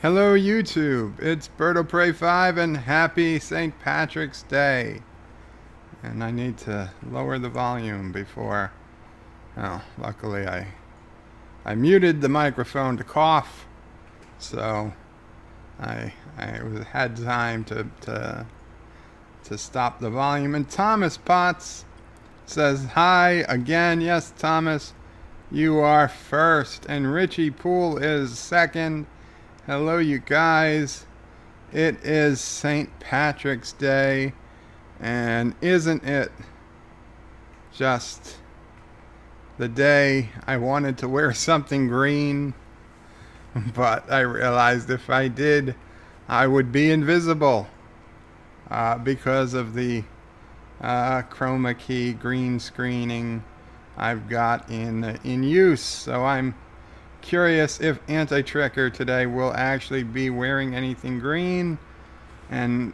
Hello YouTube, it's BirdoPrey5 and happy St. Patrick's Day. And I need to lower the volume before, luckily I muted the microphone to cough, so I had time to stop the volume. And Thomas Potts says hi again. Yes, Thomas, you are first, and Richie Poole is second. Hello, you guys. It is St. Patrick's Day, and isn't it just the day I wanted to wear something green, but I realized if I did, I would be invisible because of the chroma key green screening I've got in use. So I'm curious if Anti-Trekker today will actually be wearing anything green and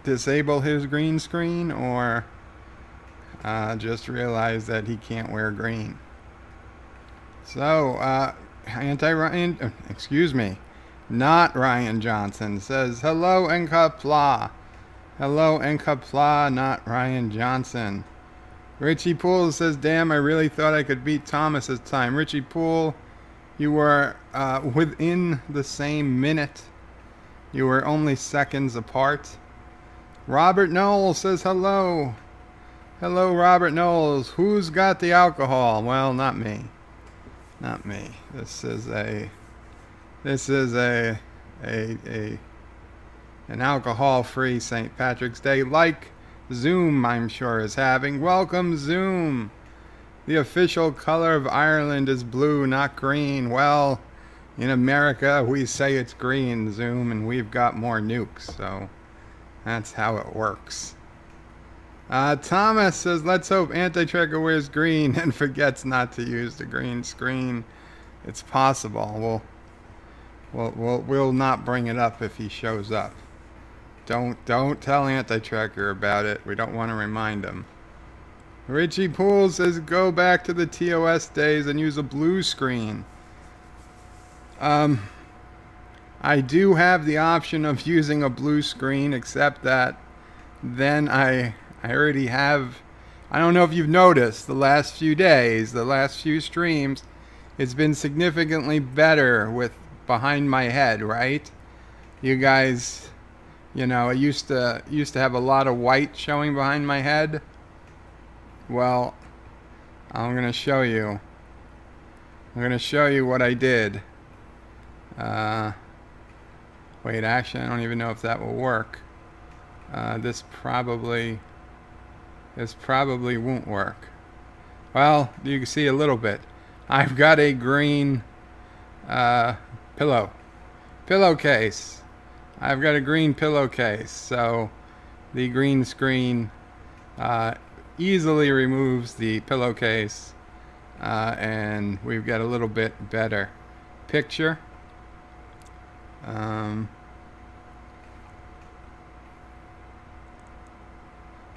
disable his green screen, or just realize that he can't wear green. So not Ryan Johnson says hello and Qapla. Hello and Qapla, not Ryan Johnson. Richie Poole says, damn, I really thought I could beat Thomas this time. Richie Poole, you were within the same minute. You were only seconds apart. Robert Knowles says hello. Hello, Robert Knowles. Who's got the alcohol? Well, not me. Not me. This is an alcohol-free St. Patrick's Day, like Zoom, I'm sure, is having. Welcome, Zoom. The official color of Ireland is blue, not green. Well, in America, we say it's green, Zoom, and we've got more nukes, so that's how it works. Thomas says, let's hope Anti-Trekker wears green and forgets not to use the green screen. It's possible. We'll not bring it up if he shows up. Don't tell Anti-Trekker about it. We don't want to remind him. Richie Poole says, go back to the TOS days and use a blue screen. I do have the option of using a blue screen, except that then I already have, I don't know if you've noticed, the last few days, the last few streams, it's been significantly better with behind my head, right? You guys, I used to have a lot of white showing behind my head. Well, I'm going to show you. I'm going to show you what I did. Wait, actually, I don't even know if that will work. This probably won't work. Well, you can see a little bit. I've got a green pillowcase. I've got a green pillowcase, so the green screen easily removes the pillowcase, and we've got a little bit better picture.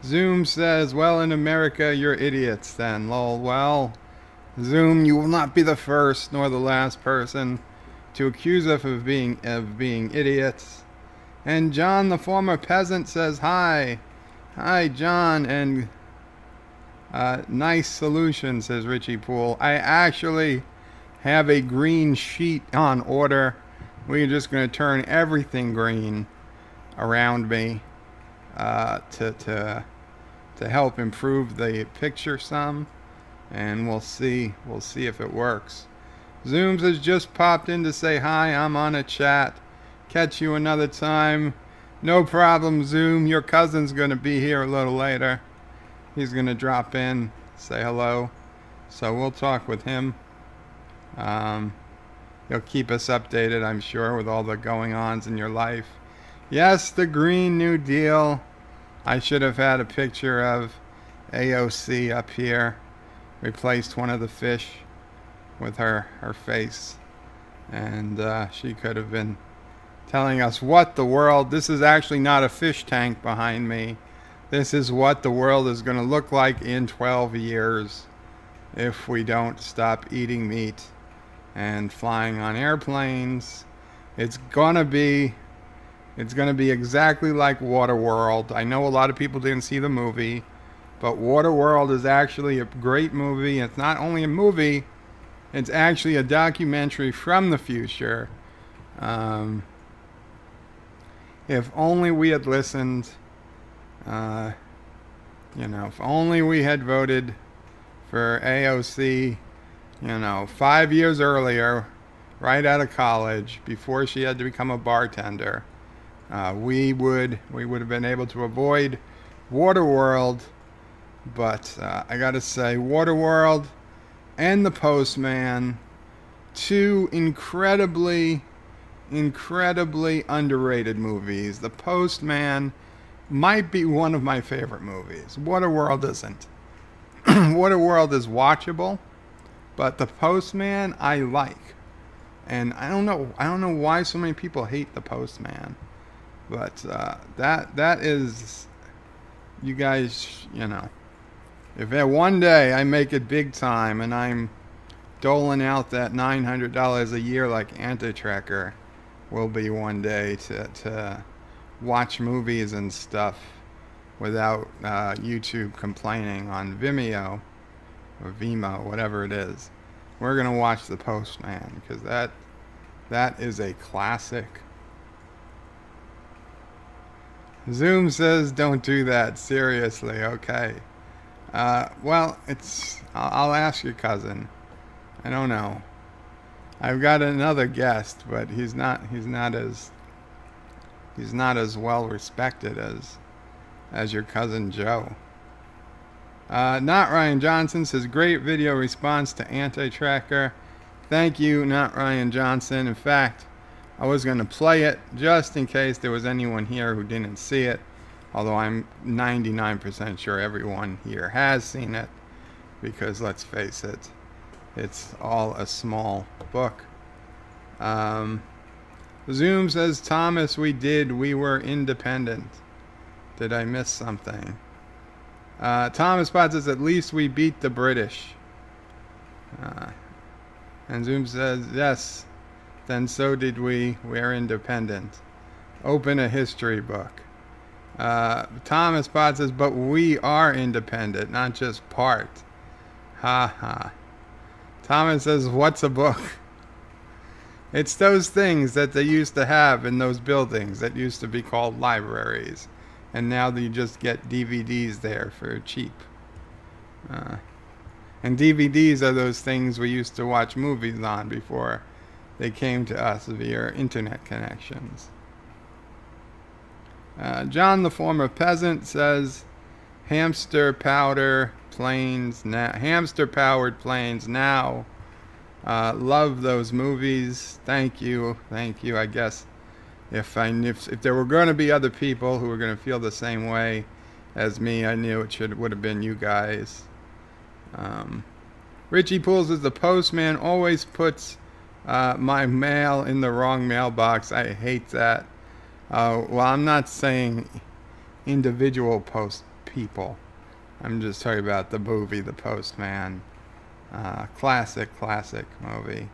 Zoom says, well, in America, you're idiots then, lol. Well, Zoom, you will not be the first nor the last person to accuse us of being idiots. And John, the former peasant, says hi. Hi, John, and nice solution, says Richie Poole. I actually have a green sheet on order. We're just going to turn everything green around me to help improve the picture some, and we'll see if it works. Zooms has just popped in to say hi. I'm on a chat. Catch you another time. No problem, Zoom. Your cousin's going to be here a little later. He's going to drop in, say hello. So we'll talk with him. He'll keep us updated, I'm sure, with all the going-ons in your life. Yes, the Green New Deal. I should have had a picture of AOC up here. Replaced one of the fish with her face. And she could have been telling us what the world... This is actually not a fish tank behind me. This is what the world is going to look like in 12 years if we don't stop eating meat and flying on airplanes It's gonna be exactly like Waterworld. I know a lot of people didn't see the movie, but Waterworld is actually a great movie. It's not only a movie, it's actually a documentary from the future. Um, if only we had listened, uh, if only we had voted for AOC, 5 years earlier, right out of college, before she had to become a bartender, we would have been able to avoid Waterworld. But I gotta say, Waterworld and The Postman, two incredibly underrated movies. The Postman might be one of my favorite movies. Waterworld isn't. Waterworld is watchable, but The Postman I like. And I don't know why so many people hate The Postman. But that is, you guys, if one day I make it big time and I'm doling out that $900 a year like Anti-Tracker will be one day to watch movies and stuff without YouTube complaining on Vimeo or Vimeo, whatever it is, we're gonna watch The Postman, because that is a classic. Zoom says don't do that. Seriously, okay. Well, I'll ask your cousin. I don't know. I've got another guest, but he's not as well respected as your cousin Joe. Not Ryan Johnson says great video response to Anti-Tracker. Thank you, Not Ryan Johnson. In fact, I was going to play it just in case there was anyone here who didn't see it, although I'm 99% sure everyone here has seen it, because let's face it, it's all a small book. Zoom says, Thomas, we were independent. Did I miss something? Thomas Potts says, at least we beat the British. And Zoom says, yes, then so did we. We're independent. Open a history book. Thomas Potts says, but we are independent, not just part. Ha ha. Thomas says, what's a book? It's those things that they used to have in those buildings that used to be called libraries. And now you just get DVDs there for cheap. And DVDs are those things we used to watch movies on before they came to us via internet connections. John, the former peasant, says, hamster-powered planes now. Love those movies. Thank you. I guess if there were going to be other people who were going to feel the same way as me, I knew would have been you guys. Richie Pools says, the postman always puts my mail in the wrong mailbox. I hate that. Well, I'm not saying individual post people. I'm just talking about the movie, The Postman. Classic movie.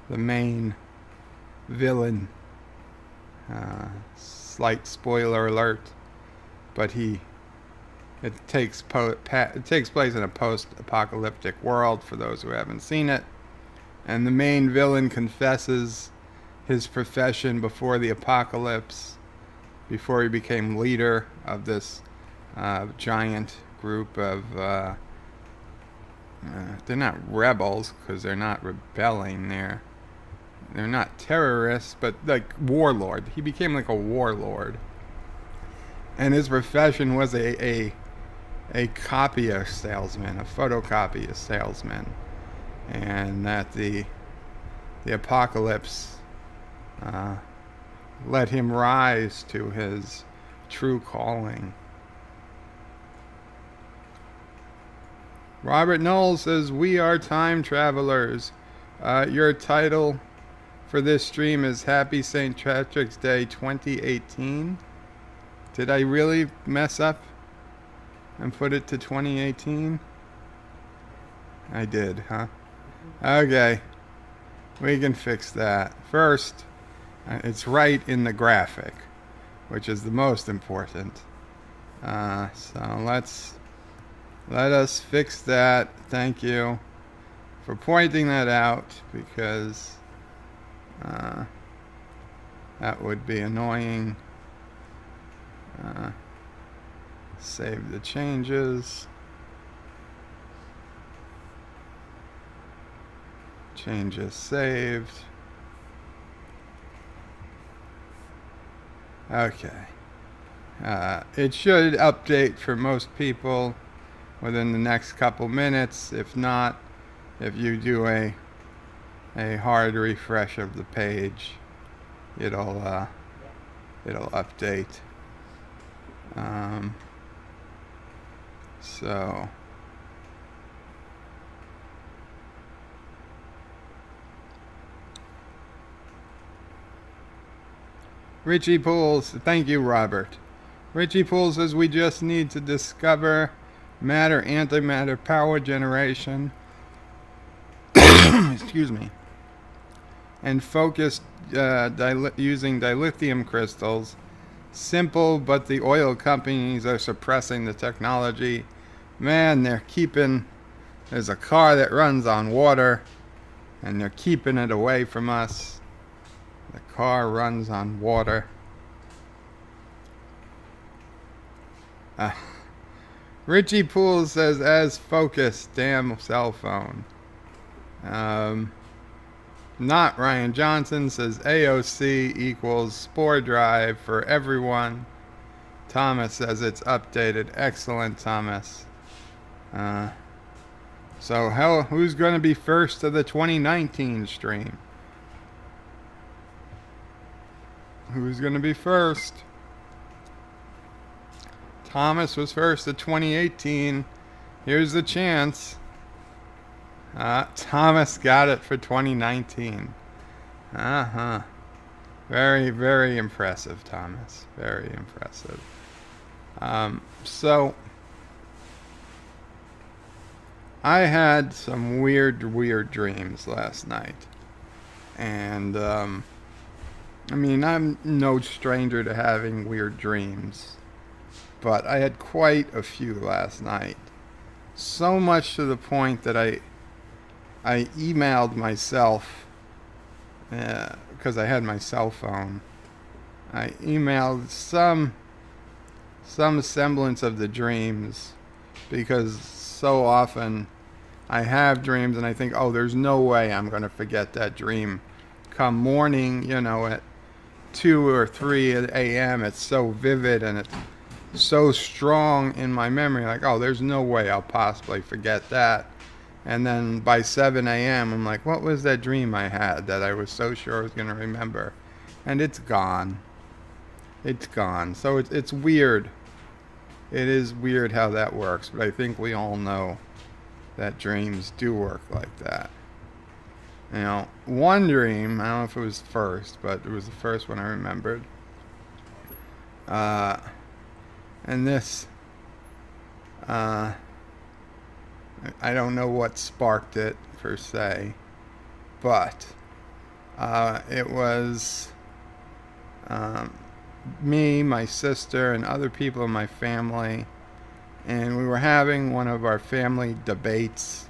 The main villain, slight spoiler alert, but it takes place in a post-apocalyptic world for those who haven't seen it, and the main villain confesses his profession before the apocalypse, before he became leader of this giant group of they're not rebels, because they're not rebelling, they're not terrorists, but like warlord. He became like a warlord, and his profession was a copier salesman, a photocopier salesman, and that the apocalypse let him rise to his true calling. Robert Knowles says, we are time travelers. Your title for this stream is Happy St. Patrick's Day 2018. Did I really mess up and put it to 2018? I did, huh? Okay. We can fix that. First, it's right in the graphic, which is the most important. So let us fix that. Thank you for pointing that out, because that would be annoying. Save the changes. Changes saved. Okay. It should update for most people within the next couple minutes. If not, if you do a hard refresh of the page, it'll update. So Richie Pools, thank you, Robert. Richie Pools says we just need to discover matter antimatter power generation excuse me, and focus using dilithium crystals. Simple, but the oil companies are suppressing the technology. Man, there's a car that runs on water, and they're keeping it away from us. The car runs on water. Richie Poole says, as focus, damn cell phone. Not Ryan Johnson says AOC equals Spore Drive for everyone. Thomas says it's updated. Excellent, Thomas. So who's going to be first to the 2019 stream? Who's going to be first? Thomas was first to 2018. Here's the chance. Thomas got it for 2019. Very, very impressive, Thomas. Very impressive. So I had some weird dreams last night. And, I mean, I'm no stranger to having weird dreams. But I had quite a few last night. So much to the point that I emailed myself, because I had my cell phone. I emailed some semblance of the dreams, because so often I have dreams and I think, oh, there's no way I'm going to forget that dream. Come morning, at 2 or 3 a.m., it's so vivid and it's so strong in my memory, like, oh, there's no way I'll possibly forget that. And then by 7 a.m., I'm like, what was that dream I had that I was so sure I was going to remember? And it's gone. It's gone. So it's weird. It is weird how that works, but I think we all know that dreams do work like that. One dream, I don't know if it was first, but it was the first one I remembered. And this, I don't know what sparked it per se, but it was me, my sister, and other people in my family, and we were having one of our family debates,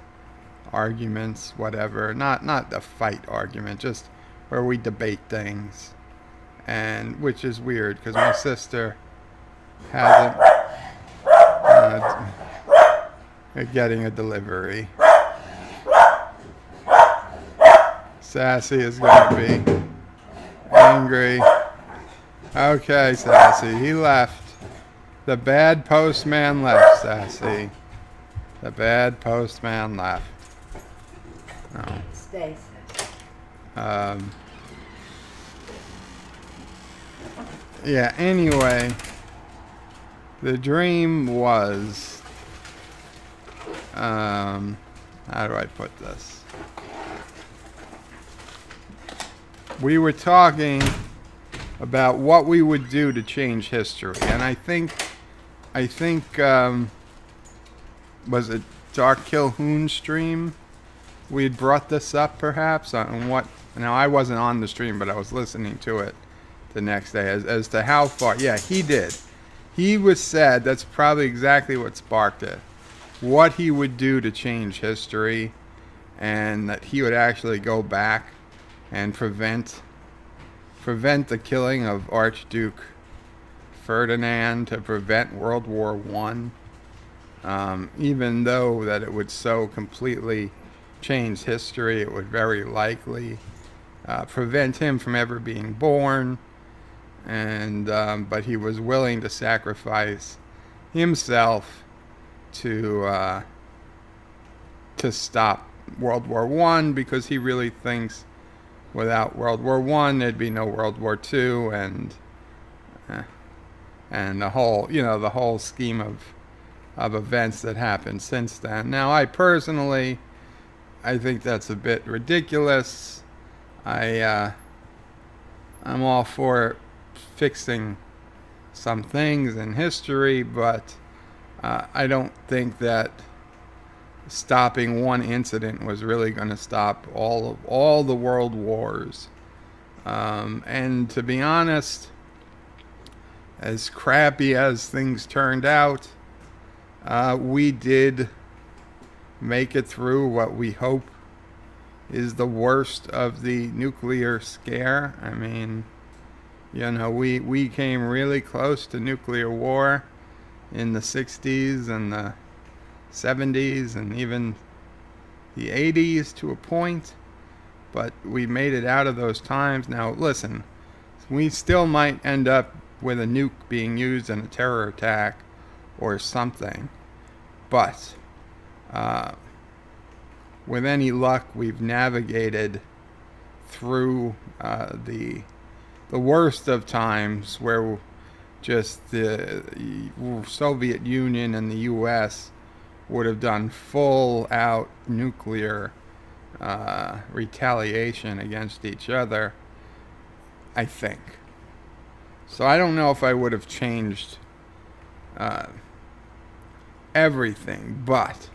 arguments, whatever. Not a fight argument, just where we debate things, and which is weird because my sister hasn't. Getting a delivery. Sassy is going to be angry. Okay, Sassy, he left. The bad postman left, Sassy. The bad postman left. Oh. Stay, Sassy. Yeah, anyway, the dream was, how do I put this? We were talking about what we would do to change history, and I think, was it Dark Kilhoun stream? we'd brought this up perhaps on what. Now I wasn't on the stream, but I was listening to it the next day as to how far. Yeah, he did. He was said that's probably exactly what sparked it. What he would do to change history, and that he would actually go back and prevent the killing of Archduke Ferdinand, to prevent World War One. Even though that it would so completely change history, it would very likely prevent him from ever being born. And but he was willing to sacrifice himself to stop World War One, because he really thinks without World War One there'd be no World War Two, and the whole scheme of events that happened since then. Now, I personally, I think that's a bit ridiculous. I'm all for fixing some things in history, but I don't think that stopping one incident was really going to stop all the world wars. And to be honest, as crappy as things turned out, we did make it through what we hope is the worst of the nuclear scare. I mean, we came really close to nuclear war in the 60s and the 70s and even the 80s to a point, but we made it out of those times. Now, listen, we still might end up with a nuke being used in a terror attack or something, but with any luck, we've navigated through the worst of times, where just the Soviet Union and the U.S. would have done full-out nuclear retaliation against each other, I think. So I don't know if I would have changed everything, but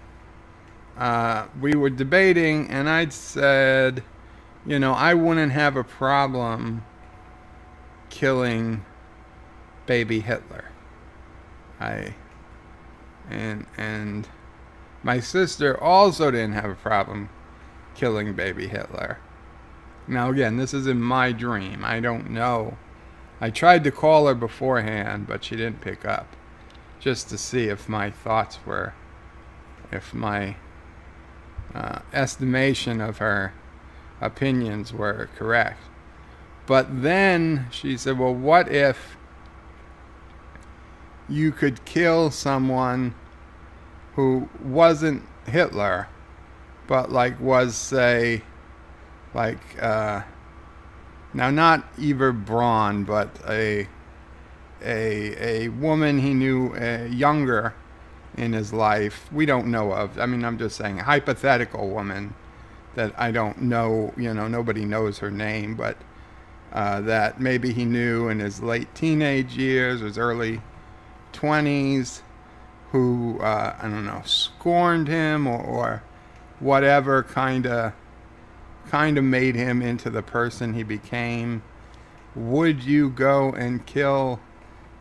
we were debating, and I'd said, I wouldn't have a problem killing baby Hitler. And my sister also didn't have a problem killing baby Hitler. Now again, this is in my dream. I don't know. I tried to call her beforehand, but she didn't pick up, just to see if my thoughts were, if my estimation of her opinions were correct. But then she said, well, what if you could kill someone who wasn't Hitler, but was, say, now not Eva Braun, but a woman he knew younger in his life, we don't know of. I mean, I'm just saying, a hypothetical woman that I don't know, nobody knows her name, but that maybe he knew in his late teenage years, his early 20s, who, I don't know, scorned him or whatever, kind of made him into the person he became. Would you go and kill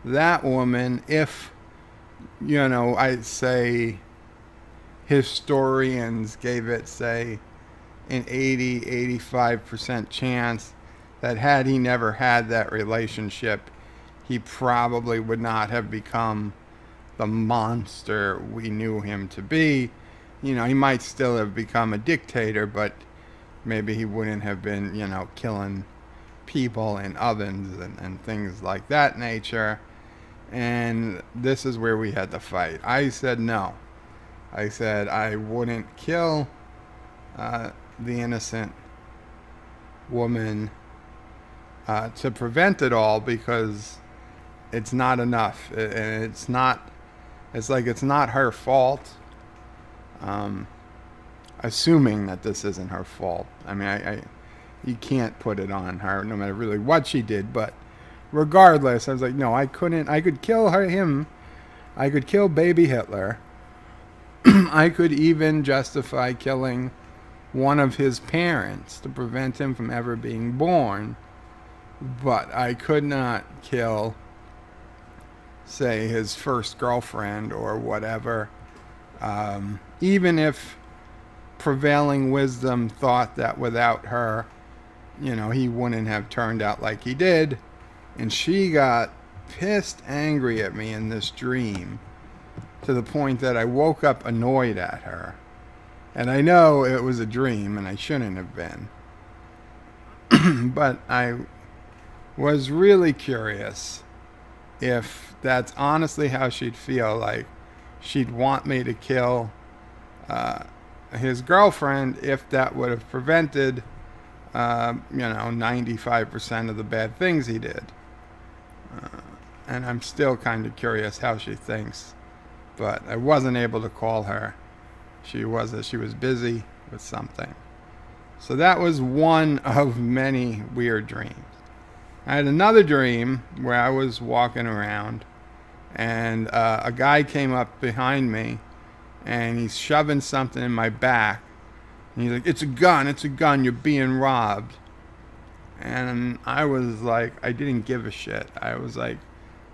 that woman if, I'd say historians gave it, say, an 80-85% chance that had he never had that relationship, he probably would not have become the monster we knew him to be. He might still have become a dictator, but maybe he wouldn't have been, killing people in ovens and things like that nature. And this is where we had to fight. I said no. I said I wouldn't kill the innocent woman to prevent it all, because it's not enough. And it's not her fault. Assuming that this isn't her fault. I mean, you can't put it on her, no matter really what she did. But regardless, I was like, no, I couldn't. I could kill him. I could kill baby Hitler. I could even justify killing one of his parents to prevent him from ever being born. But I could not kill, say, his first girlfriend or whatever. Even if prevailing wisdom thought that without her, he wouldn't have turned out like he did. And she got pissed angry at me in this dream to the point that I woke up annoyed at her. And I know it was a dream and I shouldn't have been. But I was really curious if that's honestly how she'd feel. Like she'd want me to kill his girlfriend if that would have prevented 95% of the bad things he did. And I'm still kind of curious how she thinks, but I wasn't able to call her. She was busy with something. So that was one of many weird dreams. I had another dream where I was walking around and a guy came up behind me and he's shoving something in my back. And he's like, it's a gun, you're being robbed. And I was like, I didn't give a shit. I was like,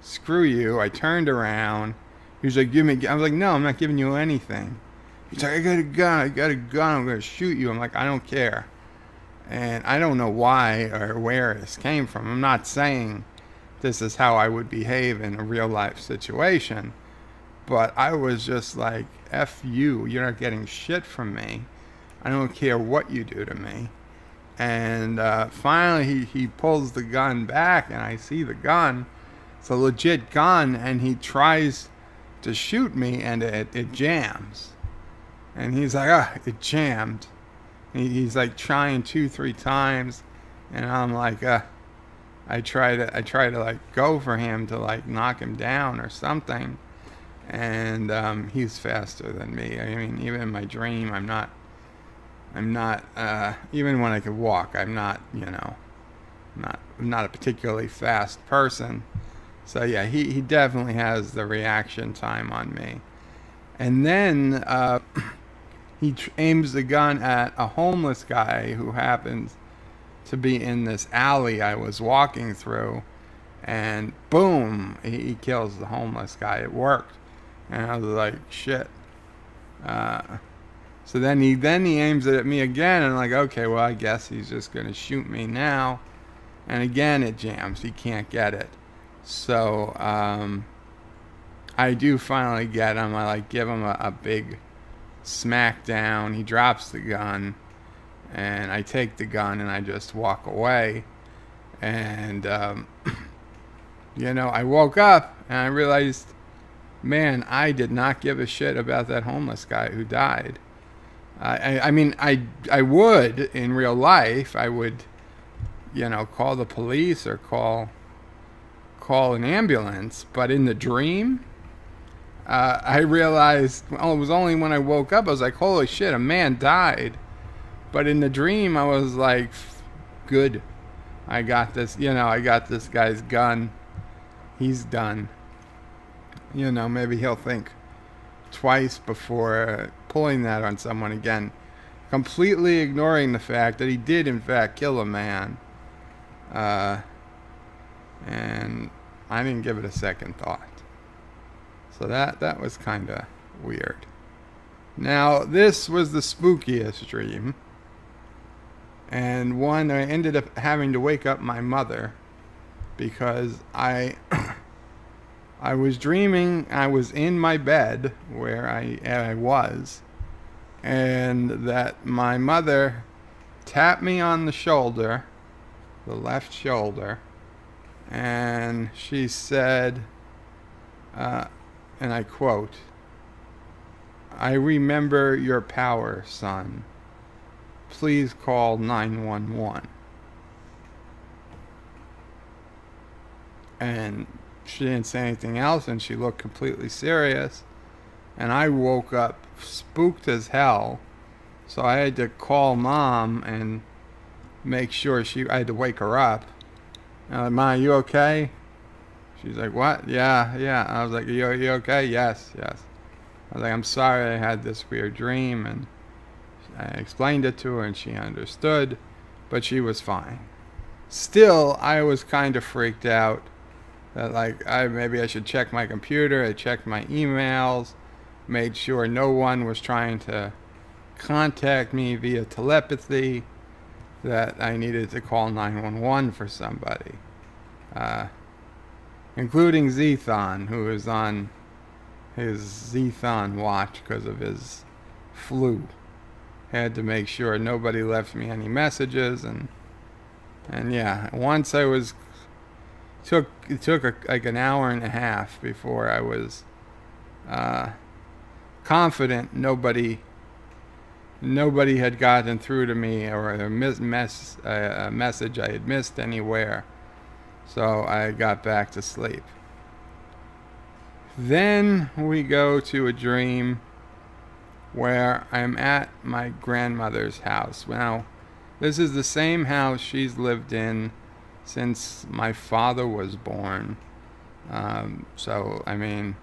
screw you. I turned around. He was like, give me. I was like, no, I'm not giving you anything. He's like, I got a gun, I'm going to shoot you. I'm like, I don't care. And I don't know why or where this came from. I'm not saying this is how I would behave in a real life situation. But I was just like, F you. You're not getting shit from me. I don't care what you do to me. And finally he pulls the gun back and I see the gun. It's a legit gun and he tries to shoot me and it jams. And he's like, it jammed. And he's like trying 2-3 times. And I'm like, I try to like go for him to like knock him down or something. And he's faster than me. I mean, even in my dream, I'm not, even when I could walk, I'm not a particularly fast person. So yeah, he definitely has the reaction time on me. And then he aims the gun at a homeless guy who happens to be in this alley I was walking through. And boom, he kills the homeless guy. It worked. And I was like, shit. So then he aims it at me again, and I'm like, okay, well, I guess he's just going to shoot me now. And again, it jams. He can't get it. So I do finally get him. I like give him a big smack down. He drops the gun, and I take the gun and I just walk away. And I woke up and I realized, man, I did not give a shit about that homeless guy who died. I mean, I would in real life. I would, call the police or call an ambulance. But in the dream, I realized, it was only when I woke up, I was like, holy shit, a man died. But in the dream, I was like, good. I got this, I got this guy's gun. He's done. Maybe he'll think twice before pulling that on someone again, completely ignoring the fact that he did in fact kill a man. And I didn't give it a second thought. So that was kind of weird. Now, this was the spookiest dream, and one I ended up having to wake up my mother because I was dreaming I was in my bed where I was, and that my mother tapped me on the shoulder, the left shoulder, and she said, and I quote, "I remember your power, son. Please call 911. And she didn't say anything else, and she looked completely serious. And I woke up spooked as hell. So I had to call Mom and make sure I had to wake her up. And I'm like, Ma, you okay? She's like, what? Yeah. I was like, you okay? Yes. I was like, I'm sorry I had this weird dream. And I explained it to her and she understood, but she was fine. Still, I was kind of freaked out that maybe I should check my computer. I checked my emails, made sure no one was trying to contact me via telepathy, that I needed to call 911 for somebody, including Zethon, who is on his Zethon watch because of his flu. Had to make sure nobody left me any messages, and yeah, once I was it took like an hour and a half before I was confident nobody had gotten through to me, or a message I had missed anywhere. So I got back to sleep. Then we go to a dream where I'm at my grandmother's house. Now, this is the same house she's lived in since my father was born. So, I mean,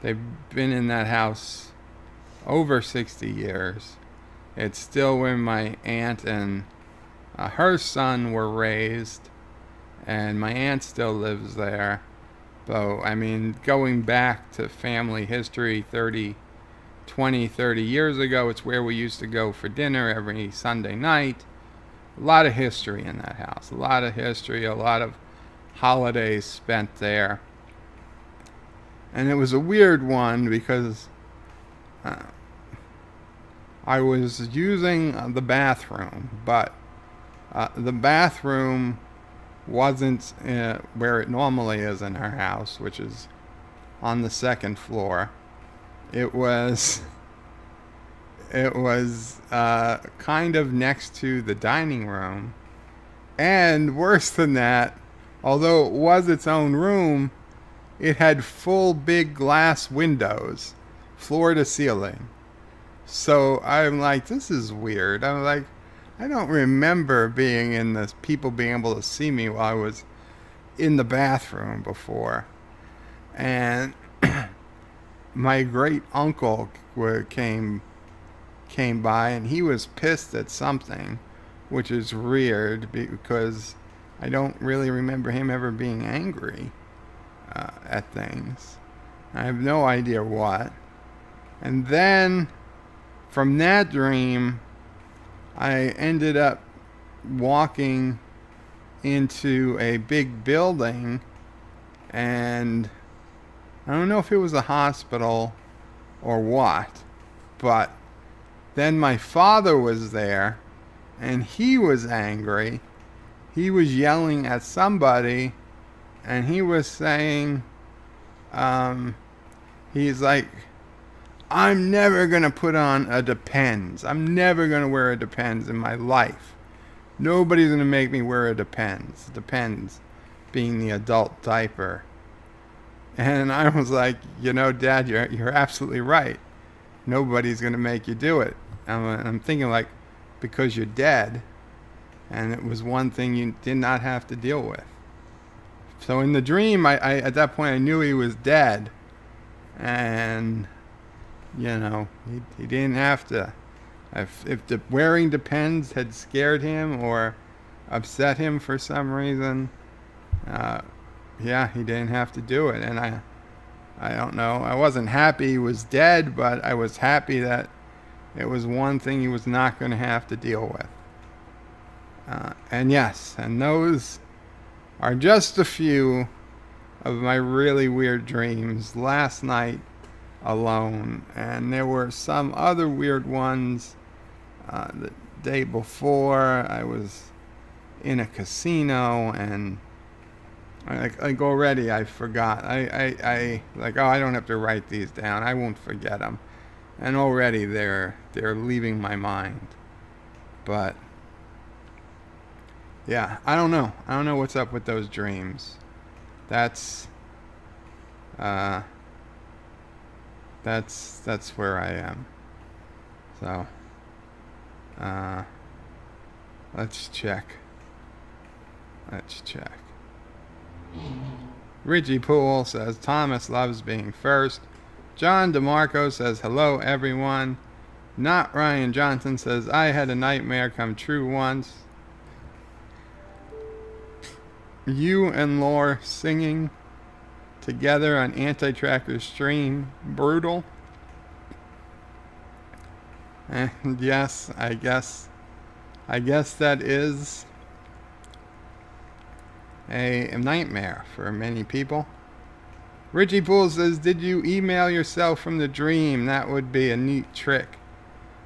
they've been in that house over 60 years. It's still where my aunt and her son were raised, and my aunt still lives there. So, I mean, going back to family history 30 years ago, it's where we used to go for dinner every Sunday night. A lot of history in that house. A lot of history, a lot of holidays spent there. And it was a weird one because I was using the bathroom, but the bathroom wasn't where it normally is in our house, which is on the second floor. It was kind of next to the dining room, and worse than that, although it was its own room, it had full big glass windows, floor to ceiling. So I'm like, this is weird. I'm like, I don't remember being in this, people being able to see me while I was in the bathroom before. And my great uncle came by, and he was pissed at something, which is weird because I don't really remember him ever being angry at things. I have no idea what. And then from that dream, I ended up walking into a big building, and I don't know if it was a hospital or what, but then my father was there, and he was angry. He was yelling at somebody, and he was saying, he's like, I'm never going to put on a Depends. I'm never going to wear a Depends in my life. Nobody's going to make me wear a Depends. Depends being the adult diaper. And I was like, you know, Dad, you're absolutely right. Nobody's going to make you do it. I'm thinking, like, because you're dead, and it was one thing you did not have to deal with. So in the dream, I at that point I knew he was dead, and you know, he didn't have to. If the wearing Depends had scared him or upset him for some reason, yeah, he didn't have to do it. And I don't know. I wasn't happy he was dead, but I was happy that it was one thing he was not going to have to deal with. And yes, and those are just a few of my really weird dreams last night alone. And there were some other weird ones the day before. I was in a casino, and like already I forgot. I like, oh, I don't have to write these down. I won't forget them. And already they're leaving my mind. But yeah, I don't know. I don't know what's up with those dreams. That's where I am. So let's check. Richie Poole says Thomas loves being first. John DeMarco says hello everyone. Not Ryan Johnson says, I had a nightmare come true once. You and Lore singing together on Anti-Tracker's stream. Brutal. And yes, I guess that is a nightmare for many people. Richie Poole says, did you email yourself from the dream? That would be a neat trick.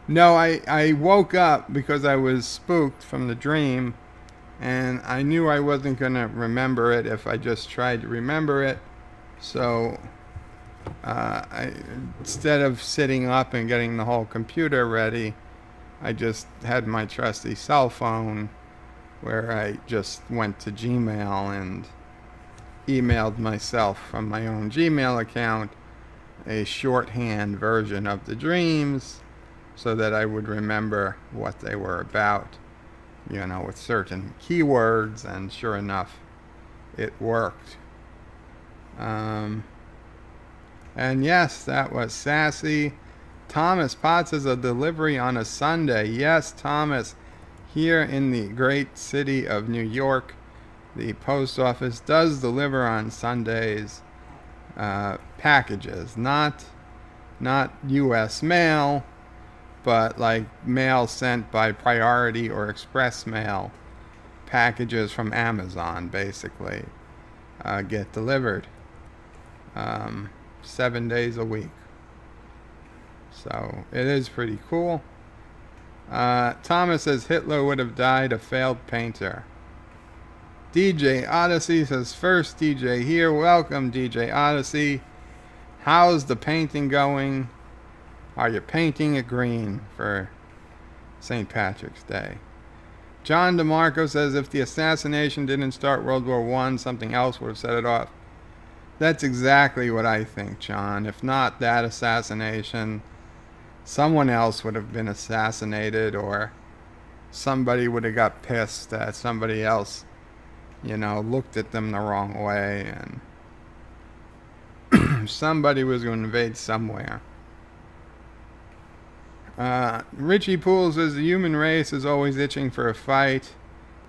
No, I woke up because I was spooked from the dream, and I knew I wasn't going to remember it if I just tried to remember it. So instead of sitting up and getting the whole computer ready, I just had my trusty cell phone where I just went to Gmail and emailed myself from my own Gmail account a shorthand version of the dreams so that I would remember what they were about, with certain keywords, and sure enough, it worked. And yes, that was sassy. Thomas Potts says a delivery on a Sunday. Yes, Thomas, here in the great city of New York, the post office does deliver on Sundays packages, not U.S. mail, but like mail sent by priority or express mail. Packages from Amazon, basically, get delivered 7 days a week. So it is pretty cool. Thomas says Hitler would have died a failed painter. DJ Odyssey says, first DJ here. Welcome, DJ Odyssey. How's the painting going? Are you painting it green for St. Patrick's Day? John DeMarco says, if the assassination didn't start World War I, something else would have set it off. That's exactly what I think, John. If not that assassination, someone else would have been assassinated, or somebody would have got pissed that somebody else, looked at them the wrong way, and somebody was going to invade somewhere. Richie Poole says the human race is always itching for a fight.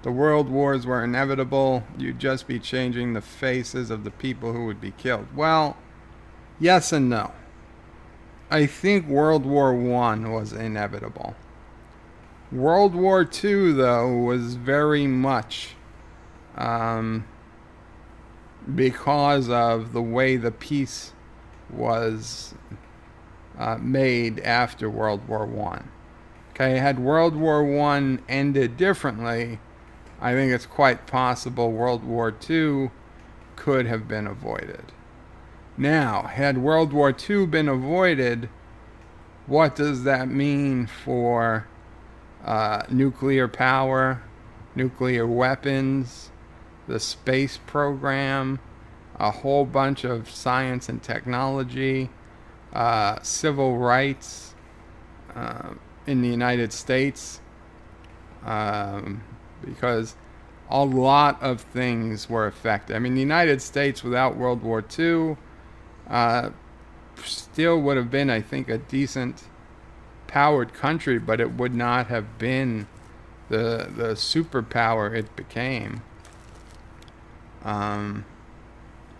The world wars were inevitable. You'd just be changing the faces of the people who would be killed. Well, yes and no. I think World War I was inevitable. World War II, though, was very much because of the way the peace was made after World War I. Okay, had World War I ended differently, I think it's quite possible World War II could have been avoided. Now, had World War II been avoided, what does that mean for nuclear power, nuclear weapons, the space program, a whole bunch of science and technology, civil rights in the United States, because a lot of things were affected. I mean, the United States without World War II still would have been, I think, a decent powered country, but it would not have been the superpower it became. I'm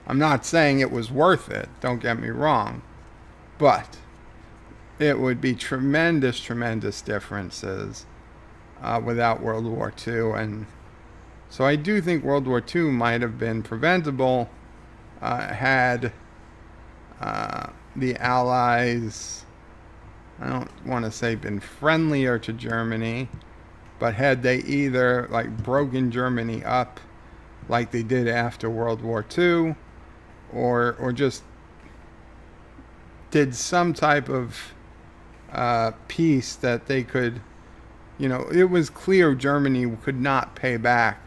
not saying it was worth it, don't get me wrong, but it would be tremendous differences without World War II. And so I do think World War II might have been preventable had the Allies, I don't want to say been friendlier to Germany, but had they either broken Germany up like they did after World War II, or just did some type of peace that they could, it was clear Germany could not pay back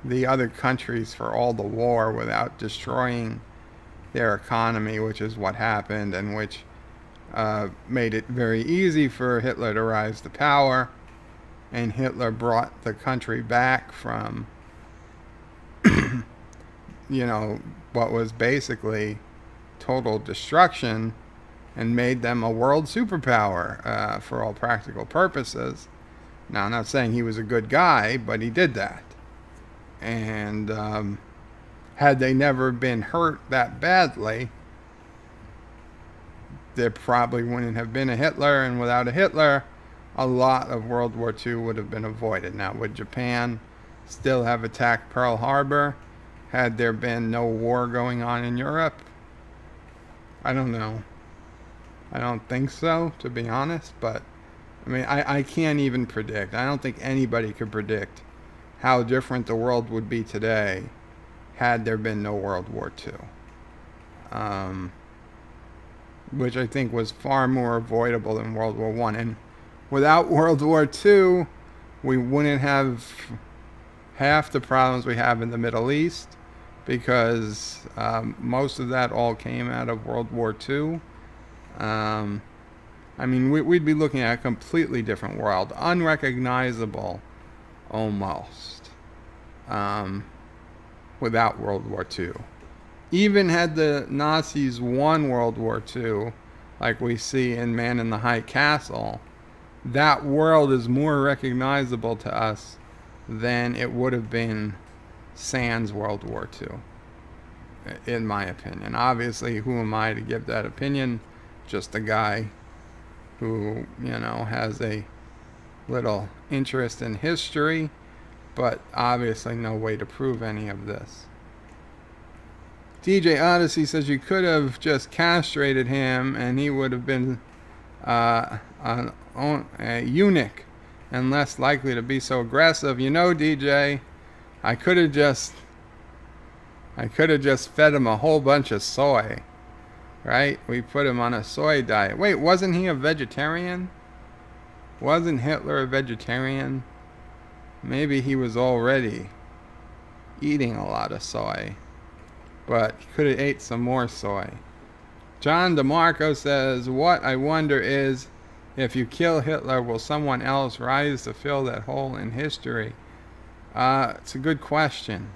the other countries for all the war without destroying their economy, which is what happened, and which made it very easy for Hitler to rise to power. And Hitler brought the country back from, what was basically total destruction, and made them a world superpower for all practical purposes. Now, I'm not saying he was a good guy, but he did that. And had they never been hurt that badly, there probably wouldn't have been a Hitler, and without a Hitler, a lot of World War II would have been avoided. Now, would Japan still have attacked Pearl Harbor had there been no war going on in Europe? I don't know. I don't think so, to be honest, but I mean, I can't even predict. I don't think anybody could predict how different the world would be today had there been no World War II. Which I think was far more avoidable than World War I. And without World War II, we wouldn't have half the problems we have in the Middle East, because most of that all came out of World War II. I mean, we'd be looking at a completely different world, unrecognizable almost, without World War II. Even had the Nazis won World War II, like we see in Man in the High Castle, that world is more recognizable to us than it would have been sans World War II, in my opinion. Obviously, who am I to give that opinion? Just a guy who, has a little interest in history, but obviously no way to prove any of this. DJ Odyssey says you could have just castrated him and he would have been a eunuch and less likely to be so aggressive. DJ, I could have just fed him a whole bunch of soy, right? We put him on a soy diet. Wait, wasn't he a vegetarian? Wasn't Hitler a vegetarian? Maybe he was already eating a lot of soy, but he could have ate some more soy. John DeMarco says, what I wonder is, if you kill Hitler, will someone else rise to fill that hole in history? It's a good question.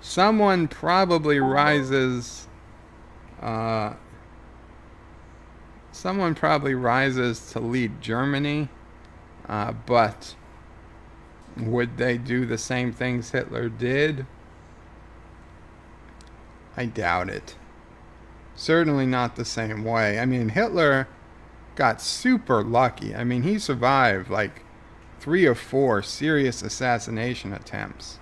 Someone probably rises. Someone probably rises to lead Germany, but would they do the same things Hitler did? I doubt it. Certainly not the same way. I mean, Hitler got super lucky. I mean, he survived like 3 or 4 serious assassination attempts.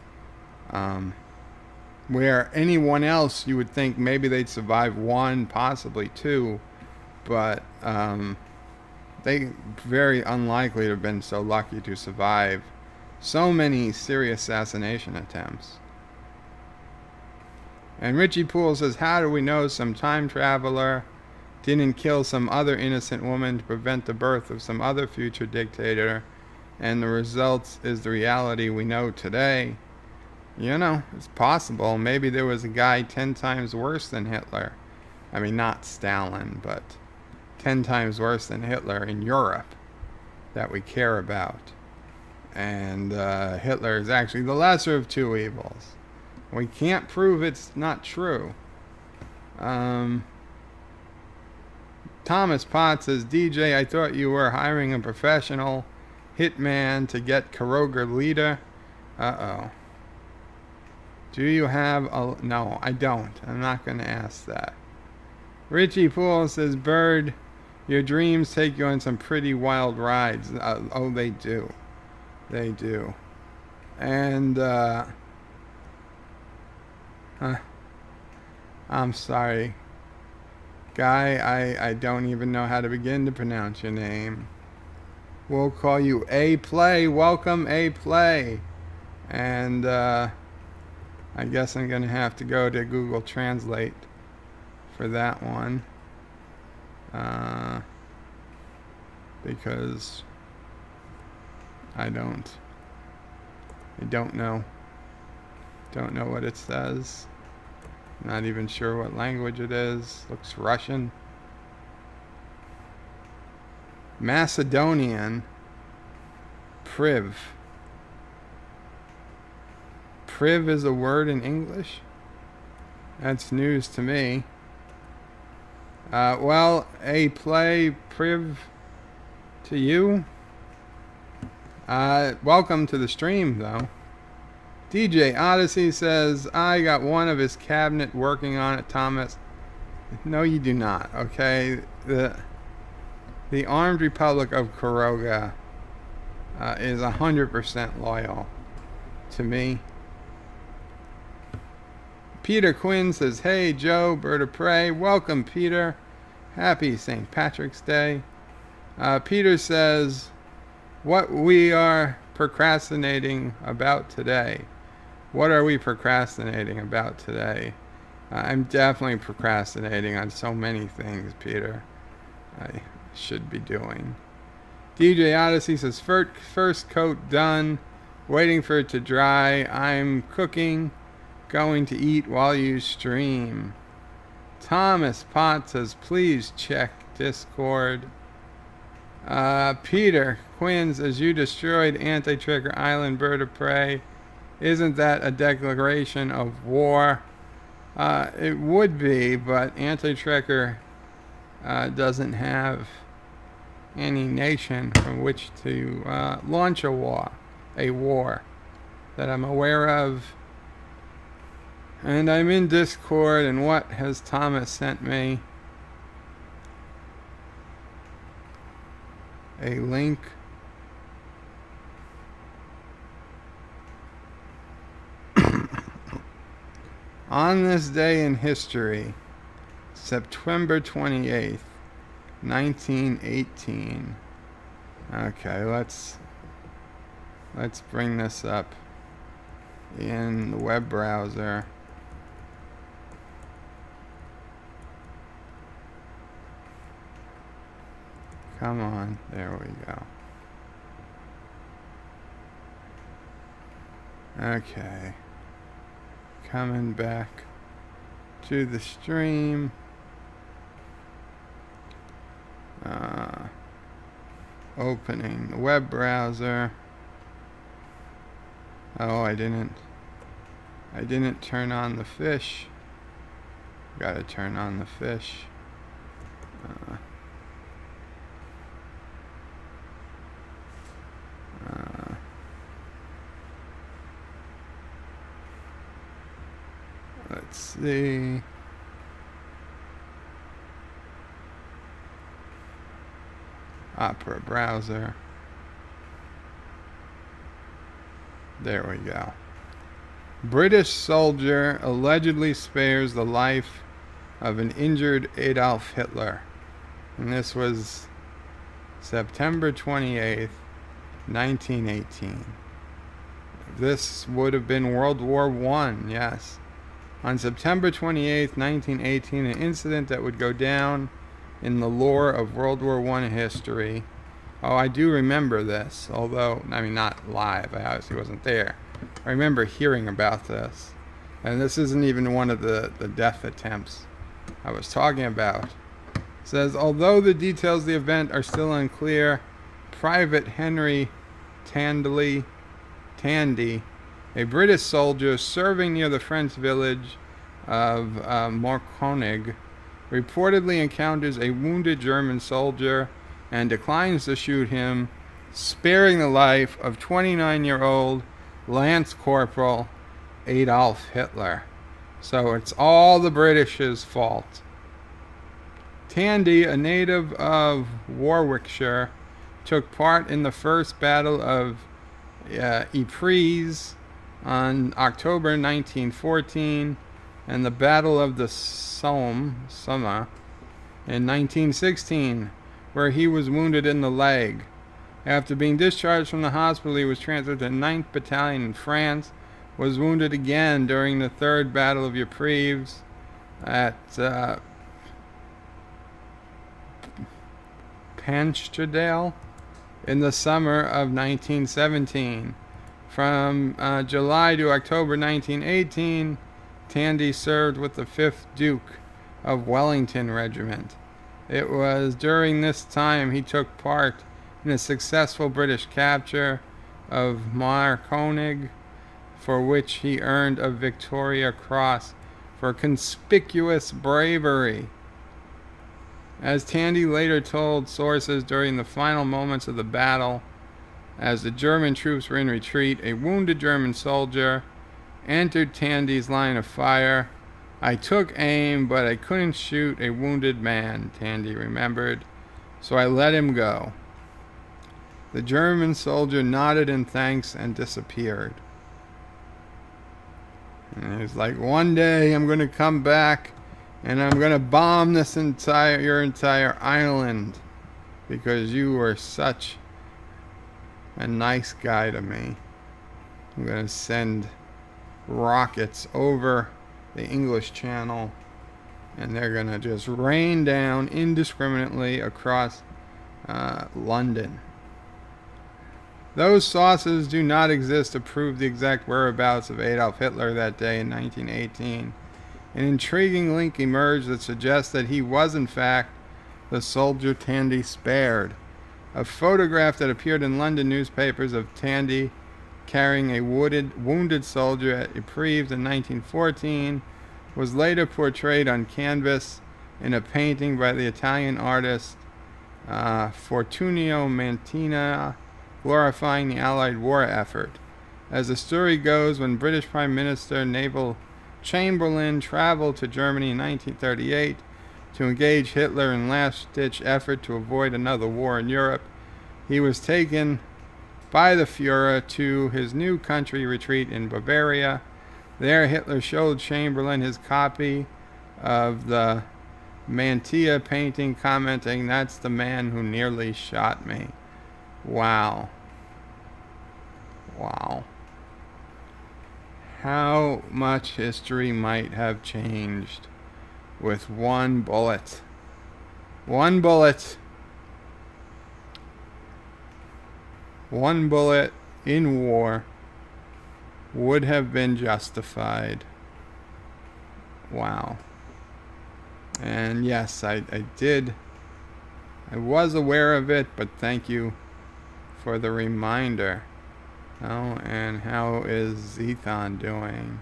Where anyone else, you would think maybe they'd survive 1, possibly 2, but they very unlikely to have been so lucky to survive so many serious assassination attempts. And Richie Poole says, how do we know some time traveler didn't kill some other innocent woman to prevent the birth of some other future dictator, and the result is the reality we know today? It's possible. Maybe there was a guy 10 times worse than Hitler. I mean, not Stalin, but 10 times worse than Hitler in Europe that we care about. And Hitler is actually the lesser of 2 evils. We can't prove it's not true. Thomas Potts says, DJ, I thought you were hiring a professional hitman to get Karoga leader. Uh-oh. Do you have a... No, I don't. I'm not going to ask that. Richie Poole says, Bird, your dreams take you on some pretty wild rides. Oh, they do. They do. And, I'm sorry. Guy, I don't even know how to begin to pronounce your name. We'll call you A-Play. Welcome, A-Play. And, I guess I'm going to have to go to Google Translate for that one. Because I don't know. Don't know what it says. Not even sure what language it is. Looks Russian. Macedonian. Priv. Priv is a word in English? That's news to me. Well, a play priv to you. Welcome to the stream, though. DJ Odyssey says, I got one of his cabinet working on it, Thomas. No, you do not, okay? The Armed Republic of Kuroga is 100% loyal to me. Peter Quinn says, hey, Joe, Bird of Prey. Welcome, Peter. Happy St. Patrick's Day. Peter says, what we are procrastinating about today. What are we procrastinating about today? I'm definitely procrastinating on so many things, Peter. I should be doing. DJ Odyssey says, first coat done. Waiting for it to dry. I'm cooking. Going to eat while you stream. Thomas Potts says, please check Discord. Peter Quinn says, you destroyed Anti-Tracker Island, Bird of Prey. Isn't that a declaration of war? It would be, but Anti-Tracker doesn't have any nation from which to launch a war that I'm aware of. And I'm in Discord, and what has Thomas sent me? A link. On this day in history, September 28th, 1918. Okay, let's bring this up in the web browser. Come on, there we go. Okay. Coming back to the stream. Opening the web browser. Oh, I didn't turn on the fish. Gotta turn on the fish. Let's see. Opera browser. There we go. British soldier allegedly spares the life of an injured Adolf Hitler. And this was September 28th, 1918. This would have been World War I, yes. On September 28th, 1918, an incident that would go down in the lore of World War I history. Oh, I do remember this, although, I mean, not live. I obviously wasn't there. I remember hearing about this. And this isn't even one of the death attempts I was talking about. It says, although the details of the event are still unclear, Private Henry Tandy, a British soldier serving near the French village of Morconig, reportedly encounters a wounded German soldier and declines to shoot him, sparing the life of 29-year-old Lance Corporal Adolf Hitler. So it's all the British's fault. Tandy, a native of Warwickshire, took part in the First Battle of Ypres on October 1914 and the Battle of the Somme in 1916, where he was wounded in the leg. After being discharged from the hospital, he was transferred to 9th Battalion in France, was wounded again during the Third Battle of Ypres at Pancherdale in the summer of 1917. From July to October 1918, Tandy served with the 5th Duke of Wellington Regiment. It was during this time he took part in a successful British capture of Marconig, for which he earned a Victoria Cross for conspicuous bravery. As Tandy later told sources during the final moments of the battle, as the German troops were in retreat, a wounded German soldier entered Tandy's line of fire. I took aim, but I couldn't shoot a wounded man, Tandy remembered, so I let him go. The German soldier nodded in thanks and disappeared. And he's like, one day I'm going to come back and I'm going to bomb your entire island because you were such a nice guy to me. I'm going to send rockets over the English Channel and they're going to just rain down indiscriminately across London. Those sources do not exist to prove the exact whereabouts of Adolf Hitler that day in 1918. An intriguing link emerged that suggests that he was in fact the soldier Tandy spared. A photograph that appeared in London newspapers of Tandy carrying a wounded soldier at Ypres in 1914 was later portrayed on canvas in a painting by the Italian artist Fortunio Mantina, glorifying the Allied war effort. As the story goes, when British Prime Minister Neville Chamberlain traveled to Germany in 1938 to engage Hitler in last-ditch effort to avoid another war in Europe, he was taken by the Führer to his new country retreat in Bavaria. There, Hitler showed Chamberlain his copy of the Mantia painting, commenting, "That's the man who nearly shot me." Wow. Wow. How much history might have changed with one bullet. One bullet. One bullet in war would have been justified. Wow. And yes, I was aware of it, but thank you for the reminder. Oh, and how is Zethan doing?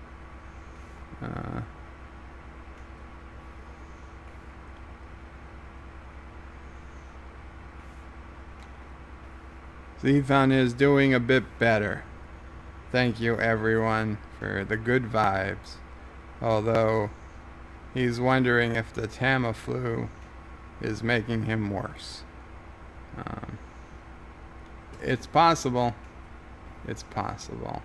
Zethan is doing a bit better. Thank you everyone for the good vibes. Although he's wondering if the Tamiflu is making him worse. It's possible. It's possible.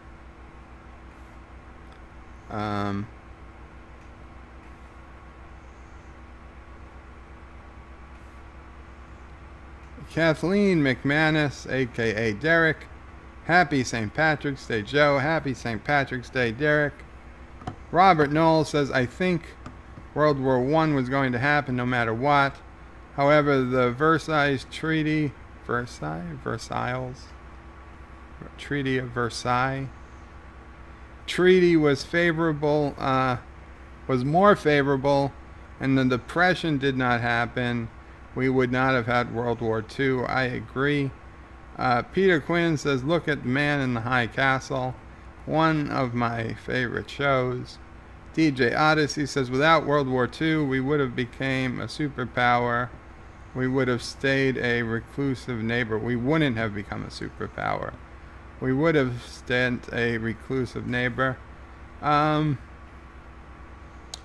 Kathleen McManus, aka Derek. Happy St. Patrick's Day, Joe. Happy St. Patrick's Day, Derek. Robert Knoll says, I think World War I was going to happen no matter what. However, the Versailles Treaty, Treaty of Versailles, treaty was favorable, was more favorable, and the Depression did not happen. We would not have had World War II. I agree. Peter Quinn says, look at Man in the High Castle, one of my favorite shows. DJ Odyssey says, without World War II, we would have became a superpower. We would have stayed a reclusive neighbor. We wouldn't have become a superpower. We would have stayed a reclusive neighbor. I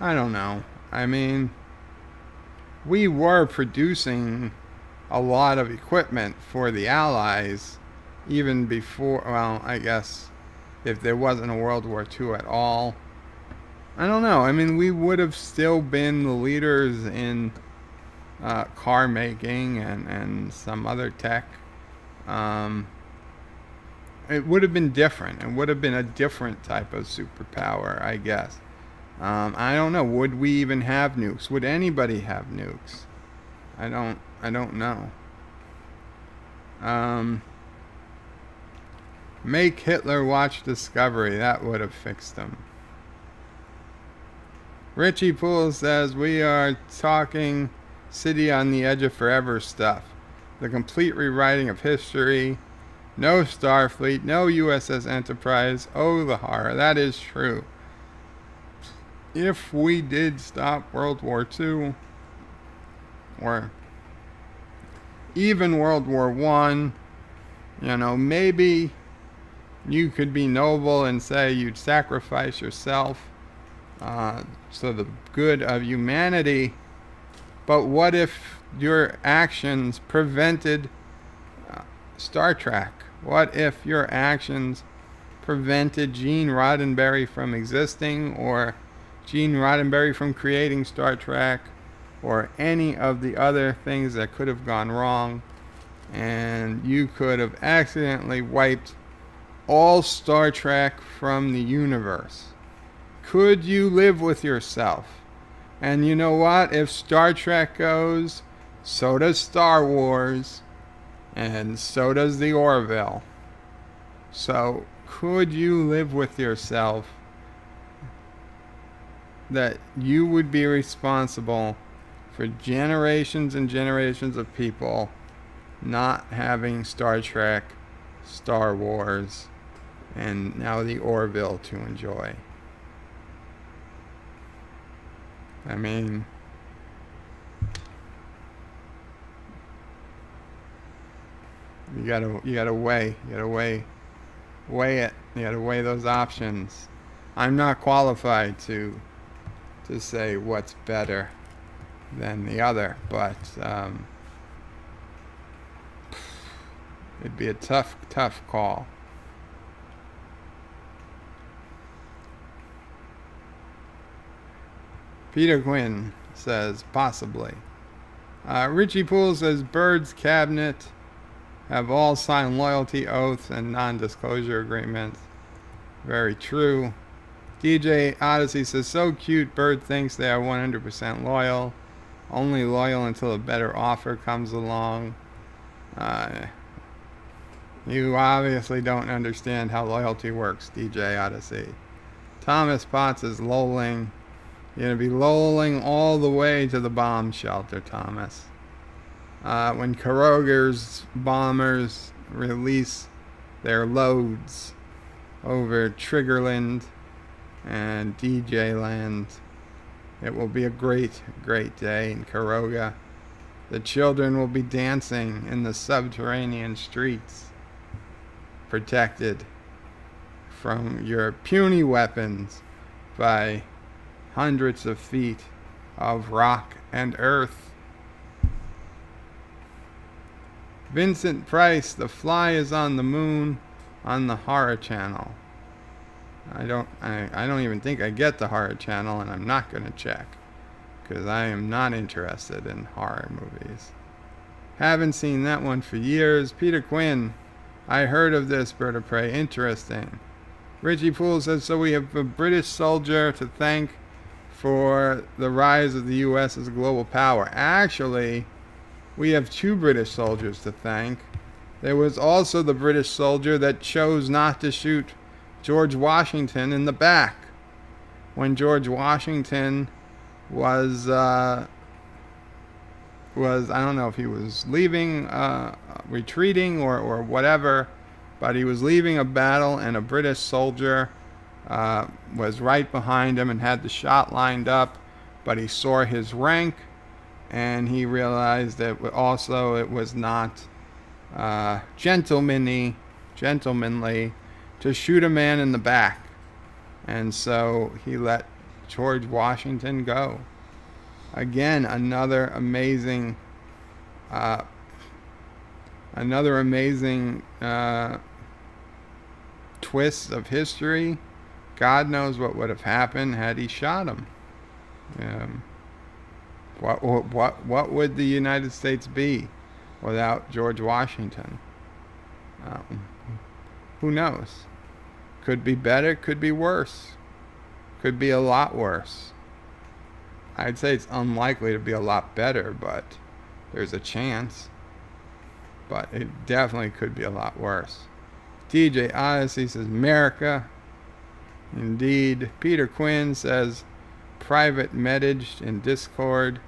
don't know. I mean, we were producing a lot of equipment for the Allies even before, well, I guess if there wasn't a World War II at all. I don't know. I mean, we would have still been the leaders in car making and some other tech. It would have been different. It would have been a different type of superpower, I guess. I don't know. Would we even have nukes? Would anybody have nukes? I don't know. Make Hitler watch Discovery. That would have fixed him. Richie Poole says, we are talking City on the Edge of Forever stuff. The complete rewriting of history. No Starfleet. No USS Enterprise. Oh, the horror. That is true. If we did stop World War II, or even World War I, maybe you could be noble and say you'd sacrifice yourself for the good of humanity. But what if your actions prevented Star Trek? What if your actions prevented Gene Roddenberry from existing, or Gene Roddenberry from creating Star Trek, or any of the other things that could have gone wrong, and you could have accidentally wiped all Star Trek from the universe? Could you live with yourself? And you know what? If Star Trek goes, so does Star Wars, and so does the Orville. So could you live with yourself that you would be responsible for generations and generations of people not having Star Trek, Star Wars, and now the Orville to enjoy? I mean, you gotta weigh it. You gotta weigh those options. I'm not qualified to say what's better than the other, but it'd be a tough call. Peter Quinn says possibly. Richie Poole says Bird's cabinet have all signed loyalty oaths and non-disclosure agreements. Very true. DJ Odyssey says, so cute, Bird thinks they are 100% loyal. Only loyal until a better offer comes along. You obviously don't understand how loyalty works, DJ Odyssey. Thomas Potts is lolling. You're going to be lolling all the way to the bomb shelter, Thomas. When Karoger's bombers release their loads over Triggerland and DJ Land, it will be a great, great day in Karoga. The children will be dancing in the subterranean streets, protected from your puny weapons by hundreds of feet of rock and earth. Vincent Price, The Fly is on the Moon on the Horror Channel. I don't even think I get the Horror Channel, and I'm not going to check because I am not interested in horror movies. Haven't seen that one for years. Peter Quinn, I heard of this, Bird of Prey. Interesting. Richie Poole says, so we have a British soldier to thank for the rise of the U.S. as a global power. Actually, we have two British soldiers to thank. There was also the British soldier that chose not to shoot George Washington in the back when George Washington was I don't know if he was leaving, retreating or whatever, but he was leaving a battle, and a British soldier was right behind him and had the shot lined up, but he saw his rank and he realized that also it was not gentlemanly to shoot a man in the back, and so he let George Washington go. Again, another amazing twist of history. God knows what would have happened had he shot him. What would the United States be without George Washington? Who knows? Could be better, could be worse. Could be a lot worse. I'd say it's unlikely to be a lot better, but there's a chance. But it definitely could be a lot worse. DJ Odyssey says, America. Indeed. Peter Quinn says, private message in Discord.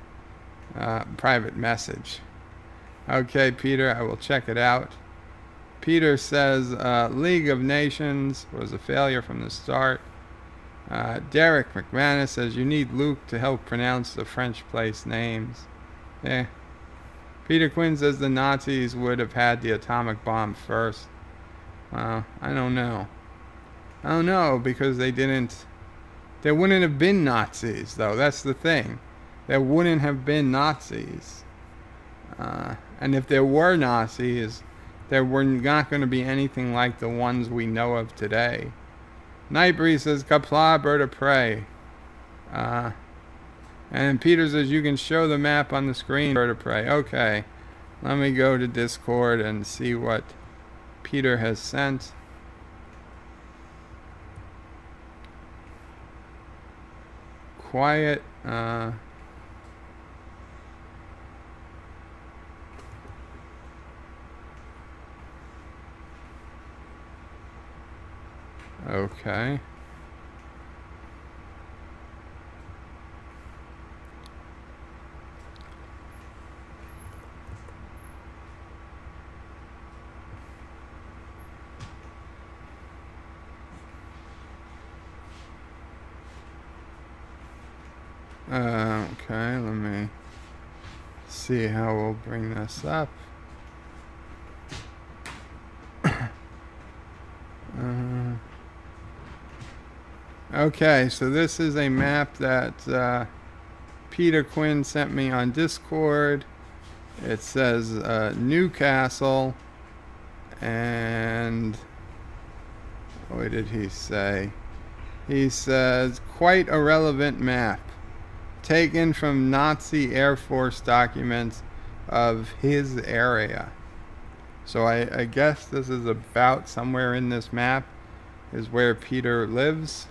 Private message. Okay, Peter, I will check it out. Peter says, League of Nations was a failure from the start. Derek McManus says, you need Luke to help pronounce the French place names. Peter Quinn says the Nazis would have had the atomic bomb first. I don't know. I don't know because they didn't. There wouldn't have been Nazis, though. That's the thing. There wouldn't have been Nazis. And if there were Nazis, there were not going to be anything like the ones we know of today. Nightbreeze says, Qapla, bird of prey. And Peter says, you can show the map on the screen, bird of prey. Okay. Let me go to Discord and see what Peter has sent. Quiet. Okay. Okay, let me see how we'll bring this up. Okay, so this is a map that Peter Quinn sent me on Discord. It says Newcastle, and what did he say? He says, quite a relevant map, taken from Nazi Air Force documents of his area. So I guess this is about somewhere in this map is where Peter lives,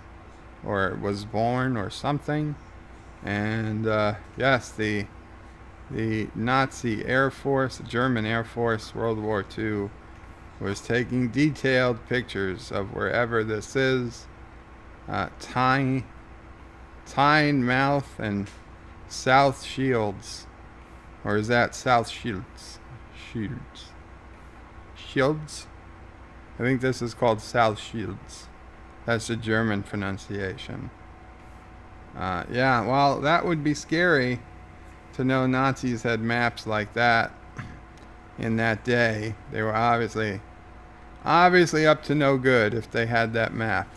or was born, or something. And yes, the Nazi Air Force, the German Air Force, World War II, was taking detailed pictures of wherever this is. Tynemouth and South Shields. Or is that South Shields? Shields? I think this is called South Shields. That's the German pronunciation. Yeah, well, that would be scary to know Nazis had maps like that in that day. They were obviously up to no good if they had that map.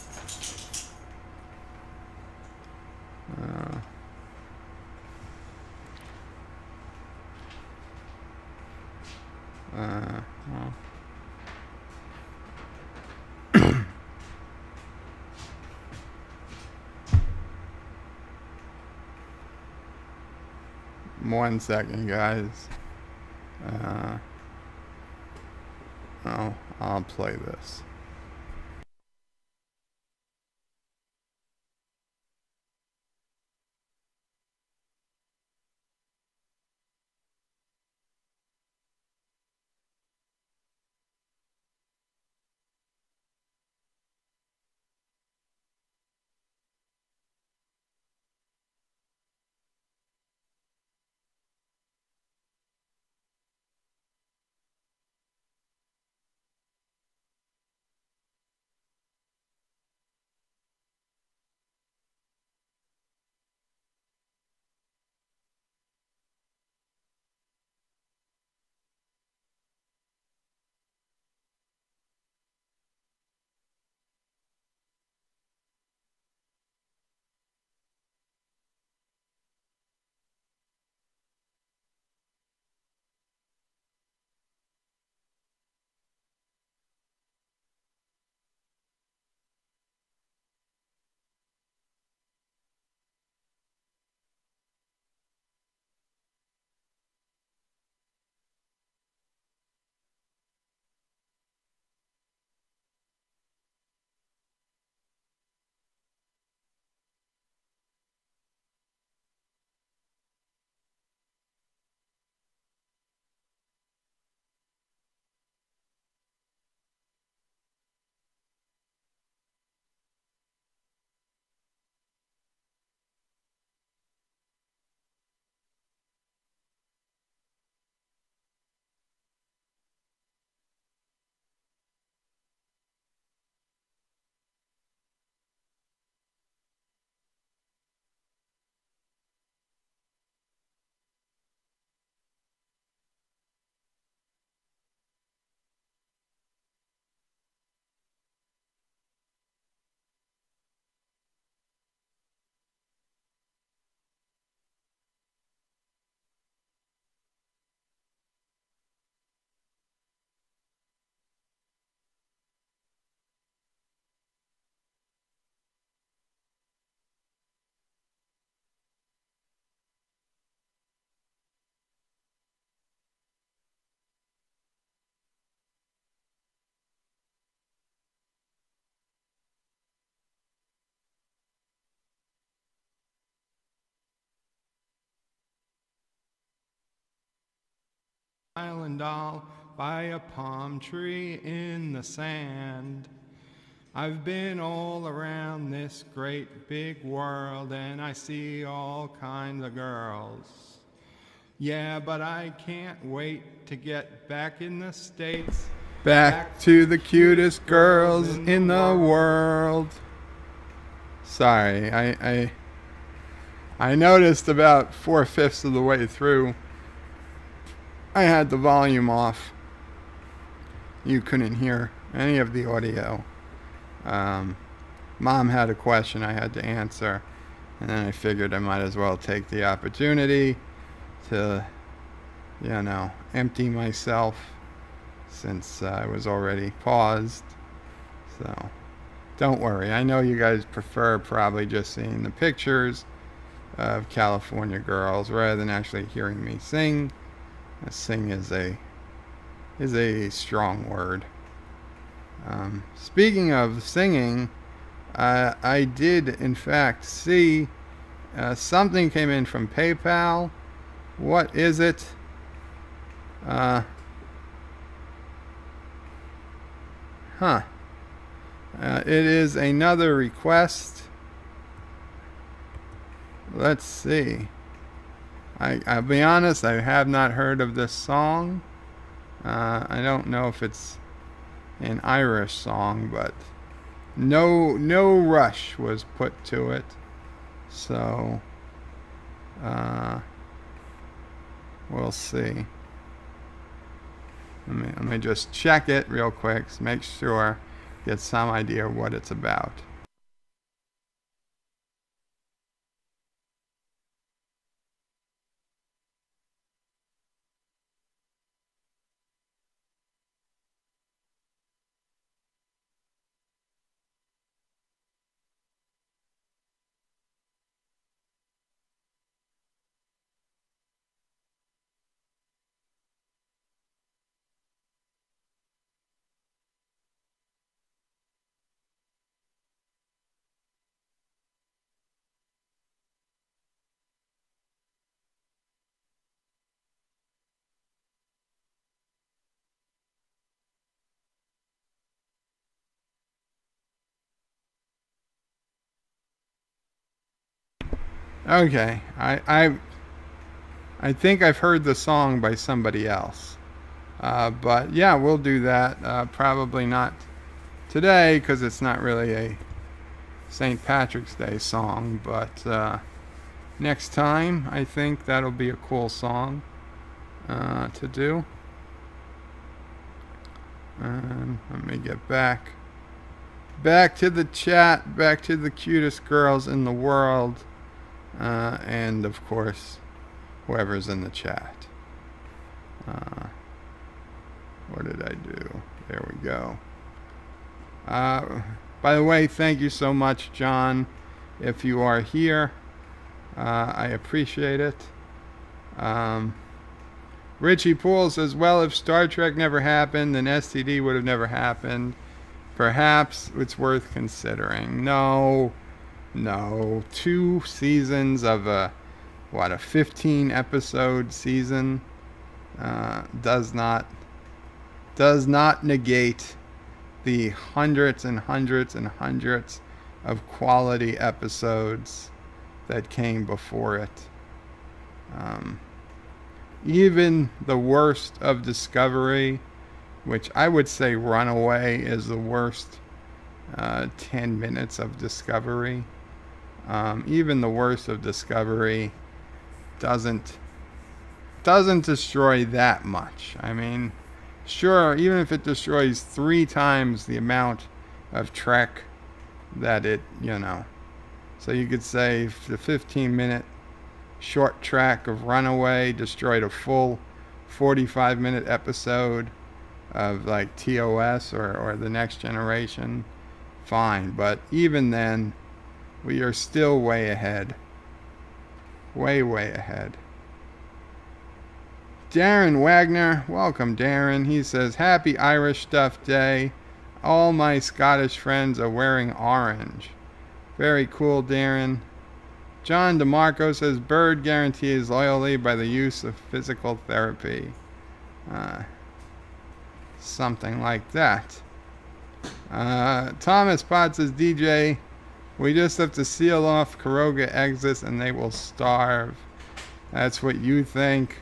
Well. One second, guys. I'll play this. island all by a palm tree in the sand. I've been all around this great big world and I see all kinds of girls. Yeah, but I can't wait to get back in the States. Back to the cutest girls in the world. Sorry, I noticed about 4/5 of the way through I had the volume off. You couldn't hear any of the audio. Mom had a question I had to answer, and then I figured I might as well take the opportunity to, empty myself since I was already paused. So, don't worry. I know you guys prefer probably just seeing the pictures of California girls rather than actually hearing me sing. Sing is a strong word. Speaking of singing, I did in fact see something came in from PayPal. What is it? It is another request. Let's see. I'll be honest, I have not heard of this song. I don't know if it's an Irish song, but no rush was put to it. So we'll see. Let me just check it real quick to make sure, get some idea of what it's about. Okay, I think I've heard the song by somebody else, but yeah, we'll do that. Probably not today because it's not really a St. Patrick's Day song, but next time I think that'll be a cool song to do. And let me get back to the chat, back to the cutest girls in the world. And of course, whoever's in the chat. What did I do? There we go. By the way, thank you so much, John. If you are here, I appreciate it. Richie Poole says, well, if Star Trek never happened, then STD would have never happened. Perhaps it's worth considering. No, 2 seasons of a 15 episode season does not negate the hundreds and hundreds and hundreds of quality episodes that came before it. Even the worst of Discovery, which I would say Runaway is the worst 10 minutes of Discovery. Even the worst of Discovery doesn't destroy that much. I mean, sure, even if it destroys 3 times the amount of Trek that it, So you could say if the 15-minute short track of Runaway destroyed a full 45-minute episode of like TOS or The Next Generation, fine. But even then, we are still way ahead. Way ahead. Darren Wagner, welcome Darren. He says, happy Irish Stuff Day. All my Scottish friends are wearing orange. Very cool, Darren. John DeMarco says, Bird guarantees loyalty by the use of physical therapy. Something like that. Thomas Potts says, DJ, we just have to seal off Karoga exits and they will starve. That's what you think.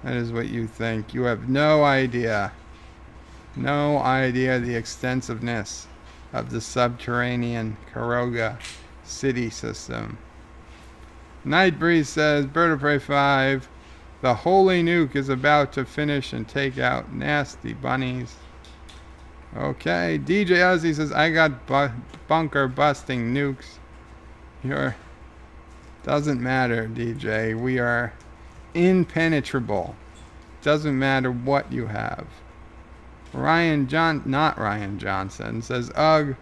That is what you think. You have no idea. No idea the extensiveness of the subterranean Karoga city system. Nightbreeze says, Bird of Prey 5, the holy nuke is about to finish and take out nasty bunnies. Okay, DJ Ozzy says, I got bunker busting nukes. Doesn't matter, DJ. We are impenetrable. Doesn't matter what you have. Not Ryan Johnson says, ugh,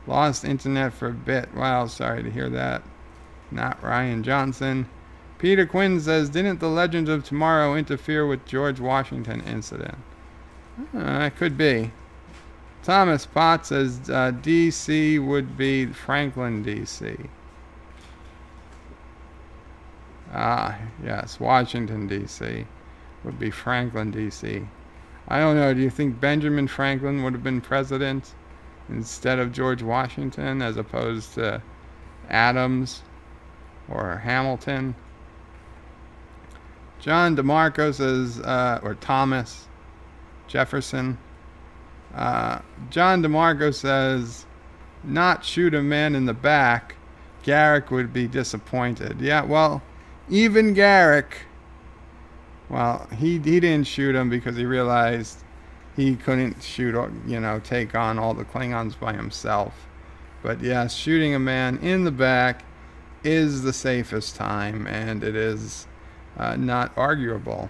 lost internet for a bit. Wow, sorry to hear that. Not Ryan Johnson. Peter Quinn says, didn't the Legends of Tomorrow interfere with George Washington incident? It could be. Thomas Potts says, D.C. would be Franklin, D.C. Yes, Washington, D.C. would be Franklin, D.C. I don't know, do you think Benjamin Franklin would have been president instead of George Washington as opposed to Adams or Hamilton? John DeMarco says, or Thomas Jefferson. John DeMarco says, not shoot a man in the back. Garrick would be disappointed. Yeah, well, even Garrick, well, he didn't shoot him because he realized he couldn't take on all the Klingons by himself. But yes, shooting a man in the back is the safest time, and it is not arguable.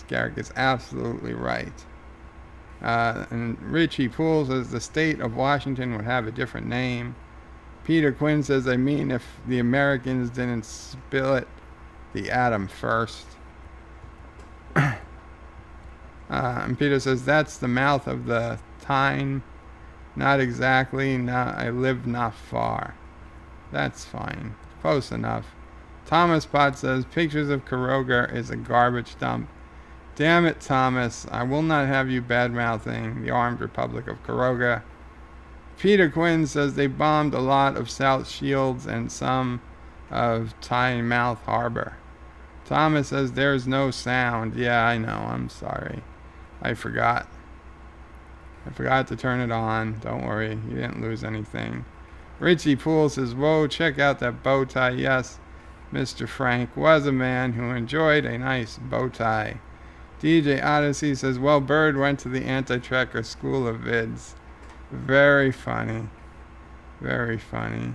Garrick is absolutely right. And Richie Poole says the state of Washington would have a different name. Peter Quinn says, I mean, if the Americans didn't split the atom first. And Peter says, that's the mouth of the Tyne. Not exactly. I live not far. That's fine. Close enough. Thomas Potts says, pictures of Karoga is a garbage dump. Damn it, Thomas. I will not have you bad-mouthing the Armed Republic of Karoga. Peter Quinn says they bombed a lot of South Shields and some of Tynemouth Harbor. Thomas says there's no sound. Yeah, I know. I'm sorry. I forgot. I forgot to turn it on. Don't worry. You didn't lose anything. Richie Poole says, whoa, check out that bow tie. Yes, Mr. Frank was a man who enjoyed a nice bow tie. DJ Odyssey says, well, Bird went to the Anti-Trekker School of Vids. Very funny. Very funny.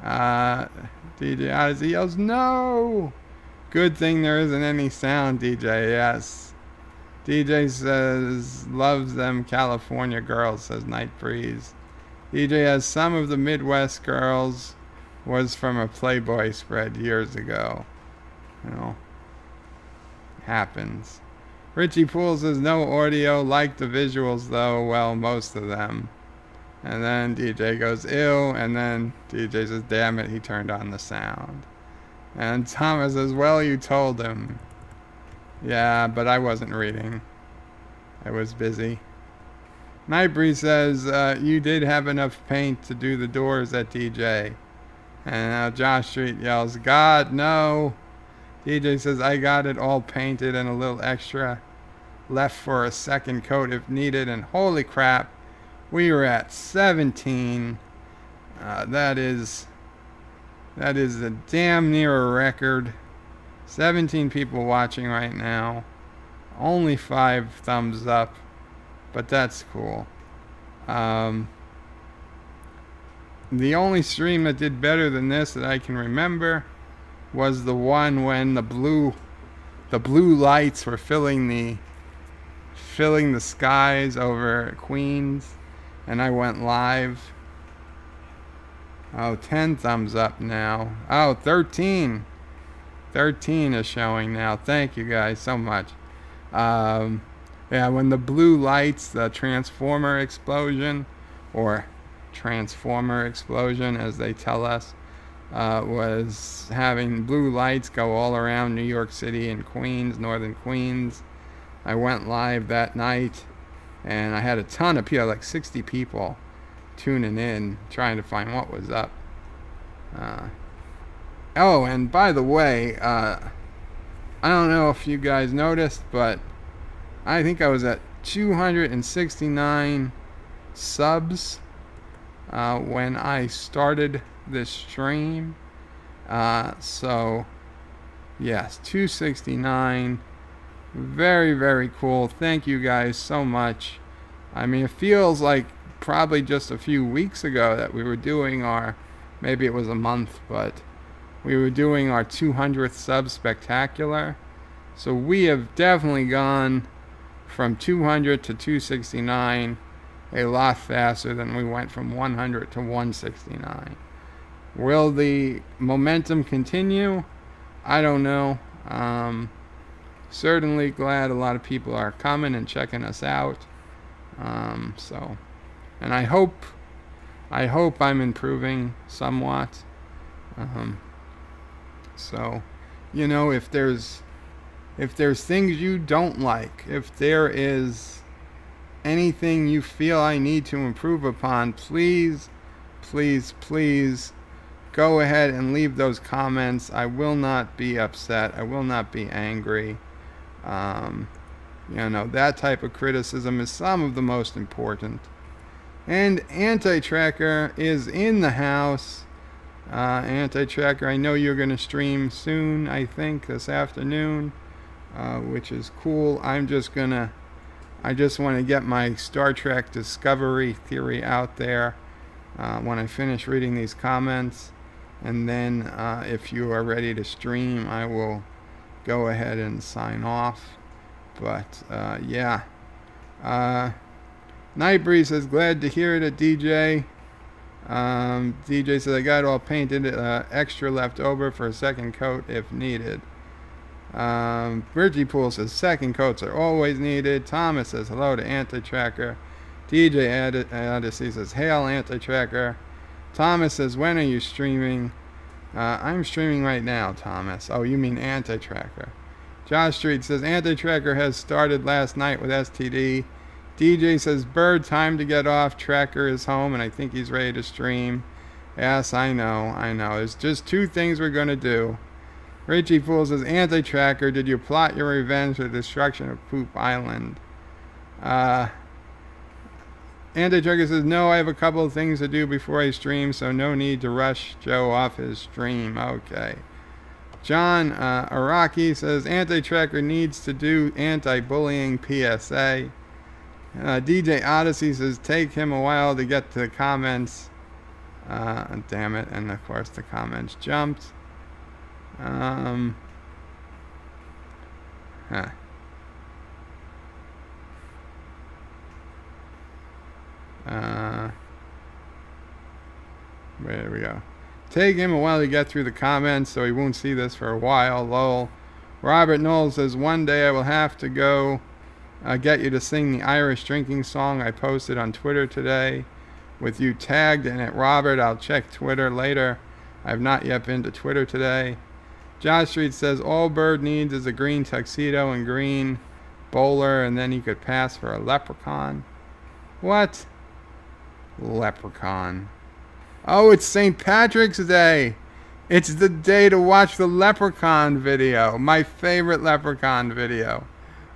DJ Odyssey yells, no! Good thing there isn't any sound, DJ. Yes. DJ says, loves them California girls, says Night Breeze. DJ has some of the Midwest girls was from a Playboy spread years ago. Happens. Richie Poole says, no audio, like the visuals though, well, most of them. And then DJ goes, ew, and then DJ says, damn it, he turned on the sound. And Thomas says, well, you told him. Yeah, but I wasn't reading. I was busy. Nightbreeze says, you did have enough paint to do the doors at DJ. And now Josh Street yells, God, no. DJ says, I got it all painted and a little extra left for a second coat if needed. And holy crap, we were at 17. That is a damn near a record. 17 people watching right now. Only 5 thumbs up, but that's cool. The only stream that did better than this that I can remember was the one when the blue lights were filling the skies over Queens, and I went live. Oh, 10 thumbs up now. Oh, 13. 13 is showing now. Thank you guys so much. Yeah, when the blue lights, the transformer explosion, or transformer explosion as they tell us, was having blue lights go all around New York City and Queens, northern Queens. I went live that night, and I had a ton of people, like 60 people, tuning in, trying to find what was up. Oh, and by the way, I don't know if you guys noticed, but I think I was at 269 subs when I started this stream. So, yes, 269. Very, very cool. Thank you guys so much. I mean, it feels like probably just a few weeks ago that we were doing our, maybe it was a month, but we were doing our 200th sub spectacular. So we have definitely gone from 200 to 269 a lot faster than we went from 100 to 169. Will the momentum continue? I don't know. Certainly glad a lot of people are coming and checking us out. And I hope I'm improving somewhat. So, you know, if there's things you don't like, if there is anything you feel I need to improve upon, please go ahead and leave those comments. I will not be upset. I will not be angry. You know, that type of criticism is some of the most important. And Anti-Tracker is in the house. Anti-Tracker, I know you're going to stream soon, I think, this afternoon, which is cool. I just want to get my Star Trek Discovery theory out there when I finish reading these comments. And then if you are ready to stream, I will go ahead and sign off. But yeah. Nightbreeze says, glad to hear it at DJ. DJ says, I got it all painted, extra left over for a second coat if needed. Bridgie Pool says, second coats are always needed. Thomas says, hello to Anti-Tracker. DJ Odyssey says, hail Anti-Tracker. Thomas says, when are you streaming? I'm streaming right now, Thomas. Oh, you mean Anti-Tracker. Josh Street says, Anti-Tracker has started last night with STD. DJ says, Bird, time to get off. Tracker is home, and I think he's ready to stream. Yes, I know. There's just two things we're going to do. Richie Fool says, Anti-Tracker, did you plot your revenge for the destruction of Poop Island? Anti-Tracker says, no, I have a couple of things to do before I stream, so no need to rush Joe off his stream. Okay. John Araki says, Anti-Tracker needs to do anti-bullying PSA. DJ Odyssey says, take him a while to get to the comments. Damn it. And of course the comments jumped. There we go. Take him a while to get through the comments, so he won't see this for a while. Lol. Robert Knowles says, one day I will have to go get you to sing the Irish drinking song I posted on Twitter today with you tagged in it. Robert, I'll check Twitter later. I've not yet been to Twitter today. Josh Street says, all Bird needs is a green tuxedo and green bowler, and then he could pass for a leprechaun. What? Leprechaun. Oh, it's St. Patrick's Day. It's the day to watch the Leprechaun video. My favorite Leprechaun video.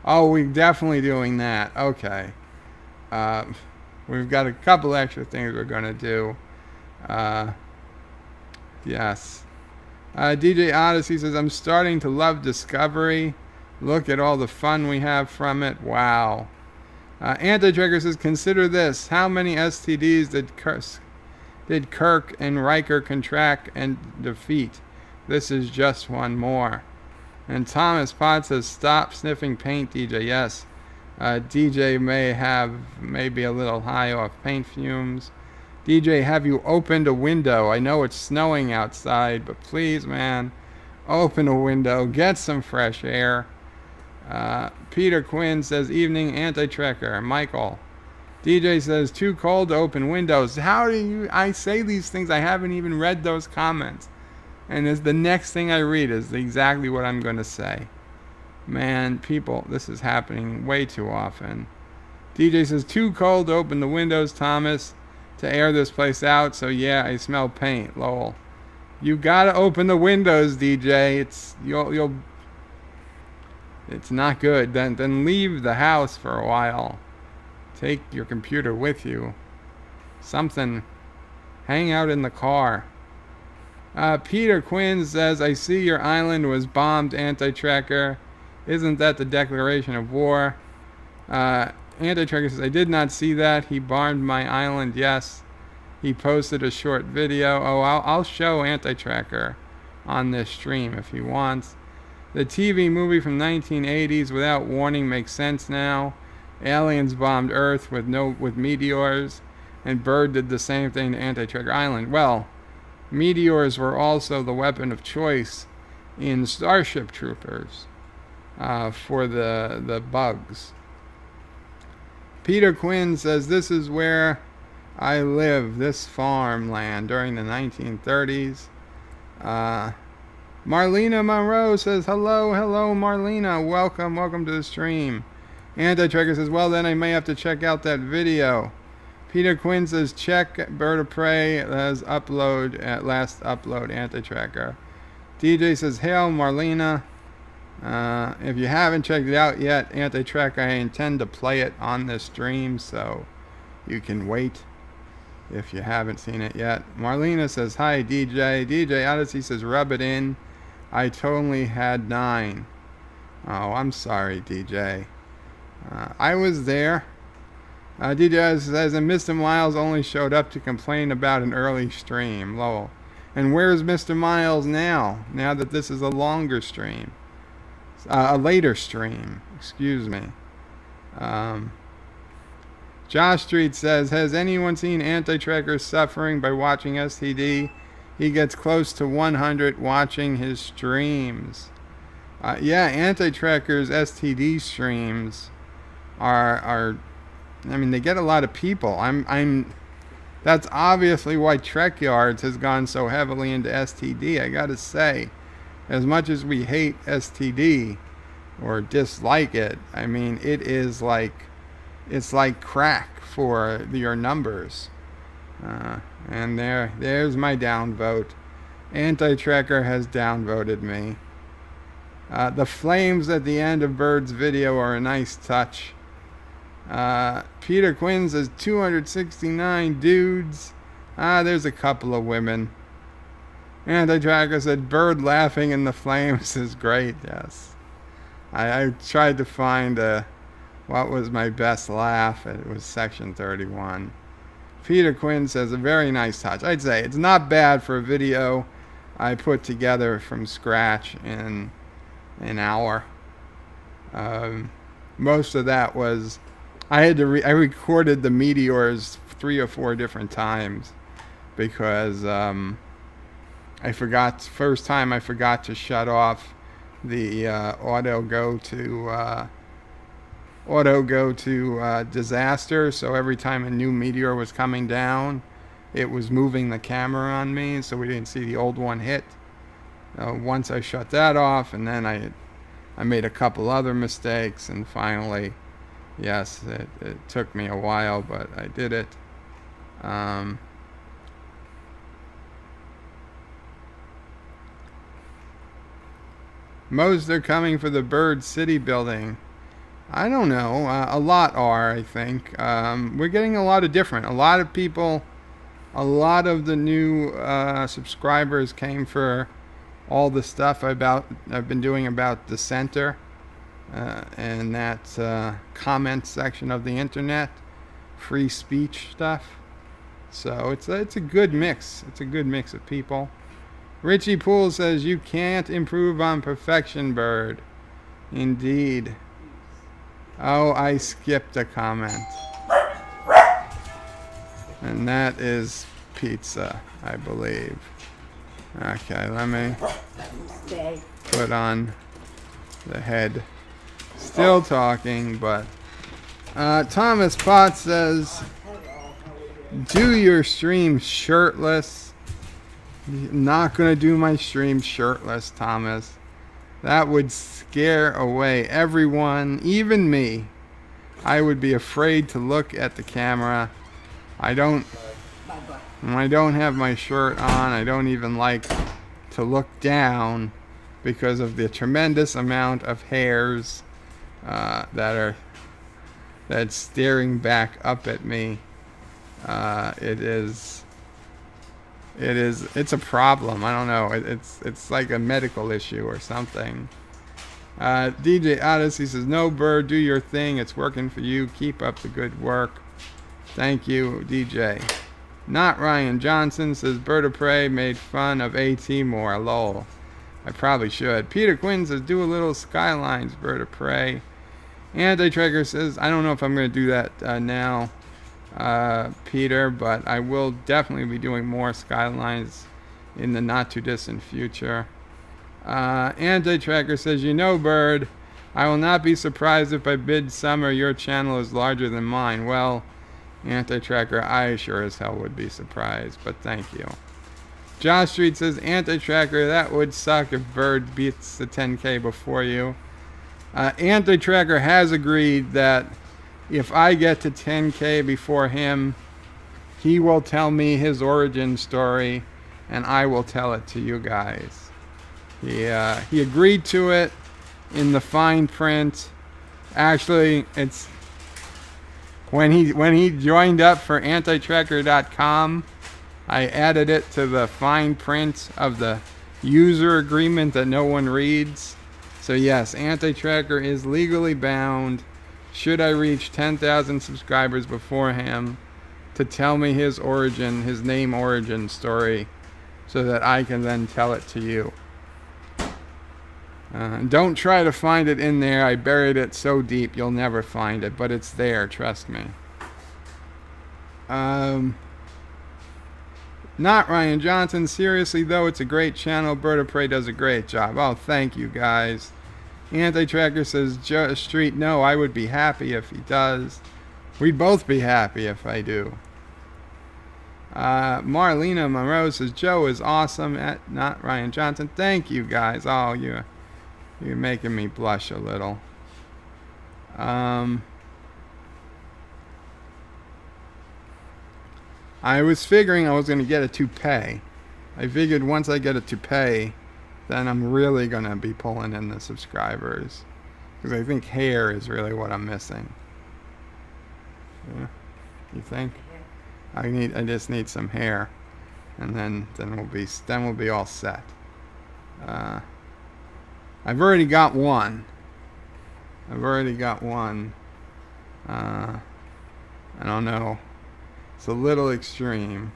Oh, we're definitely doing that. Okay. We've got a couple extra things we're going to do. Yes. DJ Odyssey says, I'm starting to love Discovery. Look at all the fun we have from it. Wow. Anti-Trigger says, consider this. How many STDs did Kirk and Riker contract and defeat? This is just one more. And Thomas Potts says, stop sniffing paint, DJ. Yes. DJ may be a little high off paint fumes. DJ, have you opened a window? I know it's snowing outside, but please, man, open a window. Get some fresh air. Peter Quinn says, evening, Anti-Trekker. Michael. DJ says, too cold to open windows. How do you... I say these things, I haven't even read those comments. And the next thing I read is exactly what I'm going to say. Man, people, this is happening way too often. DJ says, too cold to open the windows, Thomas, to air this place out. So yeah, I smell paint. Lol. You gotta open the windows, DJ. It's not good. Then leave the house for a while. Take your computer with you. Something. Hang out in the car. Peter Quinn says, I see your island was bombed, Anti-Tracker. Isn't that the declaration of war? Anti-Tracker says, I did not see that. He bombed my island, yes. He posted a short video. Oh, I'll show Anti-Tracker on this stream if he wants. The TV movie from 1980s without warning makes sense now. Aliens bombed Earth with meteors, and Bird did the same thing to Anti-Tracker Island. Well, meteors were also the weapon of choice in Starship Troopers for the bugs. Peter Quinn says, this is where I live, this farmland, during the 1930s. Marlena Monroe says, hello, Marlena. Welcome to the stream. Anti-Tracker says, well, then I may have to check out that video. Peter Quinn says, check Bird of Prey as last upload, Anti-Tracker. DJ says, hail, Marlena. If you haven't checked it out yet, Anti-Tracker, I intend to play it on this stream, so you can wait if you haven't seen it yet. Marlena says, hi, DJ. DJ Odyssey says, rub it in. I totally had 9. Oh, I'm sorry, DJ. I was there. DJ says, and Mr. Miles only showed up to complain about an early stream. Lol. And where's Mr. Miles now? Now that this is a longer stream. A later stream. Excuse me. Josh Street says, has anyone seen Anti-Tracker suffering by watching STD? He gets close to 100 watching his streams. Yeah, Anti-Tracker's STD streams are I mean, they get a lot of people. That's obviously why Trek Yards has gone so heavily into STD. I gotta say, as much as we hate STD or dislike it, I mean, it's like crack for your numbers. And there's my downvote. Anti-Tracker has downvoted me. The flames at the end of Bird's video are a nice touch. Peter Quinn says 269 dudes. There's a couple of women. Anti-Tracker said Bird laughing in the flames is great. Yes. I tried to find what was my best laugh. It was section 31. Peter Quinn says a very nice touch. I'd say it's not bad for a video I put together from scratch in an hour. Most of that was I recorded the meteors 3 or 4 different times because first time I forgot to shut off the auto go to disaster, so every time a new meteor was coming down it was moving the camera on me, so we didn't see the old one hit. Once I shut that off, and then I made a couple other mistakes, and finally, yes, it took me a while, but I did it. Most are coming for the Bird City building. I don't know. A lot are, I think. We're getting a lot of different. A lot of people, a lot of the new subscribers came for all the stuff I've been doing about the center and that comment section of the internet, free speech stuff. So it's a good mix. It's a good mix of people. Richie Poole says you can't improve on perfection, Bird. Indeed. Oh, I skipped a comment. And that is pizza, I believe. Okay, let me put on the head. Still talking, but Thomas Potts says, do your stream shirtless. I'm not going to do my stream shirtless, Thomas. That would scare away everyone, even me. I would be afraid to look at the camera. I don't, Bye-bye. when I don't have my shirt on, I don't even like to look down because of the tremendous amount of hairs that's staring back up at me. It's a problem. I don't know. It's like a medical issue or something. DJ Odyssey says, no, Bird, do your thing. It's working for you. Keep up the good work. Thank you, DJ. Not Ryan Johnson says, Bird of Prey made fun of AT more. Lol. I probably should. Peter Quinn says, do a little Skylines, Bird of Prey. Anti-Tracker says, I don't know if I'm going to do that now, Peter, but I will definitely be doing more Skylines in the not too distant future. Anti-Tracker says, you know, Bird, I will not be surprised if by midsummer your channel is larger than mine. Well, Anti-Tracker, I sure as hell would be surprised, but thank you. Josh Street says, Anti-Tracker, that would suck if Bird beats the 10K before you. Anti-Tracker has agreed that if I get to 10K before him, he will tell me his origin story, and I will tell it to you guys. He agreed to it in the fine print. Actually, it's when he joined up for antitracker.com, I added it to the fine print of the user agreement that no one reads. So yes, Anti-Tracker is legally bound, should I reach 10,000 subscribers before him, to tell me his name origin story, so that I can then tell it to you. Don't try to find it in there. I buried it so deep you'll never find it, but it's there, trust me. Not Ryan Johnson. Seriously though, it's a great channel. Bird of Prey does a great job. Oh, thank you guys. Anti-Tracker says, Street, no, I would be happy if he does. We'd both be happy if I do. Marlena Monroe says, Joe is awesome. At not Ryan Johnson. Thank you guys. Oh, you're making me blush a little. I was figuring I was going to get a toupee. I figured once I get a toupee, then I'm really going to be pulling in the subscribers. Because I think hair is really what I'm missing. Yeah. You think? I just need some hair. And then we'll be all set. I've already got one. I don't know. It's a little extreme.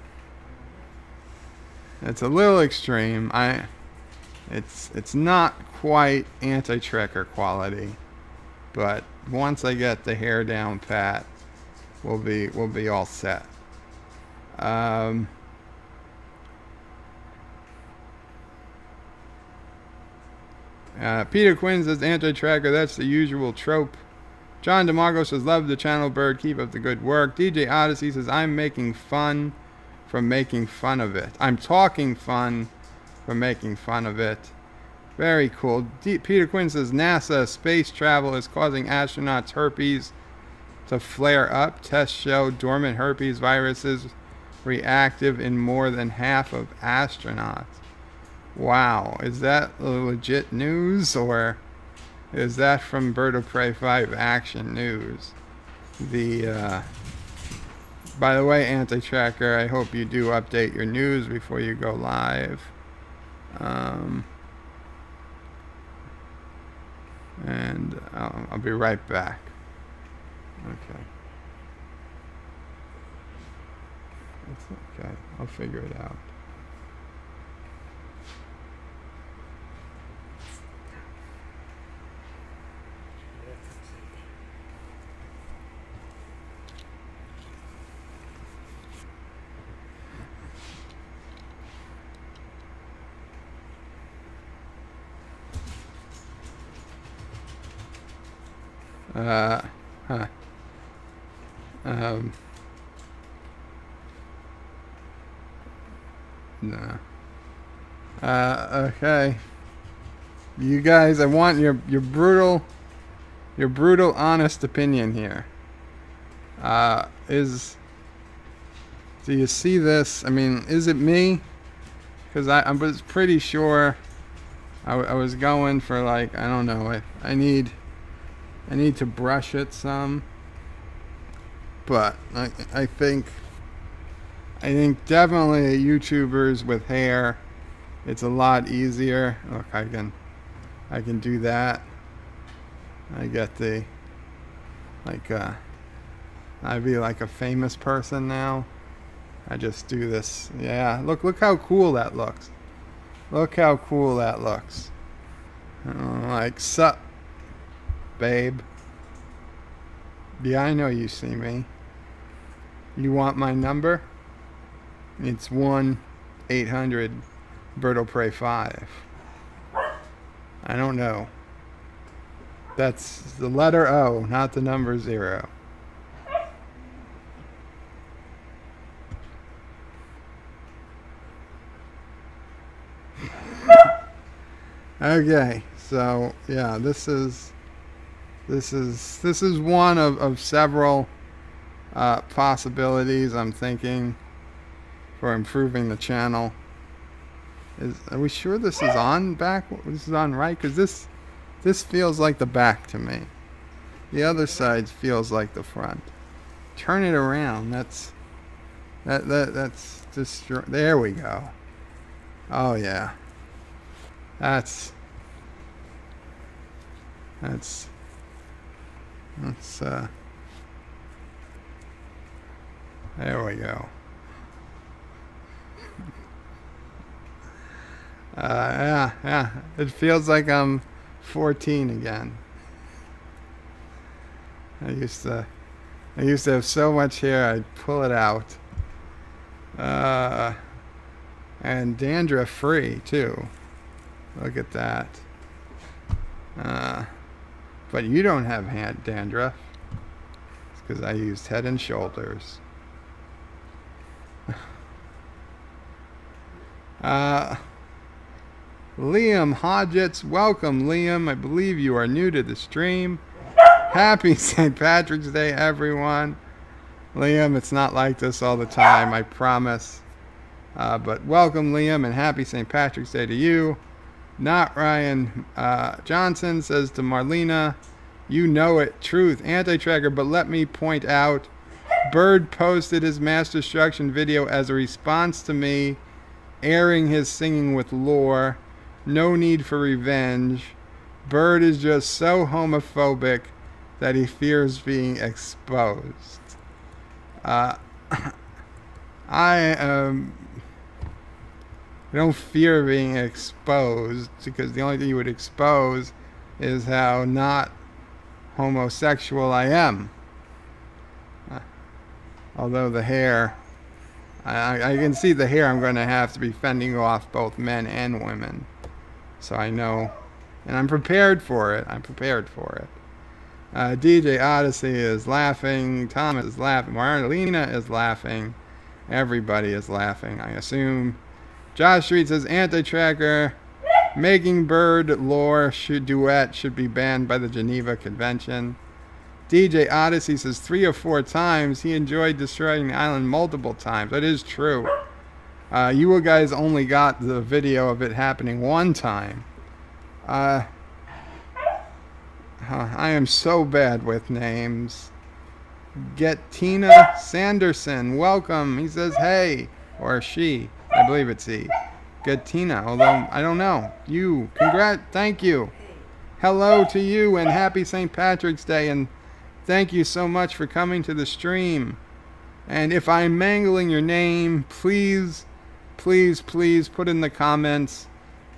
It's not quite Anti-Tracker quality, but once I get the hair down pat, we'll be all set. Peter Quinn says, Anti-Tracker, that's the usual trope. John DeMarco says, love the channel, Bird, keep up the good work. DJ Odyssey says, I'm making fun from making fun of it. I'm talking fun from making fun of it. Very cool. Peter Quinn says, NASA space travel is causing astronauts' herpes to flare up. Tests show dormant herpes viruses reactive in more than half of astronauts. Wow, is that legit news, or is that from Bird of Prey 5 Action News? By the way, Anti-Tracker, I hope you do update your news before you go live. And I'll be right back. Okay. It's okay. I'll figure it out. No. Okay. You guys, I want your brutal, honest opinion here. Do you see this? I mean, is it me? Because I was pretty sure I was going for, like, I don't know. I need to brush it some. But I think definitely YouTubers with hair, it's a lot easier. Look, I can do that. I get the, like, I'd be like a famous person now. I just do this. Yeah, look how cool that looks. Look how cool that looks. Like, sup, babe. Yeah, I know you see me. You want my number? It's 1-800-BIRD'LL-PRAY-5. I don't know. That's the letter O, not the number 0. Okay, so yeah, this is one of several possibilities I'm thinking for improving the channel. Are we sure this is on back? This is on right? Because this feels like the back to me. The other side feels like the front. Turn it around. That's just, there we go. Oh yeah. There we go. Yeah. It feels like I'm 14 again. I used to have so much hair I'd pull it out. And dandruff free too. Look at that. But you don't have dandruff. It's because I used Head and Shoulders. Liam Hodgetts, welcome Liam. I believe you are new to the stream. Happy St. Patrick's Day, everyone. Liam, it's not like this all the time, I promise. But welcome Liam, and happy St. Patrick's Day to you. Not Ryan Johnson says to Marlena, you know it, truth, anti-tracker, but let me point out, Bird posted his mass destruction video as a response to me airing his singing with lore. No need for revenge. Bird is just so homophobic that he fears being exposed. I don't fear being exposed, because the only thing you would expose is how not homosexual I am. Although the hair, I can see the hair I'm going to have to be fending off both men and women. So I know, and I'm prepared for it. DJ Odyssey is laughing. Thomas is laughing. Marlena is laughing. Everybody is laughing, I assume. Josh Street says, anti-tracker, making Bird lore duet should be banned by the Geneva Convention. DJ Odyssey says 3 or 4 times. He enjoyed destroying the island multiple times. That is true. You guys only got the video of it happening one time. I am so bad with names. Get Tina Sanderson, welcome. He says hey, or she. I believe it's he. Get Tina, although I don't know. You, thank you. Hello to you, and happy St. Patrick's Day, and thank you so much for coming to the stream. And if I'm mangling your name, please put in the comments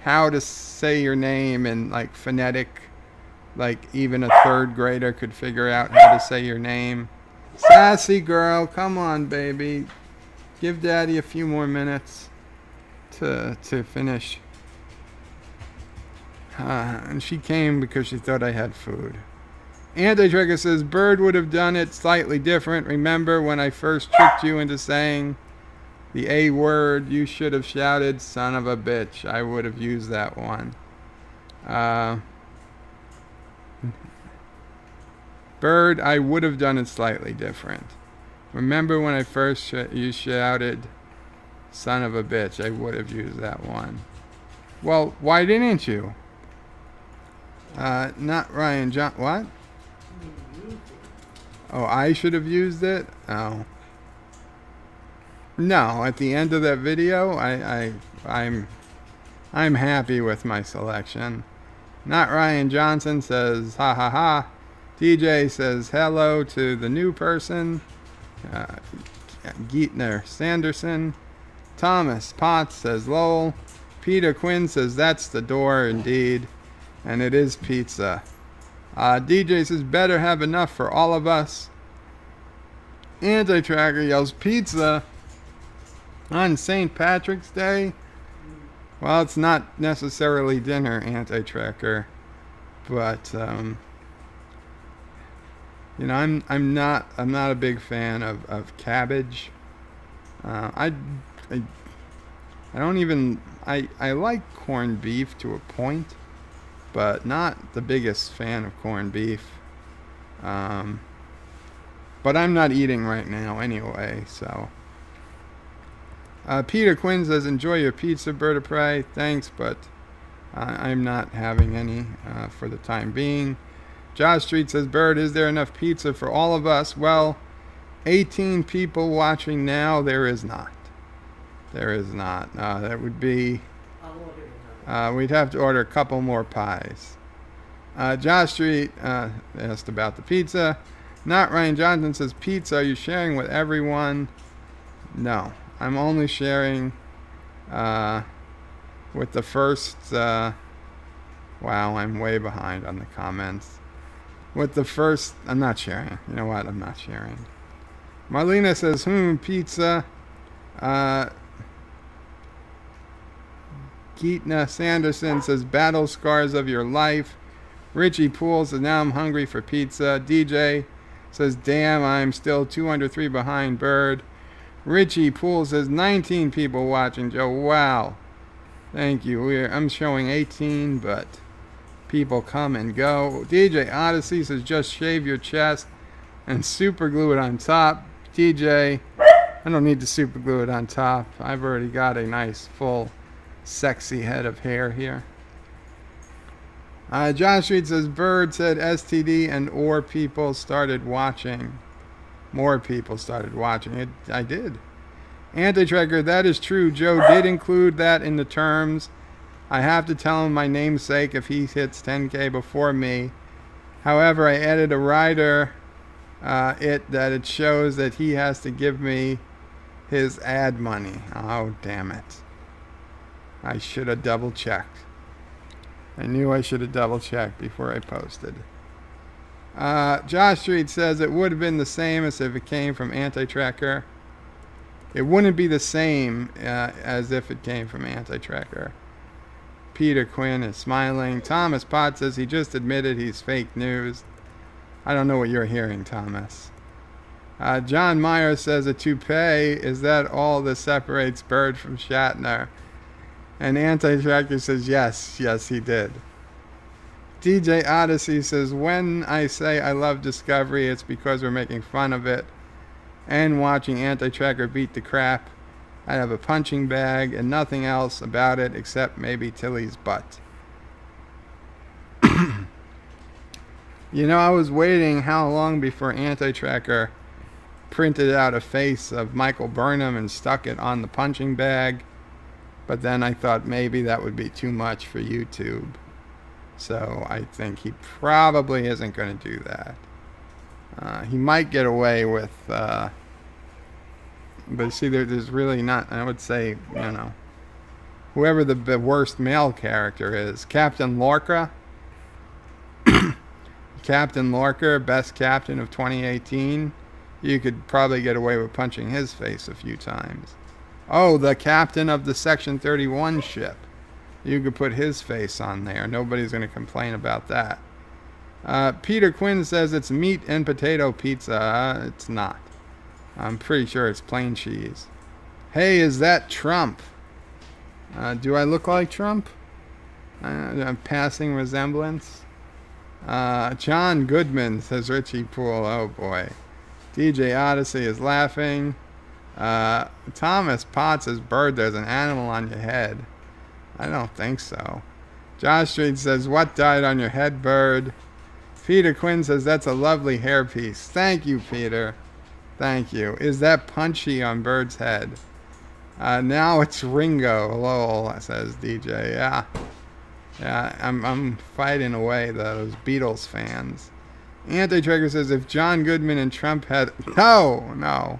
how to say your name in, like, phonetic, like even a 3rd grader could figure out how to say your name. Sassy girl, come on baby, give daddy a few more minutes to finish. And she came because she thought I had food. Anti-Tracker says, Bird would have done it slightly different. Remember when I first tricked you into saying the A word? You should have shouted, son of a bitch. I would have used that one. Uh, Bird, I would have done it slightly different. Remember when I first you shouted, "Son of a bitch," I would have used that one. Well, why didn't you? Not Ryan John. What? Oh, I should have used it? Oh. No, at the end of that video, I'm happy with my selection. Not Ryan Johnson says, ha ha ha. DJ says hello to the new person. Geetner Sanderson. Thomas Potts says lol. Peter Quinn says that's the door indeed. And it is pizza. DJ says better have enough for all of us. Anti-Tracker yells pizza on St. Patrick's Day. Well, it's not necessarily dinner, Anti-Tracker, but you know, I'm not a big fan of cabbage. I don't even I like corned beef to a point, but not the biggest fan of corned beef. But I'm not eating right now anyway, so. Peter Quinn says, enjoy your pizza, Bird of Prey. Thanks, but I'm not having any for the time being. Josh Street says, Bird, is there enough pizza for all of us? Well, 18 people watching now, there is not. There is not. That would be, we'd have to order a couple more pies. Josh Street asked about the pizza. Not Ryan Johnson says, pizza, are you sharing with everyone? No. I'm only sharing with the first, wow, I'm way behind on the comments. With the first, I'm not sharing. You know what? I'm not sharing. Marlena says, pizza. Geetna Sanderson says, battle scars of your life. Richie Poole says, now I'm hungry for pizza. DJ says, damn, I'm still 203 behind Bird. Richie Poole says 19 people watching, Joe. Wow. Thank you. I'm showing 18, but people come and go. DJ Odyssey says just shave your chest and super glue it on top. DJ, I don't need to super glue it on top. I've already got a nice, full, sexy head of hair here. John Street says Bird said STD and or people started watching. More people started watching it. I did. Anti-Tracker, that is true. Joe did include that in the terms. I have to tell him my namesake if he hits 10K before me. However, I added a rider that it shows that he has to give me his ad money. Oh, damn it. I should have double checked. I knew I should have double checked before I posted. Josh Street says it would have been the same as if it came from Anti-Tracker. It wouldn't be the same as if it came from Anti-Tracker. Peter Quinn is smiling. Thomas Potts says he just admitted he's fake news. I don't know what you're hearing, Thomas. John Meyer says a toupee, is that all that separates Bird from Shatner? And Anti-Tracker says yes, he did. DJ Odyssey says, when I say I love Discovery, it's because we're making fun of it and watching Anti-Tracker beat the crap out of a punching bag and nothing else about it except maybe Tilly's butt. You know, I was waiting how long before Anti-Tracker printed out a face of Michael Burnham and stuck it on the punching bag, but then I thought maybe that would be too much for YouTube. So I think he probably isn't going to do that. He might get away with, but see, there's really not, I would say, you know, whoever the worst male character is. Captain Lorca. Captain Lorca, best captain of 2018. You could probably get away with punching his face a few times. Oh, the captain of the Section 31 ship. You could put his face on there. Nobody's going to complain about that. Peter Quinn says it's meat and potato pizza. It's not. I'm pretty sure it's plain cheese. Hey, is that Trump? Do I look like Trump? A passing resemblance. John Goodman, says Richie Poole. Oh boy. DJ Odyssey is laughing. Thomas Potts says, Bird, there's an animal on your head. I don't think so. Josh Street says, what died on your head, Bird? Peter Quinn says, that's a lovely hairpiece. Thank you, Peter. Thank you. Is that punchy on Bird's head? Now it's Ringo. Lol, says DJ. Yeah. Yeah, I'm fighting away those Beatles fans. Anti-Trigger says, if John Goodman and Trump had... No.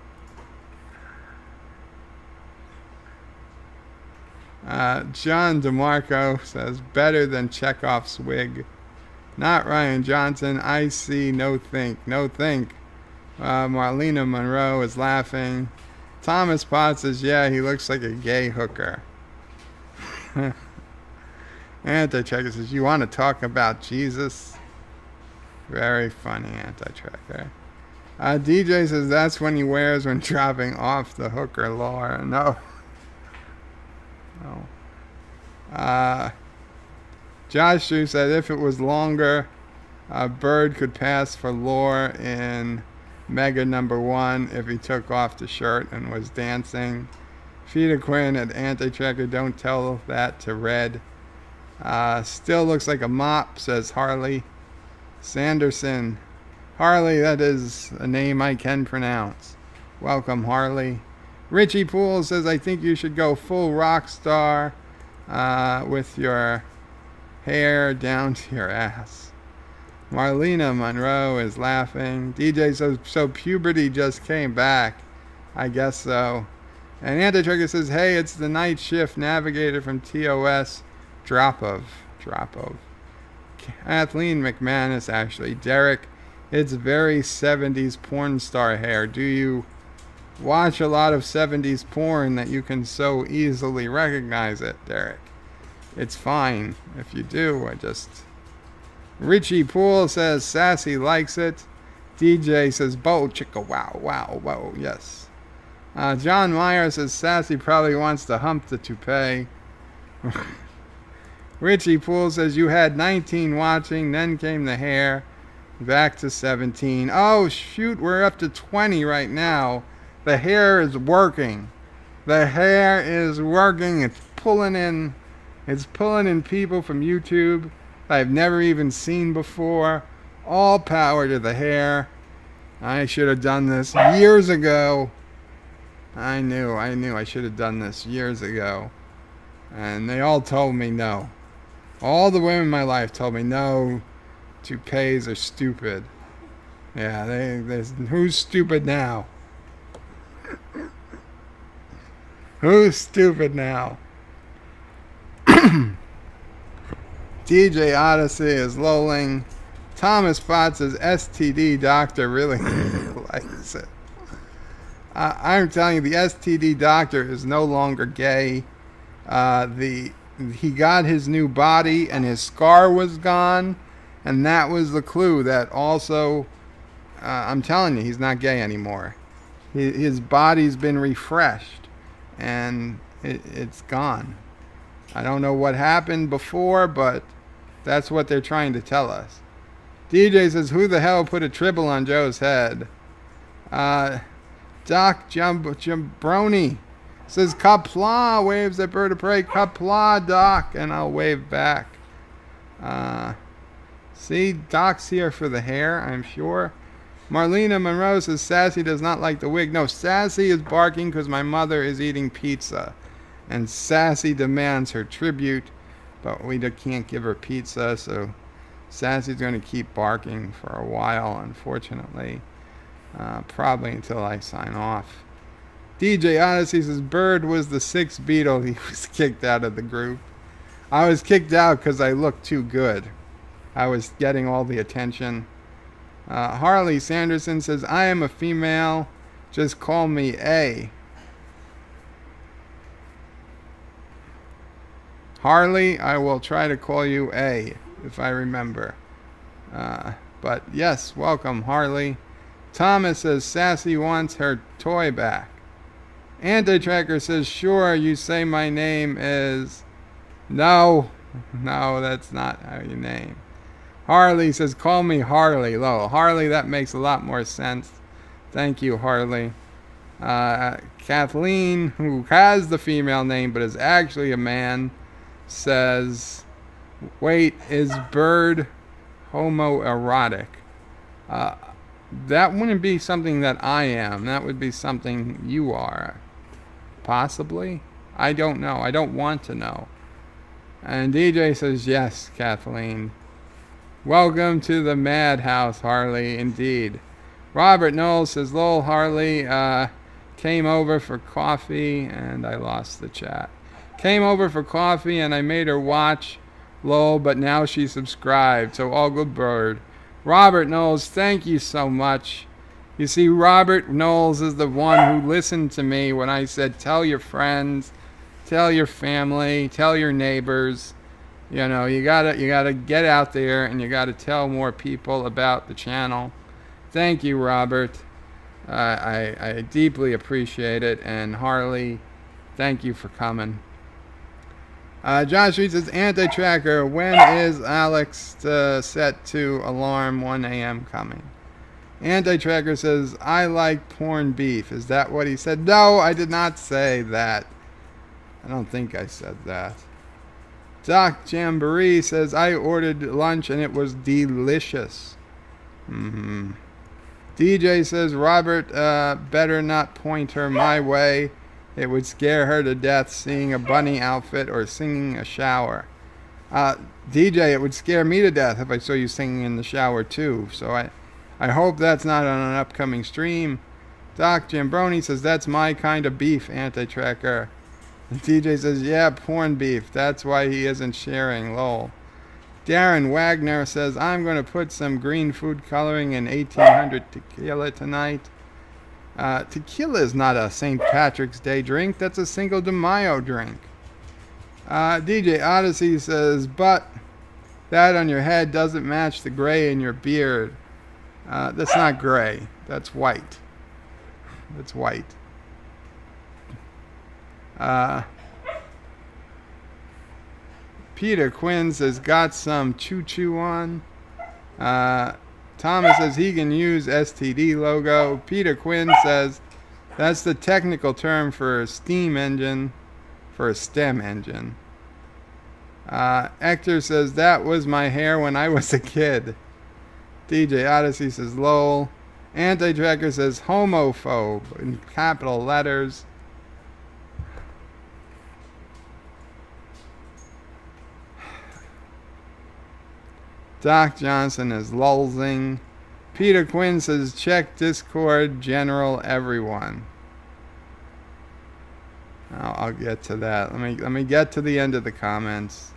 John DeMarco says, better than Chekhov's wig. Not Ryan Johnson. I see. No think. Marlena Monroe is laughing. Thomas Potts says, yeah, he looks like a gay hooker. Anti-Tracker says, you want to talk about Jesus? Very funny, Anti-Tracker. DJ says, that's when he wears when dropping off the hooker lore. No. Josh Drew said, if it was longer, Bird could pass for lore in Mega #1 if he took off the shirt and was dancing. Peter Quinn at Anti-Tracker, don't tell that to Red. Still looks like a mop, says Harley. Sanderson. Harley, that is a name I can pronounce. Welcome, Harley. Richie Poole says, I think you should go full rock star with your hair down to your ass. Marlena Monroe is laughing. DJ, so puberty just came back. I guess so. And Anti-Trigger says, hey, it's the night shift navigator from TOS. Drop of. Kathleen McManus, actually. Derek, it's very 70s porn star hair. Do you watch a lot of 70s porn that you can so easily recognize it, Derek? It's fine if you do. Richie Poole says Sassy likes it. DJ says bo chicka wow. Yes. John Meyer says Sassy probably wants to hump the toupee. Richie Poole says you had 19 watching, then came the hair, back to 17. Oh shoot, we're up to 20 right now. The hair is working. It's pulling in people from YouTube I've never even seen before. All power to the hair. I should have done this years ago. I knew I should have done this years ago. And they all told me no. All the women in my life told me no, toupees are stupid. Yeah, who's stupid now? Who's stupid now? DJ Odyssey is lolling. Thomas Potts says STD doctor really likes it. I'm telling you, the STD doctor is no longer gay. He got his new body and his scar was gone, and that was the clue that also, I'm telling you, he's not gay anymore. His body's been refreshed, and it's gone. I don't know what happened before, but that's what they're trying to tell us. DJ says, who the hell put a tribble on Joe's head? Doc Jambroni says, Qapla, waves at Bird of Prey. Qapla, Doc, and I'll wave back. See, Doc's here for the hair, I'm sure. Marlena Monroe says, Sassy does not like the wig. No, Sassy is barking because my mother is eating pizza. And Sassy demands her tribute, but we can't give her pizza, so Sassy's going to keep barking for a while, unfortunately. Probably until I sign off. DJ Odyssey says, Bird was the sixth Beatle. He was kicked out of the group. I was kicked out because I looked too good. I was getting all the attention. Harley Sanderson says, I am a female. Just call me A. Harley, I will try to call you A if I remember. But yes, welcome, Harley. Thomas says Sassy wants her toy back. Anti-Tracker says, sure, you say my name is... No, No, that's not how you name. Harley says, call me Harley. Lol. Harley, that makes a lot more sense. Thank you, Harley. Kathleen, who has the female name but is actually a man, says, wait, is bird homoerotic? That wouldn't be something that I am. That would be something you are. Possibly? I don't know. I don't want to know. And DJ says, yes, Kathleen. Welcome to the madhouse, Harley, indeed. Robert Knowles says, lol, Harley came over for coffee, and I lost the chat. Came over for coffee, and I made her watch, lol, but now she subscribed, so all good bird. Robert Knowles, thank you so much. You see, Robert Knowles is the one who listened to me when I said, tell your friends, tell your family, tell your neighbors. You know, you gotta get out there and you gotta tell more people about the channel. Thank you, Robert. I deeply appreciate it. And Harley, thank you for coming. Josh Reed says, anti-tracker, when is Alex set to alarm 1 a.m. coming? Anti-tracker says, I like porn beef. Is that what he said? No, I did not say that. I don't think I said that. Doc Jamboree says, I ordered lunch and it was delicious. DJ says, Robert, better not point her my way. It would scare her to death seeing a bunny outfit or singing a shower. DJ, it would scare me to death if I saw you singing in the shower too. So I hope that's not on an upcoming stream. Doc Jambroni says, that's my kind of beef, anti-tracker. And DJ says, yeah, porn beef. That's why he isn't sharing, lol. Darren Wagner says, I'm going to put some green food coloring in 1800 tequila tonight. Tequila is not a St. Patrick's Day drink. That's a Cinco de Mayo drink. DJ Odyssey says, but that on your head doesn't match the gray in your beard. That's not gray. That's white. That's white. Peter Quinn says, got some choo-choo on. Thomas says he can use STD logo. Peter Quinn says that's the technical term for a steam engine, for a STEM engine. Hector says that was my hair when I was a kid. DJ Odyssey says lol. Anti-tracker says homophobe in capital letters. Doc Johnson is lulzing. Peter Quinn says, check Discord, general, everyone. I'll get to that. Let me get to the end of the comments.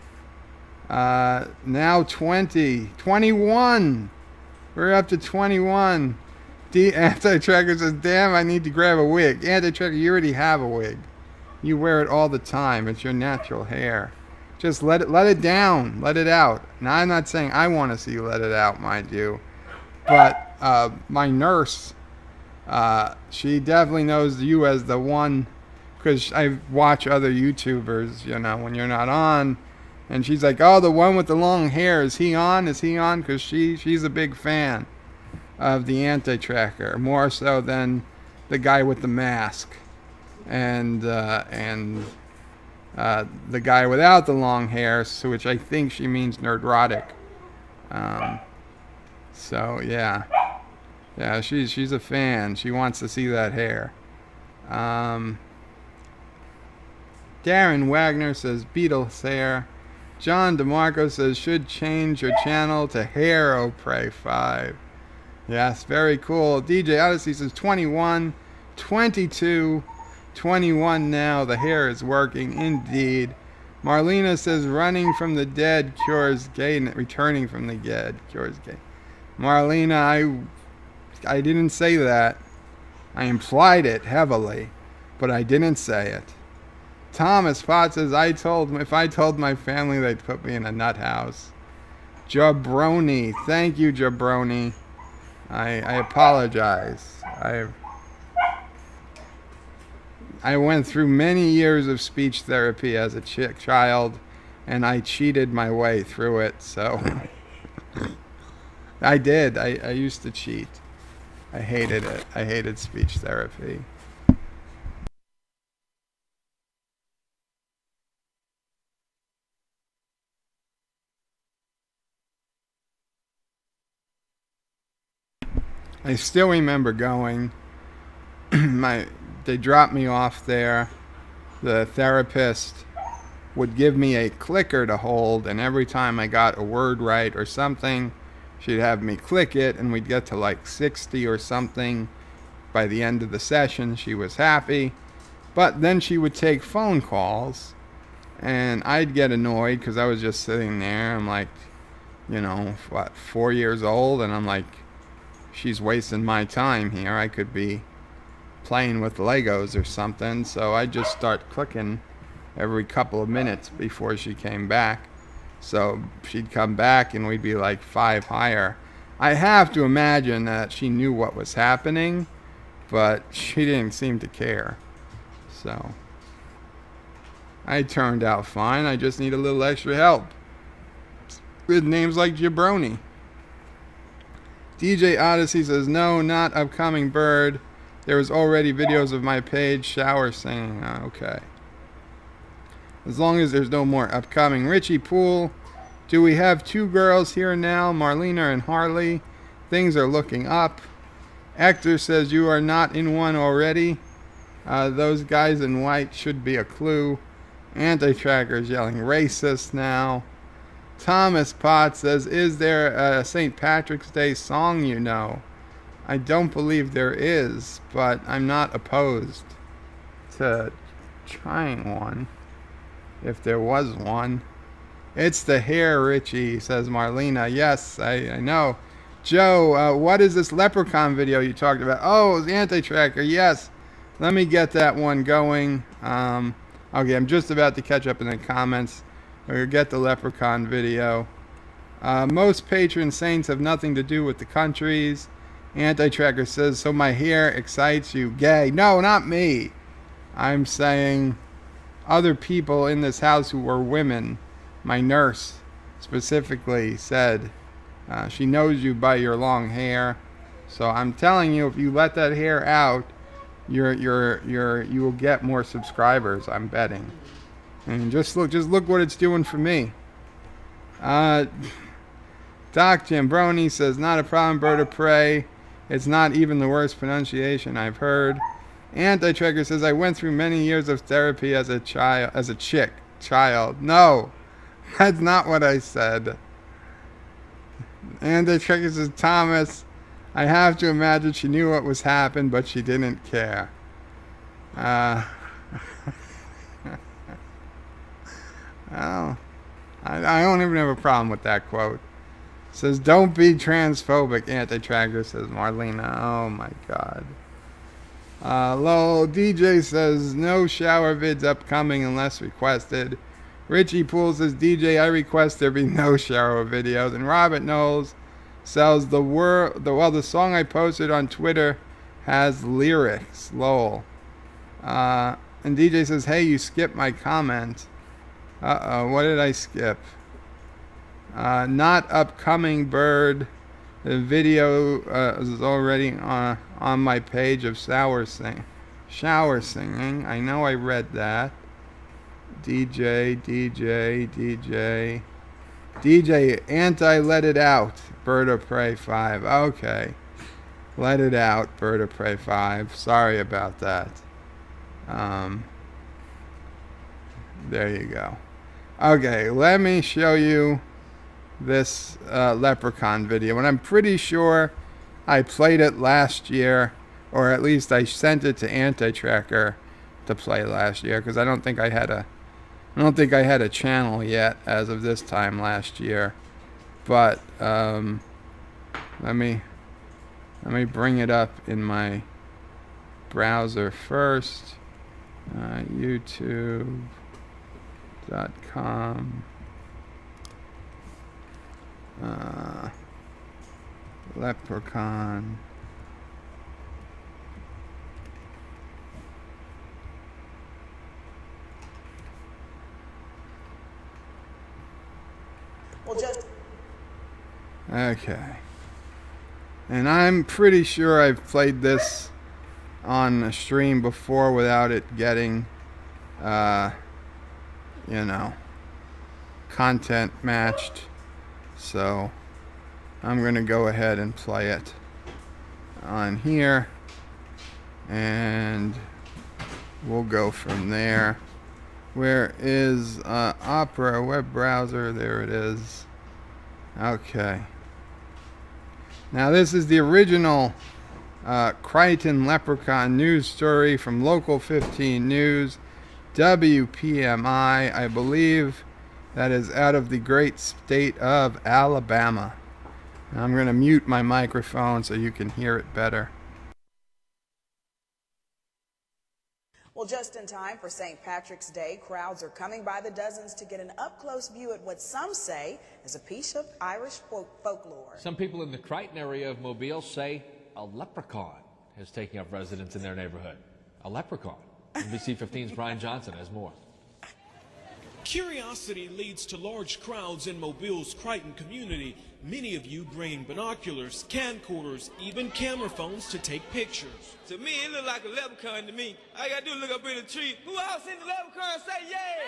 Now 21. We're up to 21. Anti-tracker says, damn, I need to grab a wig. Anti-tracker, you already have a wig. You wear it all the time. It's your natural hair. Just let it down. Let it out. Now, I'm not saying I want to see you let it out, mind you. But my nurse, she definitely knows you as the one, because I watch other YouTubers, you know, when you're not on. And she's like, oh, the one with the long hair, is he on? Is he on? Because she's a big fan of the anti-tracker, more so than the guy with the mask. And the guy without the long hair, so which I think she means nerdrotic. So yeah, she's a fan. She wants to see that hair. Darren Wagner says Beatles hair. John DeMarco says should change your channel to Hair Prey 5. Yes, very cool. DJ Odyssey says 21, 22. 21 now. The hair is working indeed. Marlena says running from the dead cures gay. Returning from the dead cures gay. Marlena, I didn't say that. I implied it heavily, but I didn't say it. Thomas Potts says if I told my family they'd put me in a nut house. Jabroni, thank you, Jabroni. I apologize. I went through many years of speech therapy as a child, and I cheated my way through it. So I did. I used to cheat. I hated it. I hated speech therapy. I still remember going. They dropped me off there. The therapist would give me a clicker to hold, and every time I got a word right or something, she'd have me click it, and we'd get to like 60 or something. By the end of the session, she was happy. But then she would take phone calls, and I'd get annoyed because I was just sitting there. I'm like, 4 years old, and I'm like, she's wasting my time here. I could be playing with Legos or something. So I just start clicking every couple of minutes before she came back. So she'd come back and we'd be like 5 higher. I have to imagine that she knew what was happening, but she didn't seem to care. So I turned out fine. I just need a little extra help with names like Jabroni. DJ Odyssey says, no, not upcoming bird. There was already videos of my page shower singing. Okay. As long as there's no more upcoming. Richie Poole, do we have 2 girls here now? Marlena and Harley. Things are looking up. Hector says, you are not in one already. Those guys in white should be a clue. Anti-Tracker's yelling racist now. Thomas Potts says, is there a St. Patrick's Day song you know? I don't believe there is, but I'm not opposed to trying one, if there was one. It's the hair, Richie, says Marlena. Yes, I know. Joe, what is this leprechaun video you talked about? Oh, the anti-tracker, yes. Let me get that one going. Okay, I'm just about to catch up in the comments. We'll get the leprechaun video. Most patron saints have nothing to do with the countries. Anti-tracker says, so my hair excites you. Gay. No, not me. I'm saying other people in this house who were women. My nurse specifically said she knows you by your long hair. So I'm telling you, if you let that hair out, you will get more subscribers. I'm betting. And just look what it's doing for me. Doc Jambroni says, not a problem, bird of prey. It's not even the worst pronunciation I've heard. Anti-Tracker says, I went through many years of therapy as a child. No, that's not what I said. Anti-Tracker says, Thomas, I have to imagine she knew what was happening, but she didn't care. Well, I don't even have a problem with that quote. Says, don't be transphobic, anti-tracker, says Marlena. Oh my god. Lol, DJ says, no shower vids upcoming unless requested. Richie Poole says, DJ, I request there be no shower videos. And Robert Knowles says, the song I posted on Twitter has lyrics. Lol. And DJ says, hey, you skipped my comment. Uh-oh, what did I skip? Not upcoming bird. The video is already on my page of shower singing. I know I read that. DJ, anti-let it out. Bird of Prey 5. Okay. Let it out, Bird of Prey 5. Sorry about that. There you go. Okay, let me show you this leprechaun video. And I'm pretty sure I played it last year, or at least I sent it to Anti-Tracker to play last year, because I don't think I had a channel yet as of this time last year. But let me bring it up in my browser first. YouTube.com. Leprechaun. Okay. And I'm pretty sure I've played this on a stream before without it getting, you know, content matched. So I'm going to go ahead and play it on here. And we'll go from there. Where is Opera web browser? There it is. Okay. Now this is the original Crichton Leprechaun news story from Local 15 News, WPMI. I believe that is out of the great state of Alabama. Now I'm going to mute my microphone so you can hear it better. Well, just in time for St. Patrick's Day, crowds are coming by the dozens to get an up-close view at what some say is a piece of Irish folklore. Some people in the Crichton area of Mobile say a leprechaun is taking up residence in their neighborhood. A leprechaun. NBC 15's Brian Johnson has more. Curiosity leads to large crowds in Mobile's Crichton community. Many of you bringing binoculars, camcorders, even camera phones to take pictures. To me, it look like a leprechaun to me. All you gotta do is look up in the tree. Who else seen the leprechaun? Say yeah!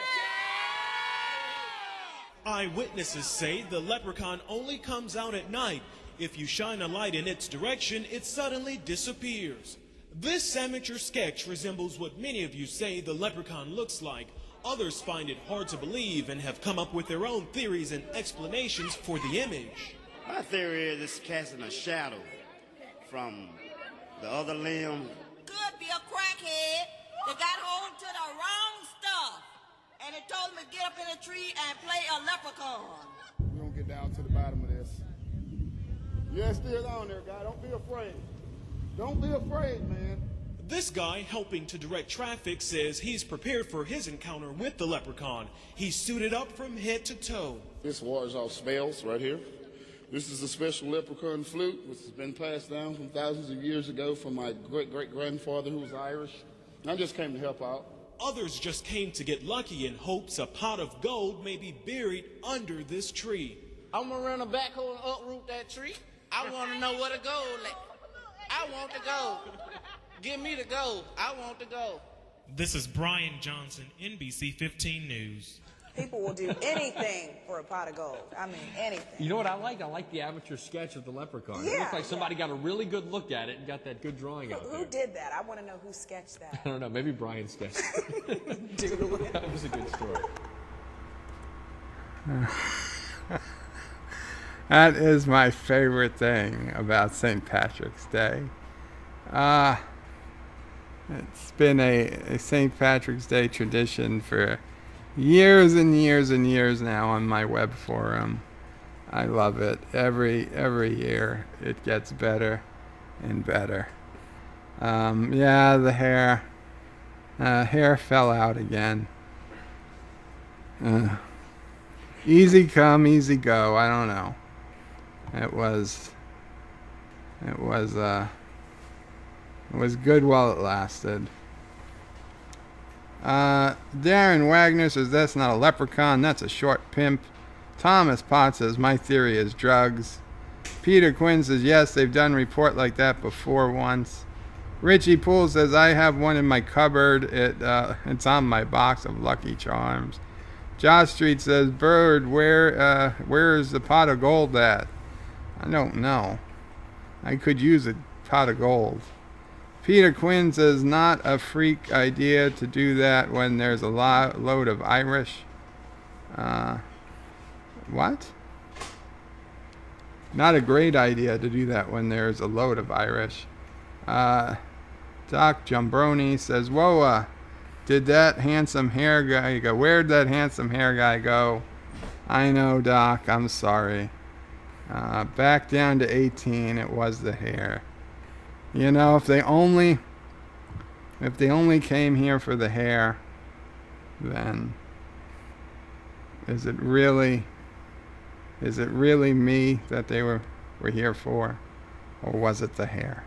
Eyewitnesses say the leprechaun only comes out at night. If you shine a light in its direction, it suddenly disappears. This amateur sketch resembles what many of you say the leprechaun looks like. Others find it hard to believe and have come up with their own theories and explanations for the image. My theory is it's casting a shadow from the other limb. Could be a crackhead that got hold to the wrong stuff, and it told him to get up in a tree and play a leprechaun. We're going to get down to the bottom of this. Yeah, it's still on there, guy. Don't be afraid. Don't be afraid, man. This guy helping to direct traffic says he's prepared for his encounter with the leprechaun. He's suited up from head to toe. This wars off spells right here. This is a special leprechaun flute, which has been passed down from thousands of years ago from my great-great-grandfather, who was Irish. I just came to help out. Others just came to get lucky in hopes a pot of gold may be buried under this tree. I'm gonna run a backhoe and uproot that tree. I want to know where the gold at. I want the gold. Give me the gold. I want the gold. This is Brian Johnson, NBC 15 News. People will do anything for a pot of gold. I mean, anything. You know what I like? I like the amateur sketch of the leprechaun. Yeah, it looks like somebody got a really good look at it and got that good drawing out there. Who did that? I want to know who sketched that. I don't know. Maybe Brian sketched it. That was a good story. That is my favorite thing about St. Patrick's Day. It's been a St. Patrick's Day tradition for years and years and years now on my web forum. I love it. Every year it gets better and better. Yeah, the hair fell out again. Easy come, easy go. I don't know. It was good while it lasted. Darren Wagner says that's not a leprechaun, that's a short pimp. Thomas Potts says my theory is drugs. Peter Quinn says yes, they've done a report like that before once. Richie Poole says I have one in my cupboard. It's on my box of Lucky Charms. Josh Street says Bird, where is the pot of gold at? I don't know. I could use a pot of gold. Peter Quinn says not a freak idea to do that when there's a load of Irish. What? Not a great idea to do that when there's a load of Irish. Doc Jumbroni says, whoa, did that handsome hair guy go? Where'd that handsome hair guy go? I know, Doc, I'm sorry. Back down to 18, it was the hair. You know, if they only came here for the hair, then is it really me that they were here for, or was it the hair?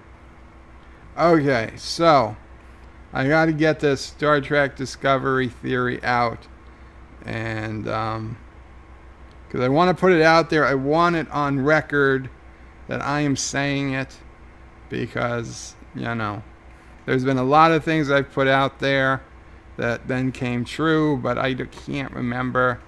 Okay, so I got to get this Star Trek Discovery theory out, and because I want to put it out there. I want it on record that I am saying it, because, you know, there's been a lot of things I've put out there that then came true, but I can't remember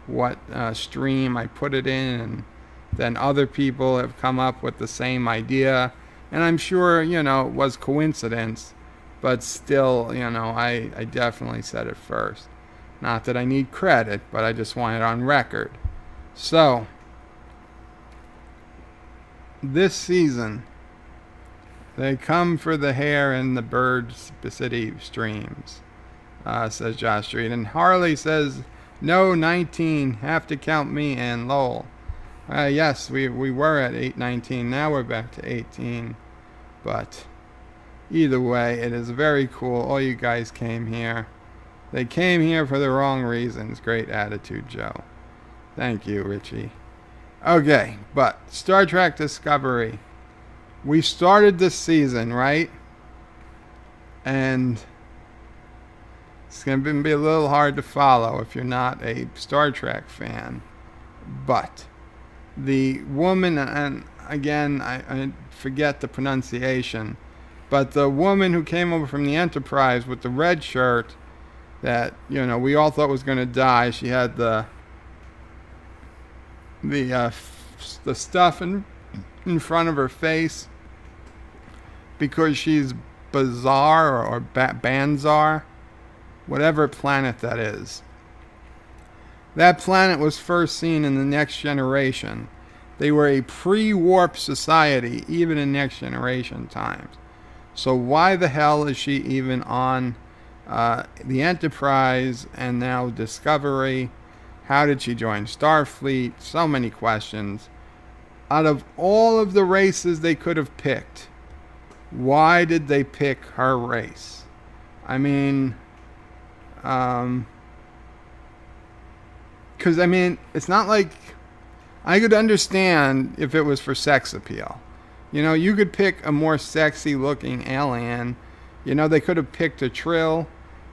what stream I put it in, and then other people have come up with the same idea, and I'm sure, you know, it was coincidence, but still, you know, I definitely said it first. Not that I need credit, but I just want it on record. So, this season, they come for the hare and the bird city streams, says Josh Street. And Harley says, no, 19, have to count me in, lol. Yes, we were at 819, now we're back to 18. But either way, it is very cool. All you guys came here. They came here for the wrong reasons. Great attitude, Joe. Thank you, Richie. Okay, but Star Trek Discovery. We started this season, right? And it's going to be a little hard to follow if you're not a Star Trek fan. But the woman, and again, I forget the pronunciation, but the woman who came over from the Enterprise with the red shirt that, you know, we all thought was going to die. She had the stuff in front of her face because she's Bazar or Banzar, whatever planet that is. That planet was first seen in the Next Generation. They were a pre-warp society, even in Next Generation times. So why the hell is she even on the Enterprise and now Discovery? How did she join Starfleet? So many questions. Out of all of the races they could have picked, why did they pick her race? I mean, because, I mean, it's not like I could understand if it was for sex appeal. You know, you could pick a more sexy looking alien. You know, they could have picked a Trill.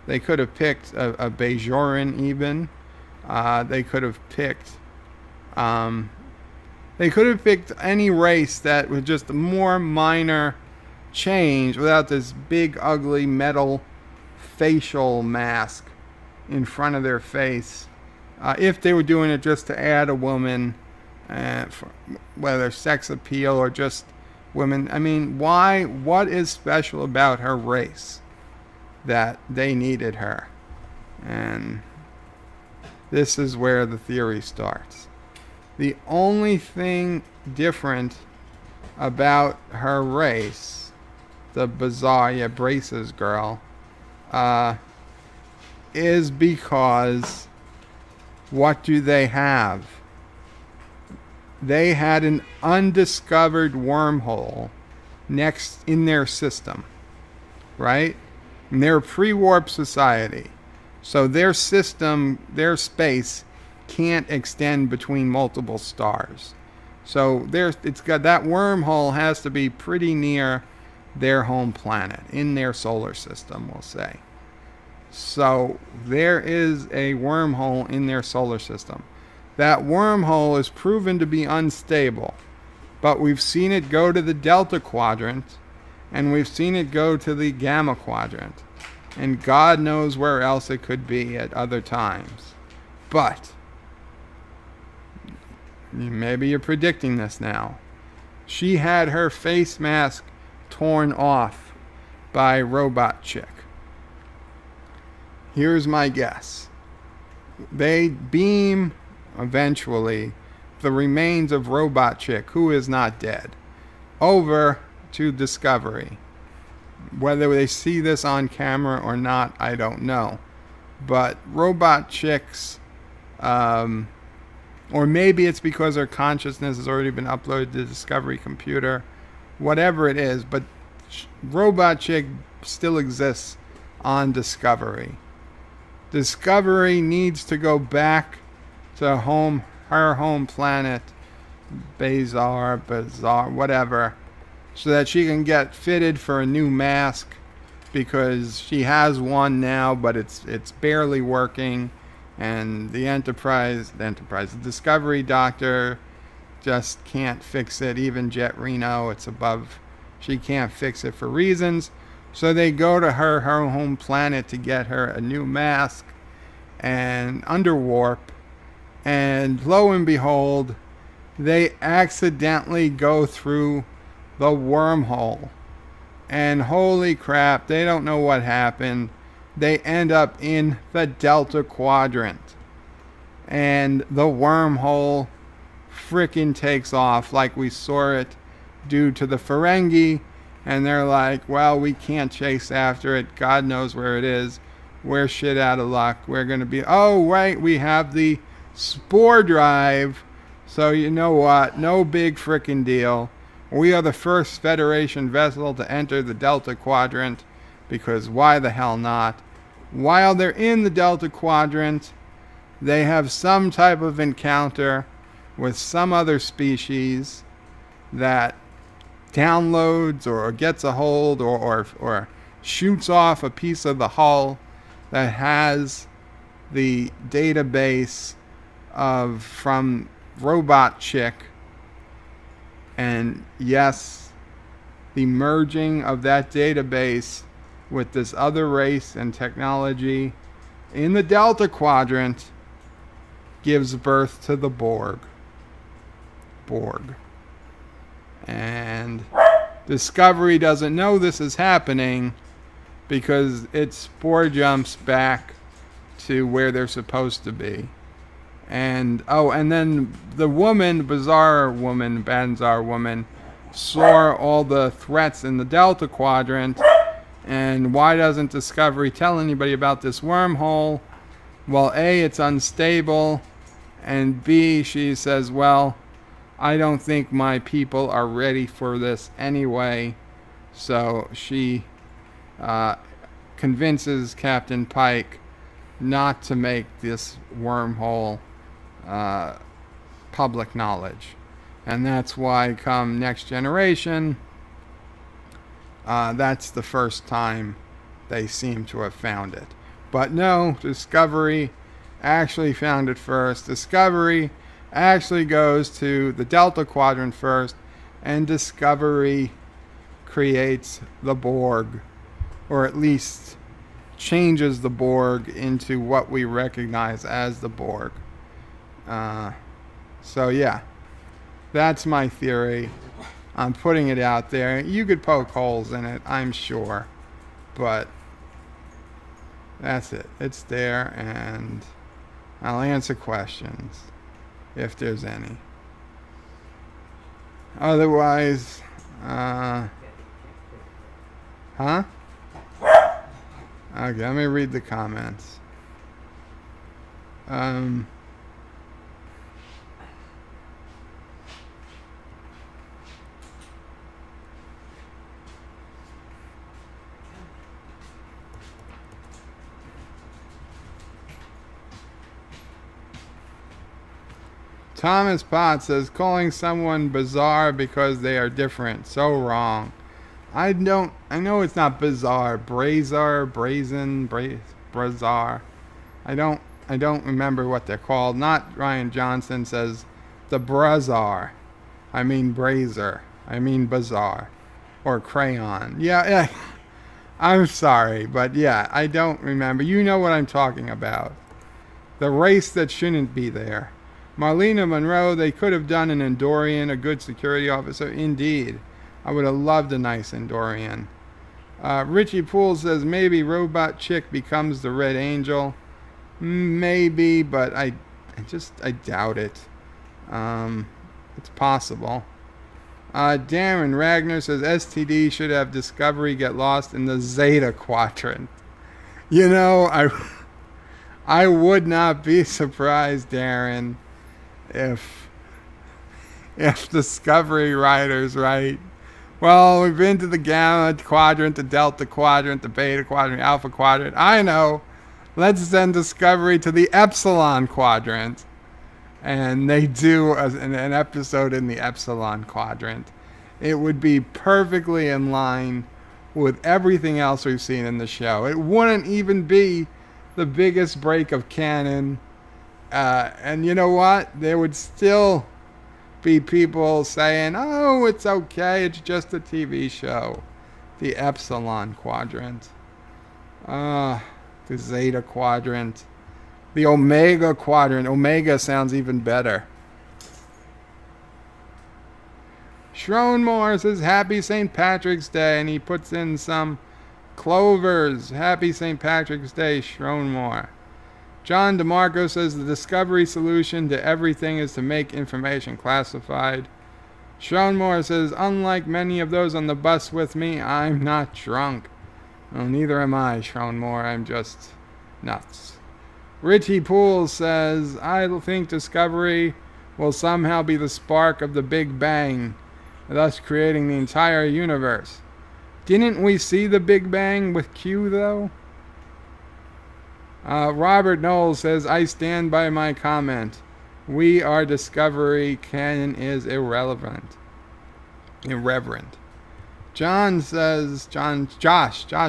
They could have picked a Bajoran even. They could have picked any race that was just a more minor change without this big ugly metal facial mask in front of their face. If they were doing it just to add a woman, for whether sex appeal or just women. I mean, why? What is special about her race that they needed her? And this is where the theory starts. The only thing different about her race, the bizarre braces girl, is because what do they have? They had an undiscovered wormhole next in their system, right? And they're a pre-warp society. So their system, their space, can't extend between multiple stars. So it's got that wormhole has to be pretty near their home planet, in their solar system, we'll say. So there is a wormhole in their solar system. That wormhole is proven to be unstable, but we've seen it go to the Delta Quadrant, and we've seen it go to the Gamma Quadrant, and God knows where else it could be at other times. But maybe you're predicting this now. She had her face mask torn off by Robot Chick. Here's my guess. They beam, eventually, the remains of Robot Chick, who is not dead, over to Discovery. Whether they see this on camera or not, I don't know. But Robot Chick's, or maybe it's because her consciousness has already been uploaded to the Discovery computer, whatever it is, but Robot Chick still exists on Discovery. Discovery needs to go back to her home planet, Bazar, whatever, so that she can get fitted for a new mask, because she has one now, but it's barely working, And the Discovery doctor just can't fix it. Even Jet Reno, it's above. She can't fix it for reasons. So they go to her home planet to get her a new mask and under warp. And lo and behold, they accidentally go through the wormhole. And holy crap, they don't know what happened. They end up in the Delta Quadrant. And the wormhole frickin' takes off like we saw it due to the Ferengi. And they're like, well, we can't chase after it. God knows where it is. We're shit out of luck. We're going to be... Oh, right, we have the spore drive. So you know what? No big frickin' deal. We are the first Federation vessel to enter the Delta Quadrant. Because why the hell not? While they're in the Delta Quadrant, they have some type of encounter with some other species that downloads or gets a hold or shoots off a piece of the hull that has the database from Robot Chick. And yes, the merging of that database with this other race and technology in the Delta Quadrant gives birth to the Borg. And Discovery doesn't know this is happening because it spore jumps back to where they're supposed to be. And then the woman, Banzar woman, saw all the threats in the Delta Quadrant. And why doesn't Discovery tell anybody about this wormhole? Well, A, it's unstable. And B, she says, well, I don't think my people are ready for this anyway. So she convinces Captain Pike not to make this wormhole public knowledge. And that's why come Next Generation, that's the first time they seem to have found it. But no, Discovery actually found it first. Discovery actually goes to the Delta Quadrant first, and Discovery creates the Borg, or at least changes the Borg into what we recognize as the Borg. So yeah, that's my theory. I'm putting it out there. You could poke holes in it, I'm sure, but that's it. It's there, and I'll answer questions if there's any. Otherwise, huh? Okay, let me read the comments. Thomas Potts says, calling someone bizarre because they are different. So wrong. I know it's not bizarre. Brazen. I don't remember what they're called. Not Ryan Johnson says, the Brazar. I mean brazer. I mean bizarre. Or crayon. Yeah. I'm sorry, but yeah, I don't remember. You know what I'm talking about. The race that shouldn't be there. Marlena Monroe, they could have done an Endorian, a good security officer. Indeed. I would have loved a nice Endorian. Richie Poole says, maybe Robot Chick becomes the Red Angel. Maybe, but I doubt it. It's possible. Darren Ragnar says, STD should have Discovery get lost in the Zeta Quadrant. You know, I would not be surprised, Darren, if Discovery writers write, well, we've been to the Gamma Quadrant, the Delta Quadrant, the Beta Quadrant, Alpha Quadrant. I know. Let's send Discovery to the Epsilon Quadrant. And they do an episode in the Epsilon Quadrant. It would be perfectly in line with everything else we've seen in the show. It wouldn't even be the biggest break of canon. And you know what? There would still be people saying, oh, it's okay, it's just a TV show. The Epsilon Quadrant. The Zeta Quadrant. The Omega Quadrant. Omega sounds even better. Schroenmore says, Happy St. Patrick's Day, and he puts in some clovers. Happy St. Patrick's Day, Schroenmore. John DeMarco says, the discovery solution to everything is to make information classified. Schroenmore says, unlike many of those on the bus with me, I'm not drunk. Well, neither am I, Schroenmore. I'm just nuts. Richie Poole says, I think discovery will somehow be the spark of the Big Bang, thus creating the entire universe. Didn't we see the Big Bang with Q, though? Robert Knowles says, I stand by my comment. We are discovery. Canon is irrelevant. Irreverent. Josh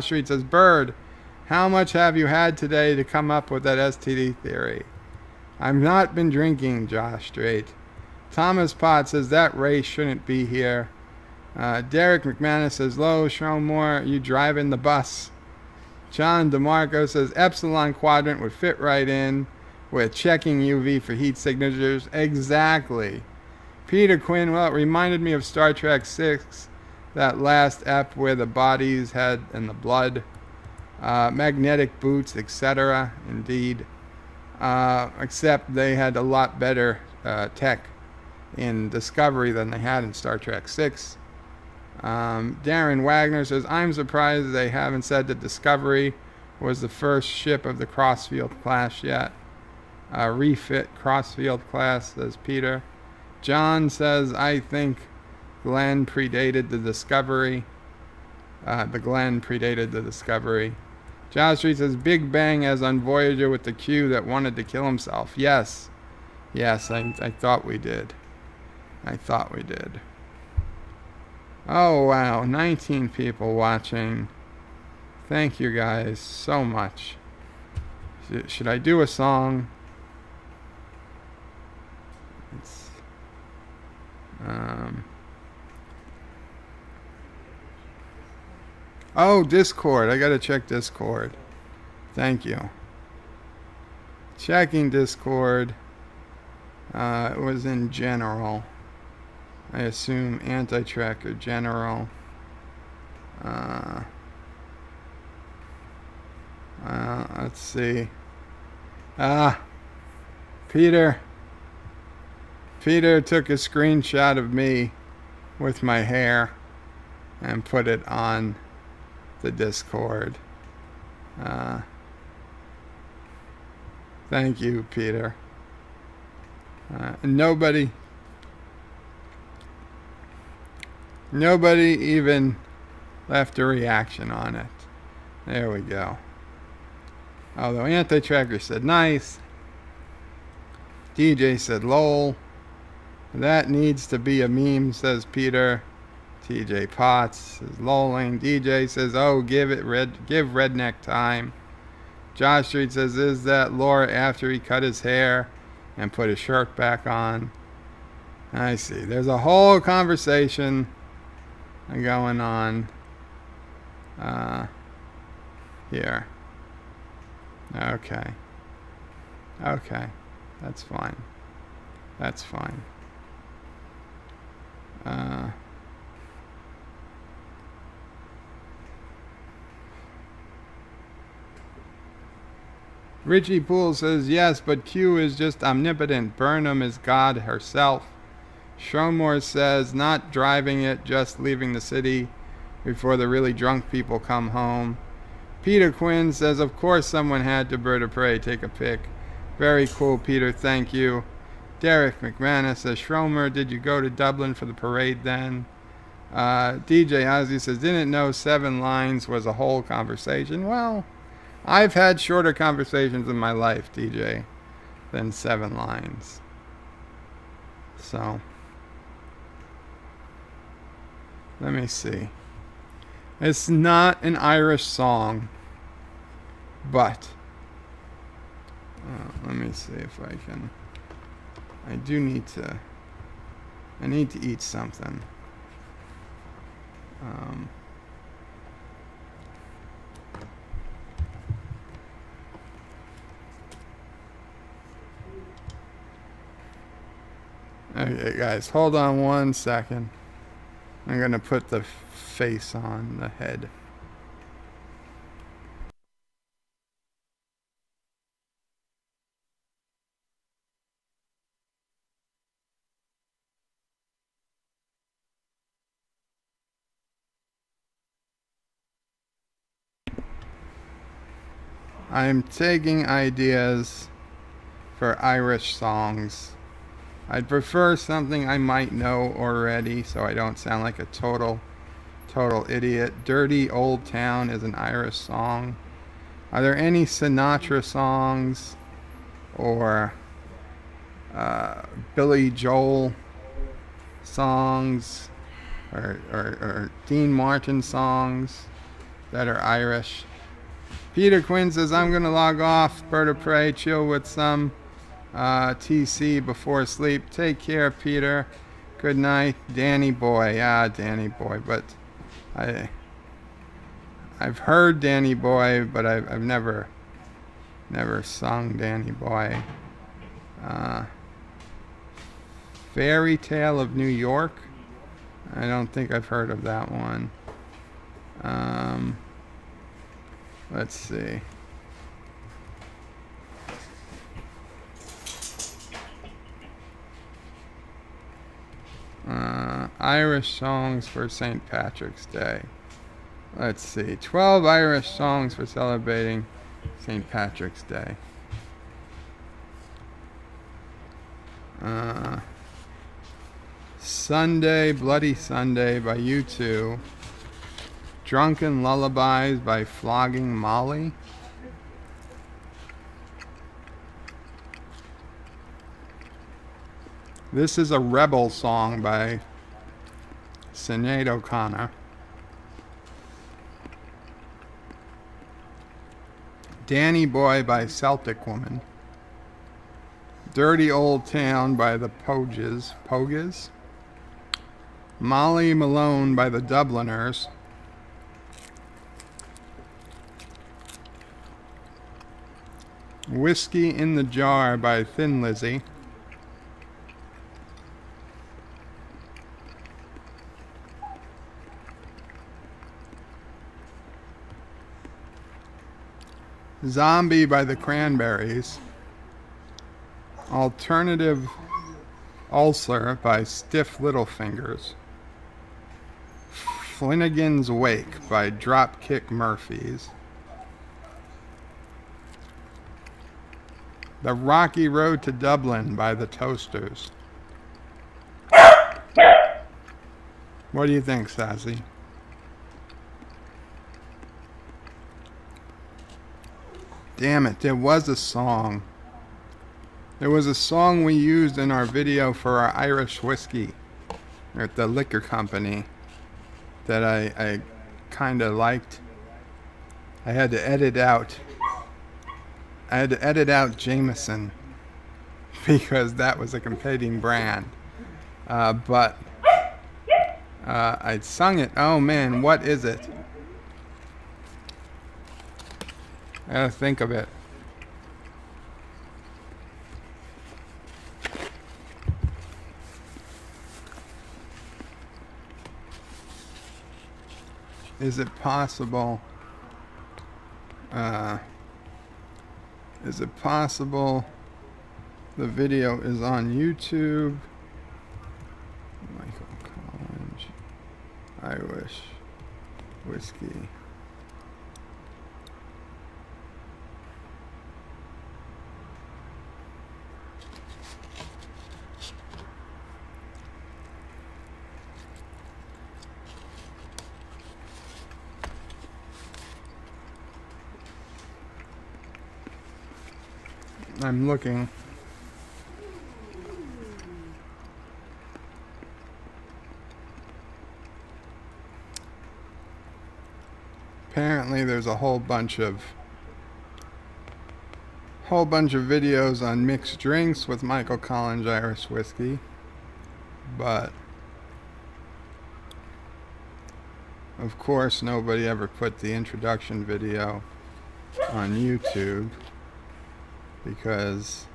Street says, Bird, how much have you had today to come up with that STD theory? I've not been drinking, Josh Street. Thomas Potts says, that race shouldn't be here. Derek McManus says, Lo, Schroenmore, you driving the bus. John DeMarco says, Epsilon Quadrant would fit right in with checking UV for heat signatures. Exactly. Peter Quinn, well, it reminded me of Star Trek 6, that last ep where the bodies had and the blood, magnetic boots, etc. Indeed. Except they had a lot better tech in Discovery than they had in Star Trek 6. Darren Wagner says, I'm surprised they haven't said that Discovery was the first ship of the Crossfield class yet. Refit Crossfield class, says Peter. John says, I think Glenn predated the Discovery. The Glenn predated the Discovery. Josh Street says, Big Bang as on Voyager with the Q that wanted to kill himself. Yes. Yes, I thought we did. I thought we did. Oh, wow. 19 people watching. Thank you guys so much. Should I do a song? Oh, Discord. I gotta check Discord. Thank you. Checking Discord. It was in general. I assume anti-tracker general. Let's see. Peter took a screenshot of me with my hair and put it on the Discord. Thank you, Peter. Nobody even left a reaction on it. There we go. Although Anti-Tracker said nice. DJ said lol. That needs to be a meme, says Peter. TJ Potts says lolling. DJ says, oh, give Redneck time. Josh Street says, is that Laura after he cut his hair and put his shirt back on? I see. There's a whole conversation going on here. Okay. That's fine. Richie Poole says, yes, but Q is just omnipotent. Burnham is God herself. Schroenmore says, not driving it, just leaving the city before the really drunk people come home. Peter Quinn says, of course someone had to Bird of Prey take a pic. Very cool, Peter, thank you. Derek McManus says, Schromer, did you go to Dublin for the parade then? DJ Ozzy says, didn't know 7 lines was a whole conversation. Well, I've had shorter conversations in my life, DJ, than 7 lines. So, let me see. It's not an Irish song, but me see if I can. I do need to. I need to eat something. Okay, guys, hold on 1 second. I'm gonna put the face on the head. I'm taking ideas for Irish songs. I'd prefer something I might know already so I don't sound like a total idiot. Dirty Old Town is an Irish song. Are there any Sinatra songs or Billy Joel songs or Dean Martin songs that are Irish? Peter Quinn says, I'm going to log off. Bird of Prey, chill with some TC before sleep. Take care, Peter. Good night. Danny Boy. Danny Boy. But I've heard Danny Boy, but I've never sung Danny Boy. Fairy Tale of New York. I don't think I've heard of that one. Let's see. Irish songs for St. Patrick's Day. Let's see. 12 Irish songs for celebrating St. Patrick's Day. Sunday, Bloody Sunday by U2. Drunken Lullabies by Flogging Molly. This is a Rebel song by Sinead O'Connor. Danny Boy by Celtic Woman. Dirty Old Town by the Pogues. Molly Malone by the Dubliners. Whiskey in the Jar by Thin Lizzy. Zombie by the Cranberries. Alternative Ulcer by Stiff Little Fingers. Flanagan's Wake by Dropkick Murphys. The Rocky Road to Dublin by the Toasters. What do you think, Sassy? Damn it, there was a song. There was a song we used in our video for our Irish whiskey at the liquor company that I kind of liked. I had to edit out Jameson because that was a competing brand. But I'd sung it. Oh man, what is it? I gotta think of it. Is it possible? Is it possible the video is on YouTube? Michael Collins, Irish whiskey. I'm looking. Apparently there's a whole bunch of whole bunch of videos on mixed drinks with Michael Collins Irish whiskey, but of course nobody ever put the introduction video on YouTube, because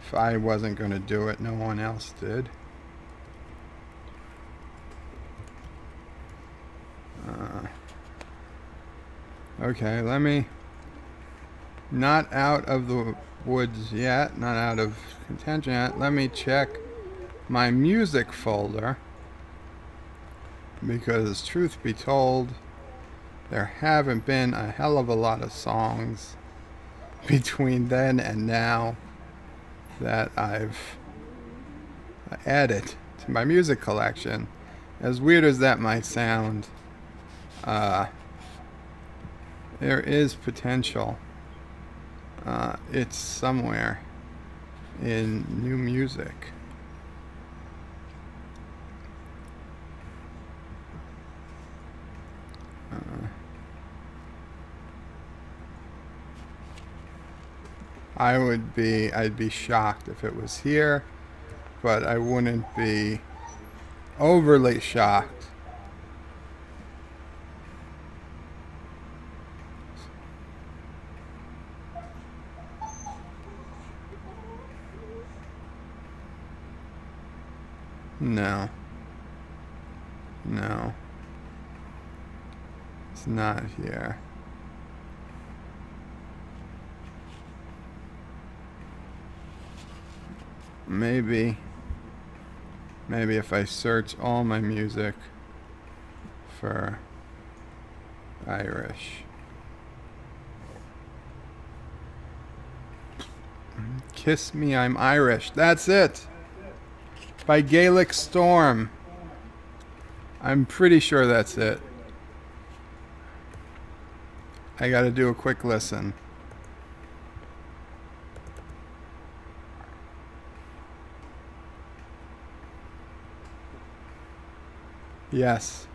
if I wasn't going to do it, no one else did. Okay, let me, not out of the woods yet, not out of contention yet, let me check my music folder, because truth be told, there haven't been a hell of a lot of songs between then and now that I've added to my music collection. As weird as that might sound, there is potential. It's somewhere in new music. I'd be shocked if it was here, but I wouldn't be overly shocked. No. No. It's not here. Maybe if I search all my music for Irish. Kiss Me, I'm Irish. That's it. By Gaelic Storm. I'm pretty sure that's it. I gotta do a quick listen. Yes.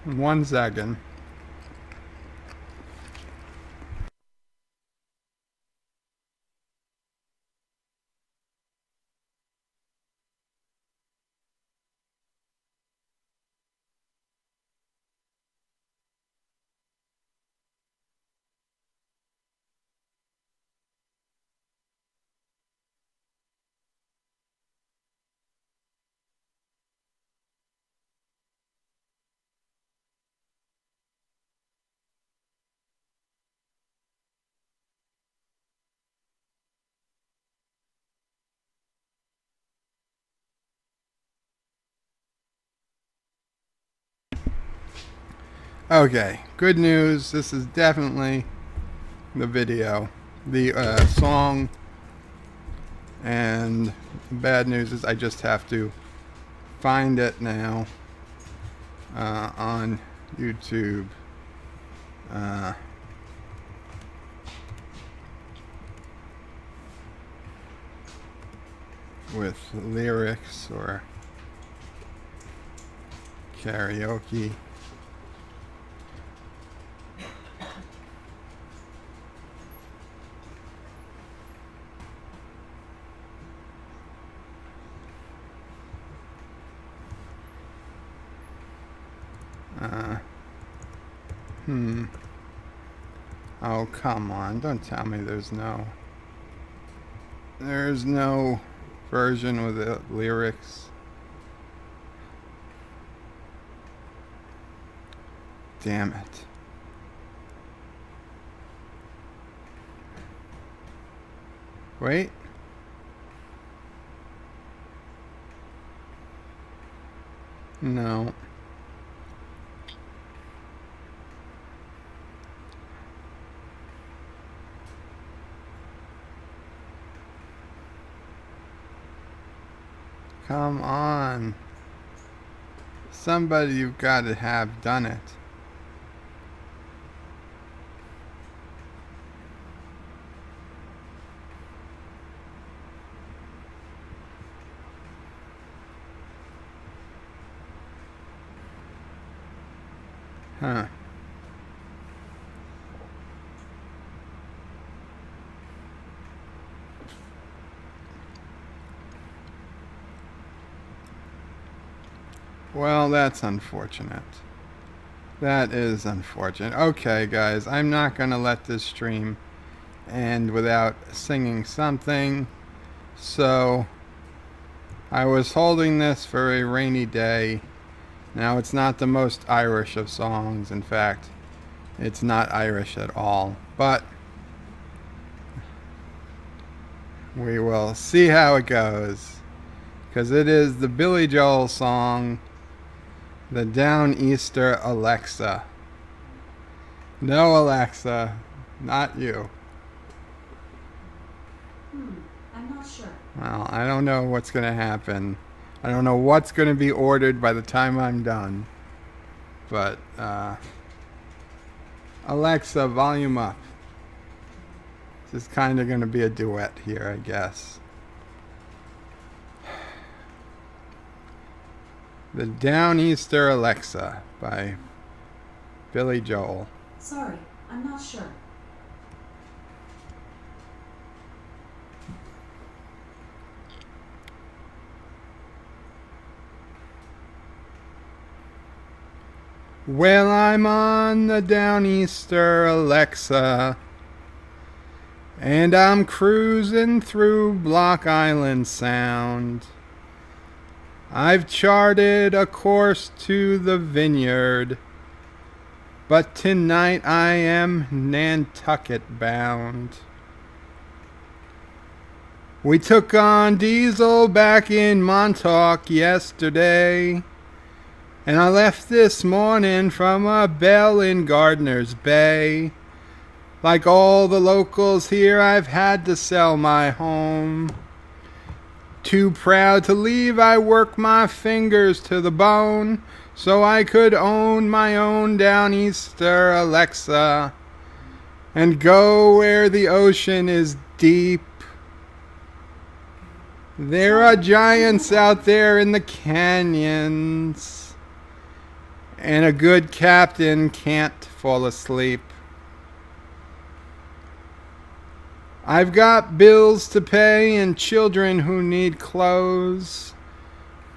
One second. Okay, good news. This is definitely the video, the song, and the bad news is I just have to find it now on YouTube. With lyrics or karaoke. Oh, come on. Don't tell me there's no version with the lyrics. Damn it. Wait. No. Come on. Somebody you've got to have done it. Huh. Well, that's unfortunate. That is unfortunate. Okay, guys, I'm not going to let this stream end without singing something. So, I was holding this for a rainy day. Now, it's not the most Irish of songs. In fact, it's not Irish at all. But we will see how it goes. Because it is the Billy Joel song, the Downeaster Alexa. No, Alexa, not you. I'm not sure. Well, I don't know what's going to happen. I don't know what's going to be ordered by the time I'm done. But, Alexa, volume up. This is kind of going to be a duet here, I guess. The Downeaster Alexa by Billy Joel. Sorry, I'm not sure. Well, I'm on the Downeaster Alexa, and I'm cruising through Block Island Sound. I've charted a course to the Vineyard, but tonight I am Nantucket bound. We took on diesel back in Montauk yesterday, and I left this morning from a bell in Gardner's Bay. Like all the locals here, I've had to sell my home. Too proud to leave, I work my fingers to the bone so I could own my own Downeaster Alexa and go where the ocean is deep. There are giants out there in the canyons, and a good captain can't fall asleep. I've got bills to pay and children who need clothes.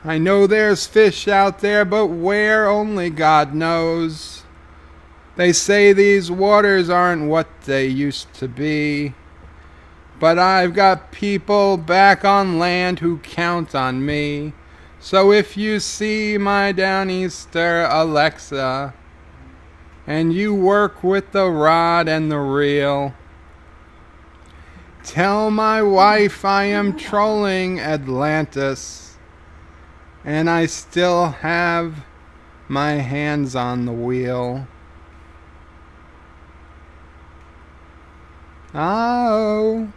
I know there's fish out there, but where only God knows. They say these waters aren't what they used to be, but I've got people back on land who count on me. So if you see my Downeaster Alexa, and you work with the rod and the reel, tell my wife I am trolling Atlantis, and I still have my hands on the wheel. Oh,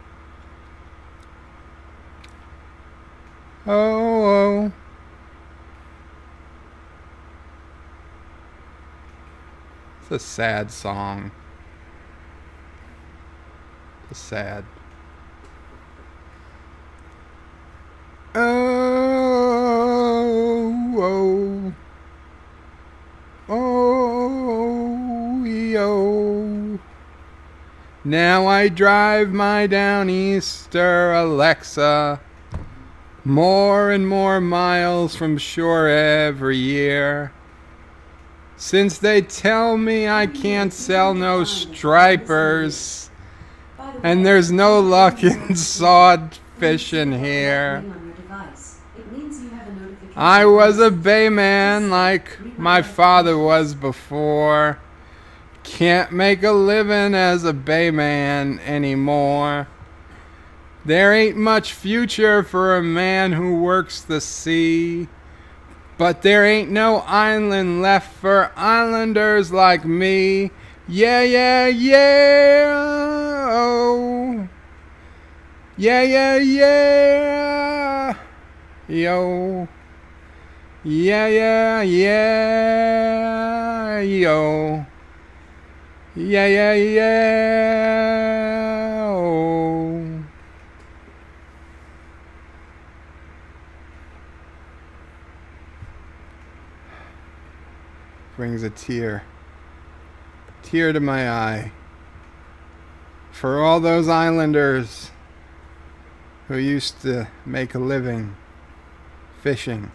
oh, oh. It's a sad song. It's sad. Oh, oh, oh, yo. Now I drive my Downeaster Alexa more and more miles from shore every year, since they tell me I can't sell no stripers, and there's no luck in sawed fishing here. I was a bayman like my father was before. Can't make a living as a bayman anymore. There ain't much future for a man who works the sea. But there ain't no island left for islanders like me. Yeah, yeah, yeah. Oh. Yeah, yeah, yeah. Yo. Yeah, yeah, yeah. Yo. Yeah, yeah, yeah. Oh. Brings a tear to my eye for all those islanders who used to make a living fishing.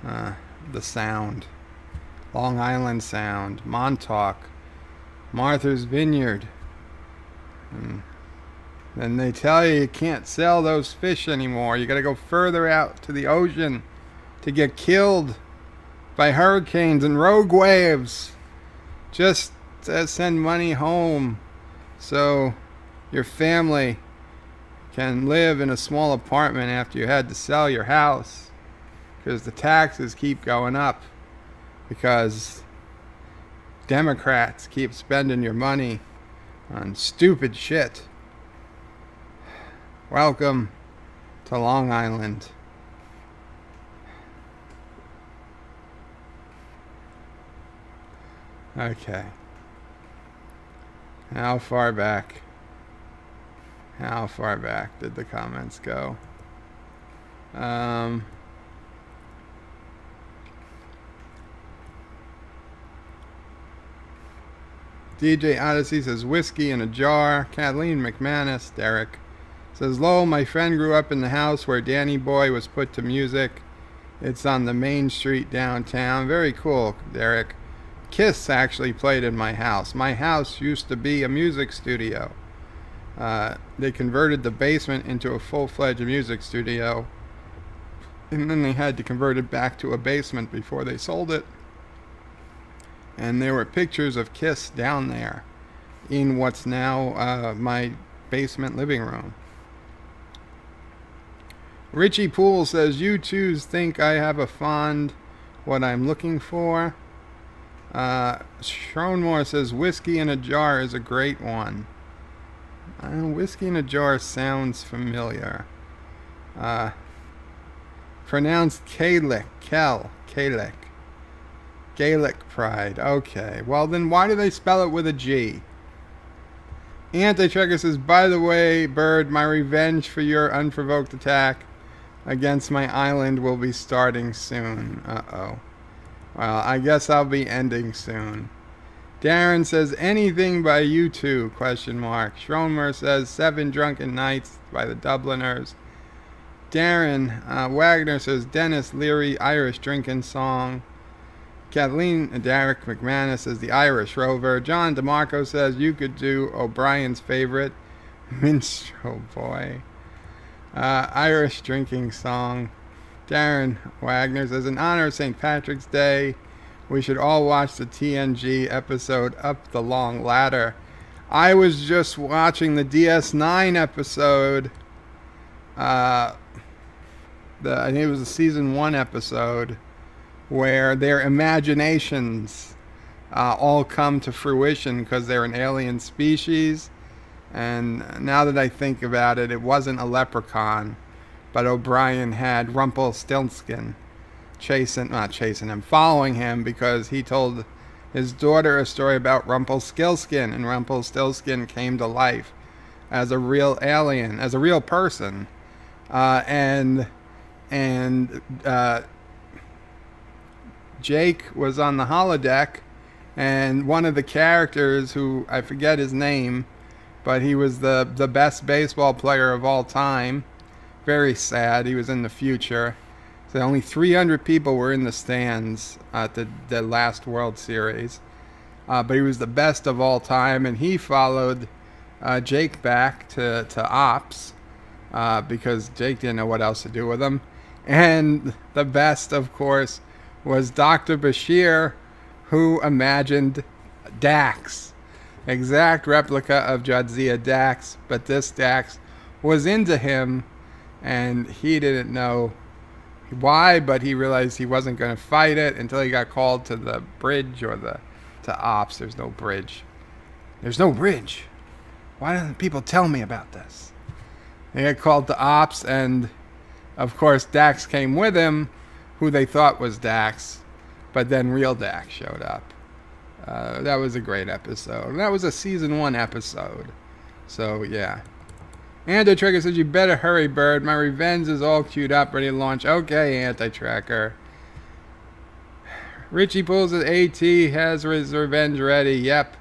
The Sound, Long Island Sound, Montauk, Martha's Vineyard. And then they tell you can't sell those fish anymore. You got to go further out to the ocean to get killed by hurricanes and rogue waves just to send money home so your family can live in a small apartment after you had to sell your house because the taxes keep going up because Democrats keep spending your money on stupid shit. Welcome to Long Island. Okay. How far back did the comments go? DJ Odyssey says whiskey in a jar. Kathleen McManus, Derek, says Lowell, my friend grew up in the house where Danny Boy was put to music. It's on the main street downtown. Very cool, Derek. Kiss actually played in my house. My house used to be a music studio. They converted the basement into a full-fledged music studio, and then they had to convert it back to a basement before they sold it. And there were pictures of Kiss down there in what's now my basement living room. Richie Poole says, you twos think I have a fond what I'm looking for. Schronmore says, whiskey in a jar is a great one. Whiskey in a jar sounds familiar. Pronounced Gaelic. Gaelic pride. Okay. Well, then why do they spell it with a G? Anti-Checker says, by the way, Bird, my revenge for your unprovoked attack against my island will be starting soon. Uh-oh. Well, I guess I'll be ending soon. Darren says, anything by you two, ? Schromer says, 7 Drunken Nights by the Dubliners. Darren Wagner says, Dennis Leary, Irish drinking song. Kathleen Derek McManus says, the Irish Rover. John DeMarco says, you could do O'Brien's favorite, Minstrel Boy. Irish drinking song. Darren Wagner says, in honor of St. Patrick's Day, we should all watch the TNG episode Up the Long Ladder. I was just watching the DS9 episode. I think it was a season 1 episode where their imaginations all come to fruition because they're an alien species. And now that I think about it, it wasn't a leprechaun, but O'Brien had Rumpelstiltskin following him because he told his daughter a story about Rumpelstiltskin, and Rumpelstiltskin came to life as a real alien, as a real person. Jake was on the holodeck, and one of the characters, who I forget his name, but he was the best baseball player of all time. Very sad. He was in the future. So only 300 people were in the stands at the last World Series. But he was the best of all time, and he followed Jake back to Ops because Jake didn't know what else to do with him. And the best, of course, was Dr. Bashir, who imagined Dax. Exact replica of Jadzia Dax, but this Dax was into him, and he didn't know why, but he realized he wasn't going to fight it until he got called to the bridge or to ops. There's no bridge. There's no bridge. Why don't people tell me about this? He got called to ops, and of course Dax came with him, who they thought was Dax, but then real Dax showed up. That was a great episode. That was a season 1 episode. So yeah. Anti-Tracker says, you better hurry, Bird. My revenge is all queued up, ready to launch. Okay, Anti-Tracker. Richie pulls his AT, has his revenge ready. Yep.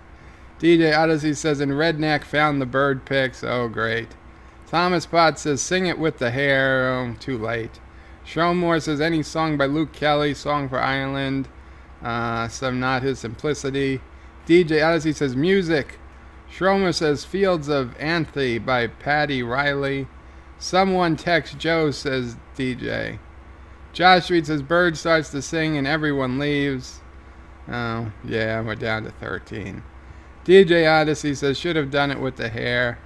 DJ Odyssey says, and Redneck found the bird pics. Oh, great. Thomas Potts says, sing it with the hair. Oh, too late. Showmore says, any song by Luke Kelly, song for Ireland. Some not his simplicity. DJ Odyssey says, music. Schromer says, Fields of Anthe by Patty Riley. Someone text Joe, says DJ. Josh Street says, Bird starts to sing and everyone leaves. Oh, yeah, we're down to 13. DJ Odyssey says, should have done it with the hair.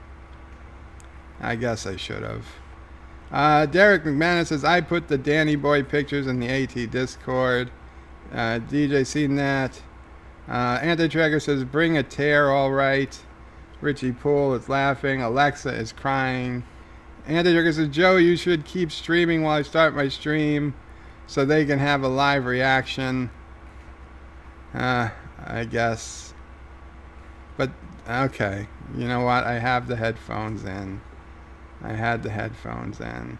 I guess I should have. Derek McManus says, I put the Danny Boy pictures in the AT Discord. DJ seen that. Anti-Tracker says, bring a tear, all right. Richie Poole is laughing. Alexa is crying. Anti-Tracker says, Joe, you should keep streaming while I start my stream so they can have a live reaction. I guess. But, okay. You know what? I have the headphones in. I had the headphones in.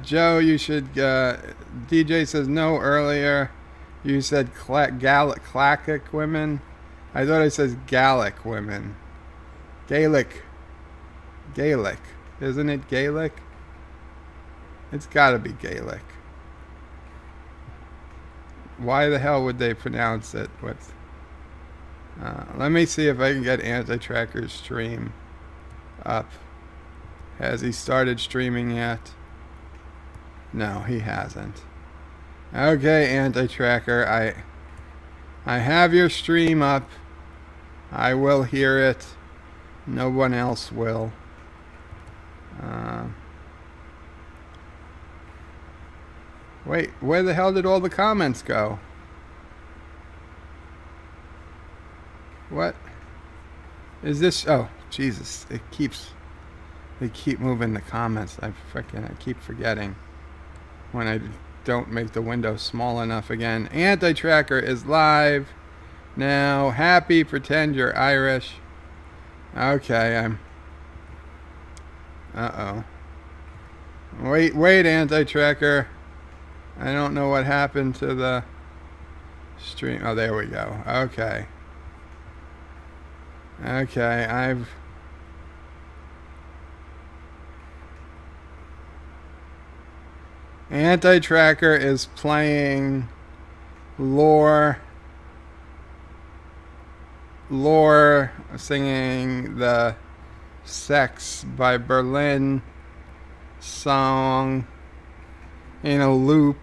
Joe, you should... DJ says, no, earlier you said Clackic women. I thought it says Gallic women. Gaelic. Isn't it Gaelic? It's gotta be Gaelic. Why the hell would they pronounce it with... let me see if I can get Anti-Tracker's stream up. Has he started streaming yet? No, he hasn't. Okay, Anti-Tracker, I have your stream up. I will hear it. No one else will. Wait, where the hell did all the comments go? What? Is this... Oh, Jesus. They keep moving the comments. I keep forgetting when I don't make the window small enough again. Anti-Tracker is live now. Happy, pretend you're Irish. Okay, I'm... Uh-oh. Wait, Anti-Tracker. I don't know what happened to the stream. Oh, there we go. Okay. Okay, Anti-Tracker is playing Lore singing the Sex by Berlin song in a loop,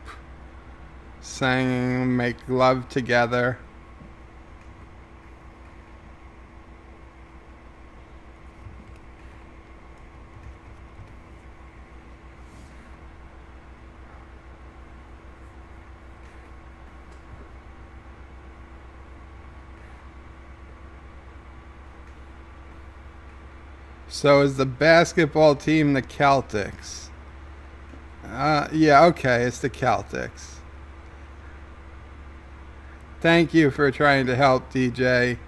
saying make love together. So is the basketball team the Celtics? Yeah, okay, it's the Celtics. Thank you for trying to help, DJ.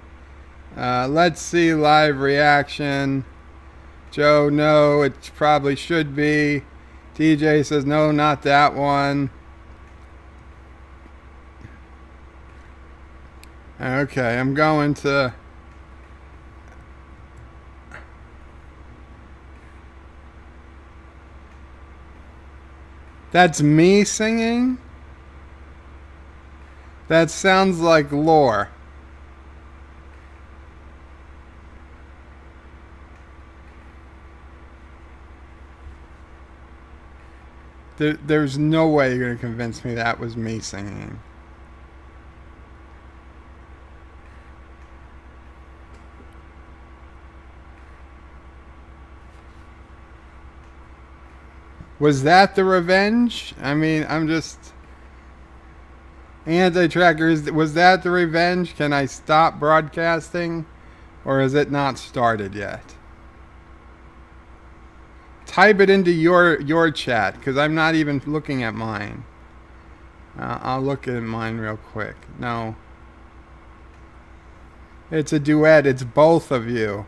Let's see live reaction. Joe, no, it probably should be. DJ says, no, not that one. Okay, I'm going to... That's me singing? That sounds like Lore. There's no way you're going to convince me that was me singing. Was that the revenge? I mean, I'm just... Anti-trackers, was that the revenge? Can I stop broadcasting? Or is it not started yet? Type it into your chat, because I'm not even looking at mine. I'll look at mine real quick. No. It's a duet. It's both of you.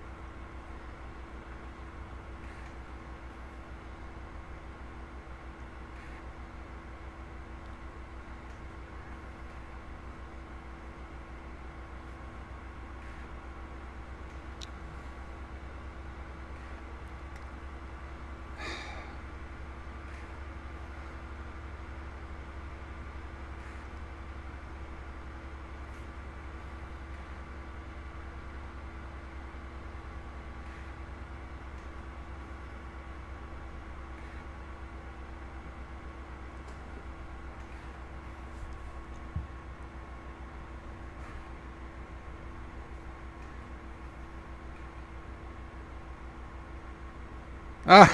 Ah.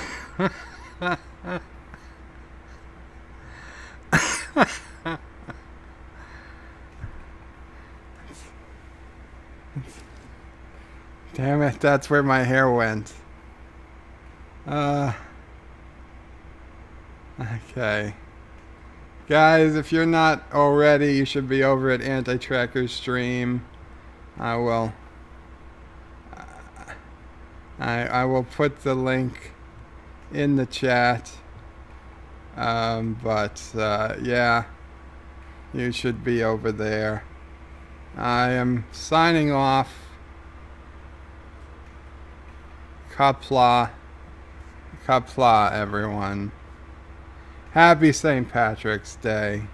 Damn it, that's where my hair went. Okay. Guys, if you're not already, you should be over at Anti-Tracker's stream. I will put the link in the chat. Yeah, you should be over there. I am signing off. Qapla, everyone. Happy St. Patrick's Day.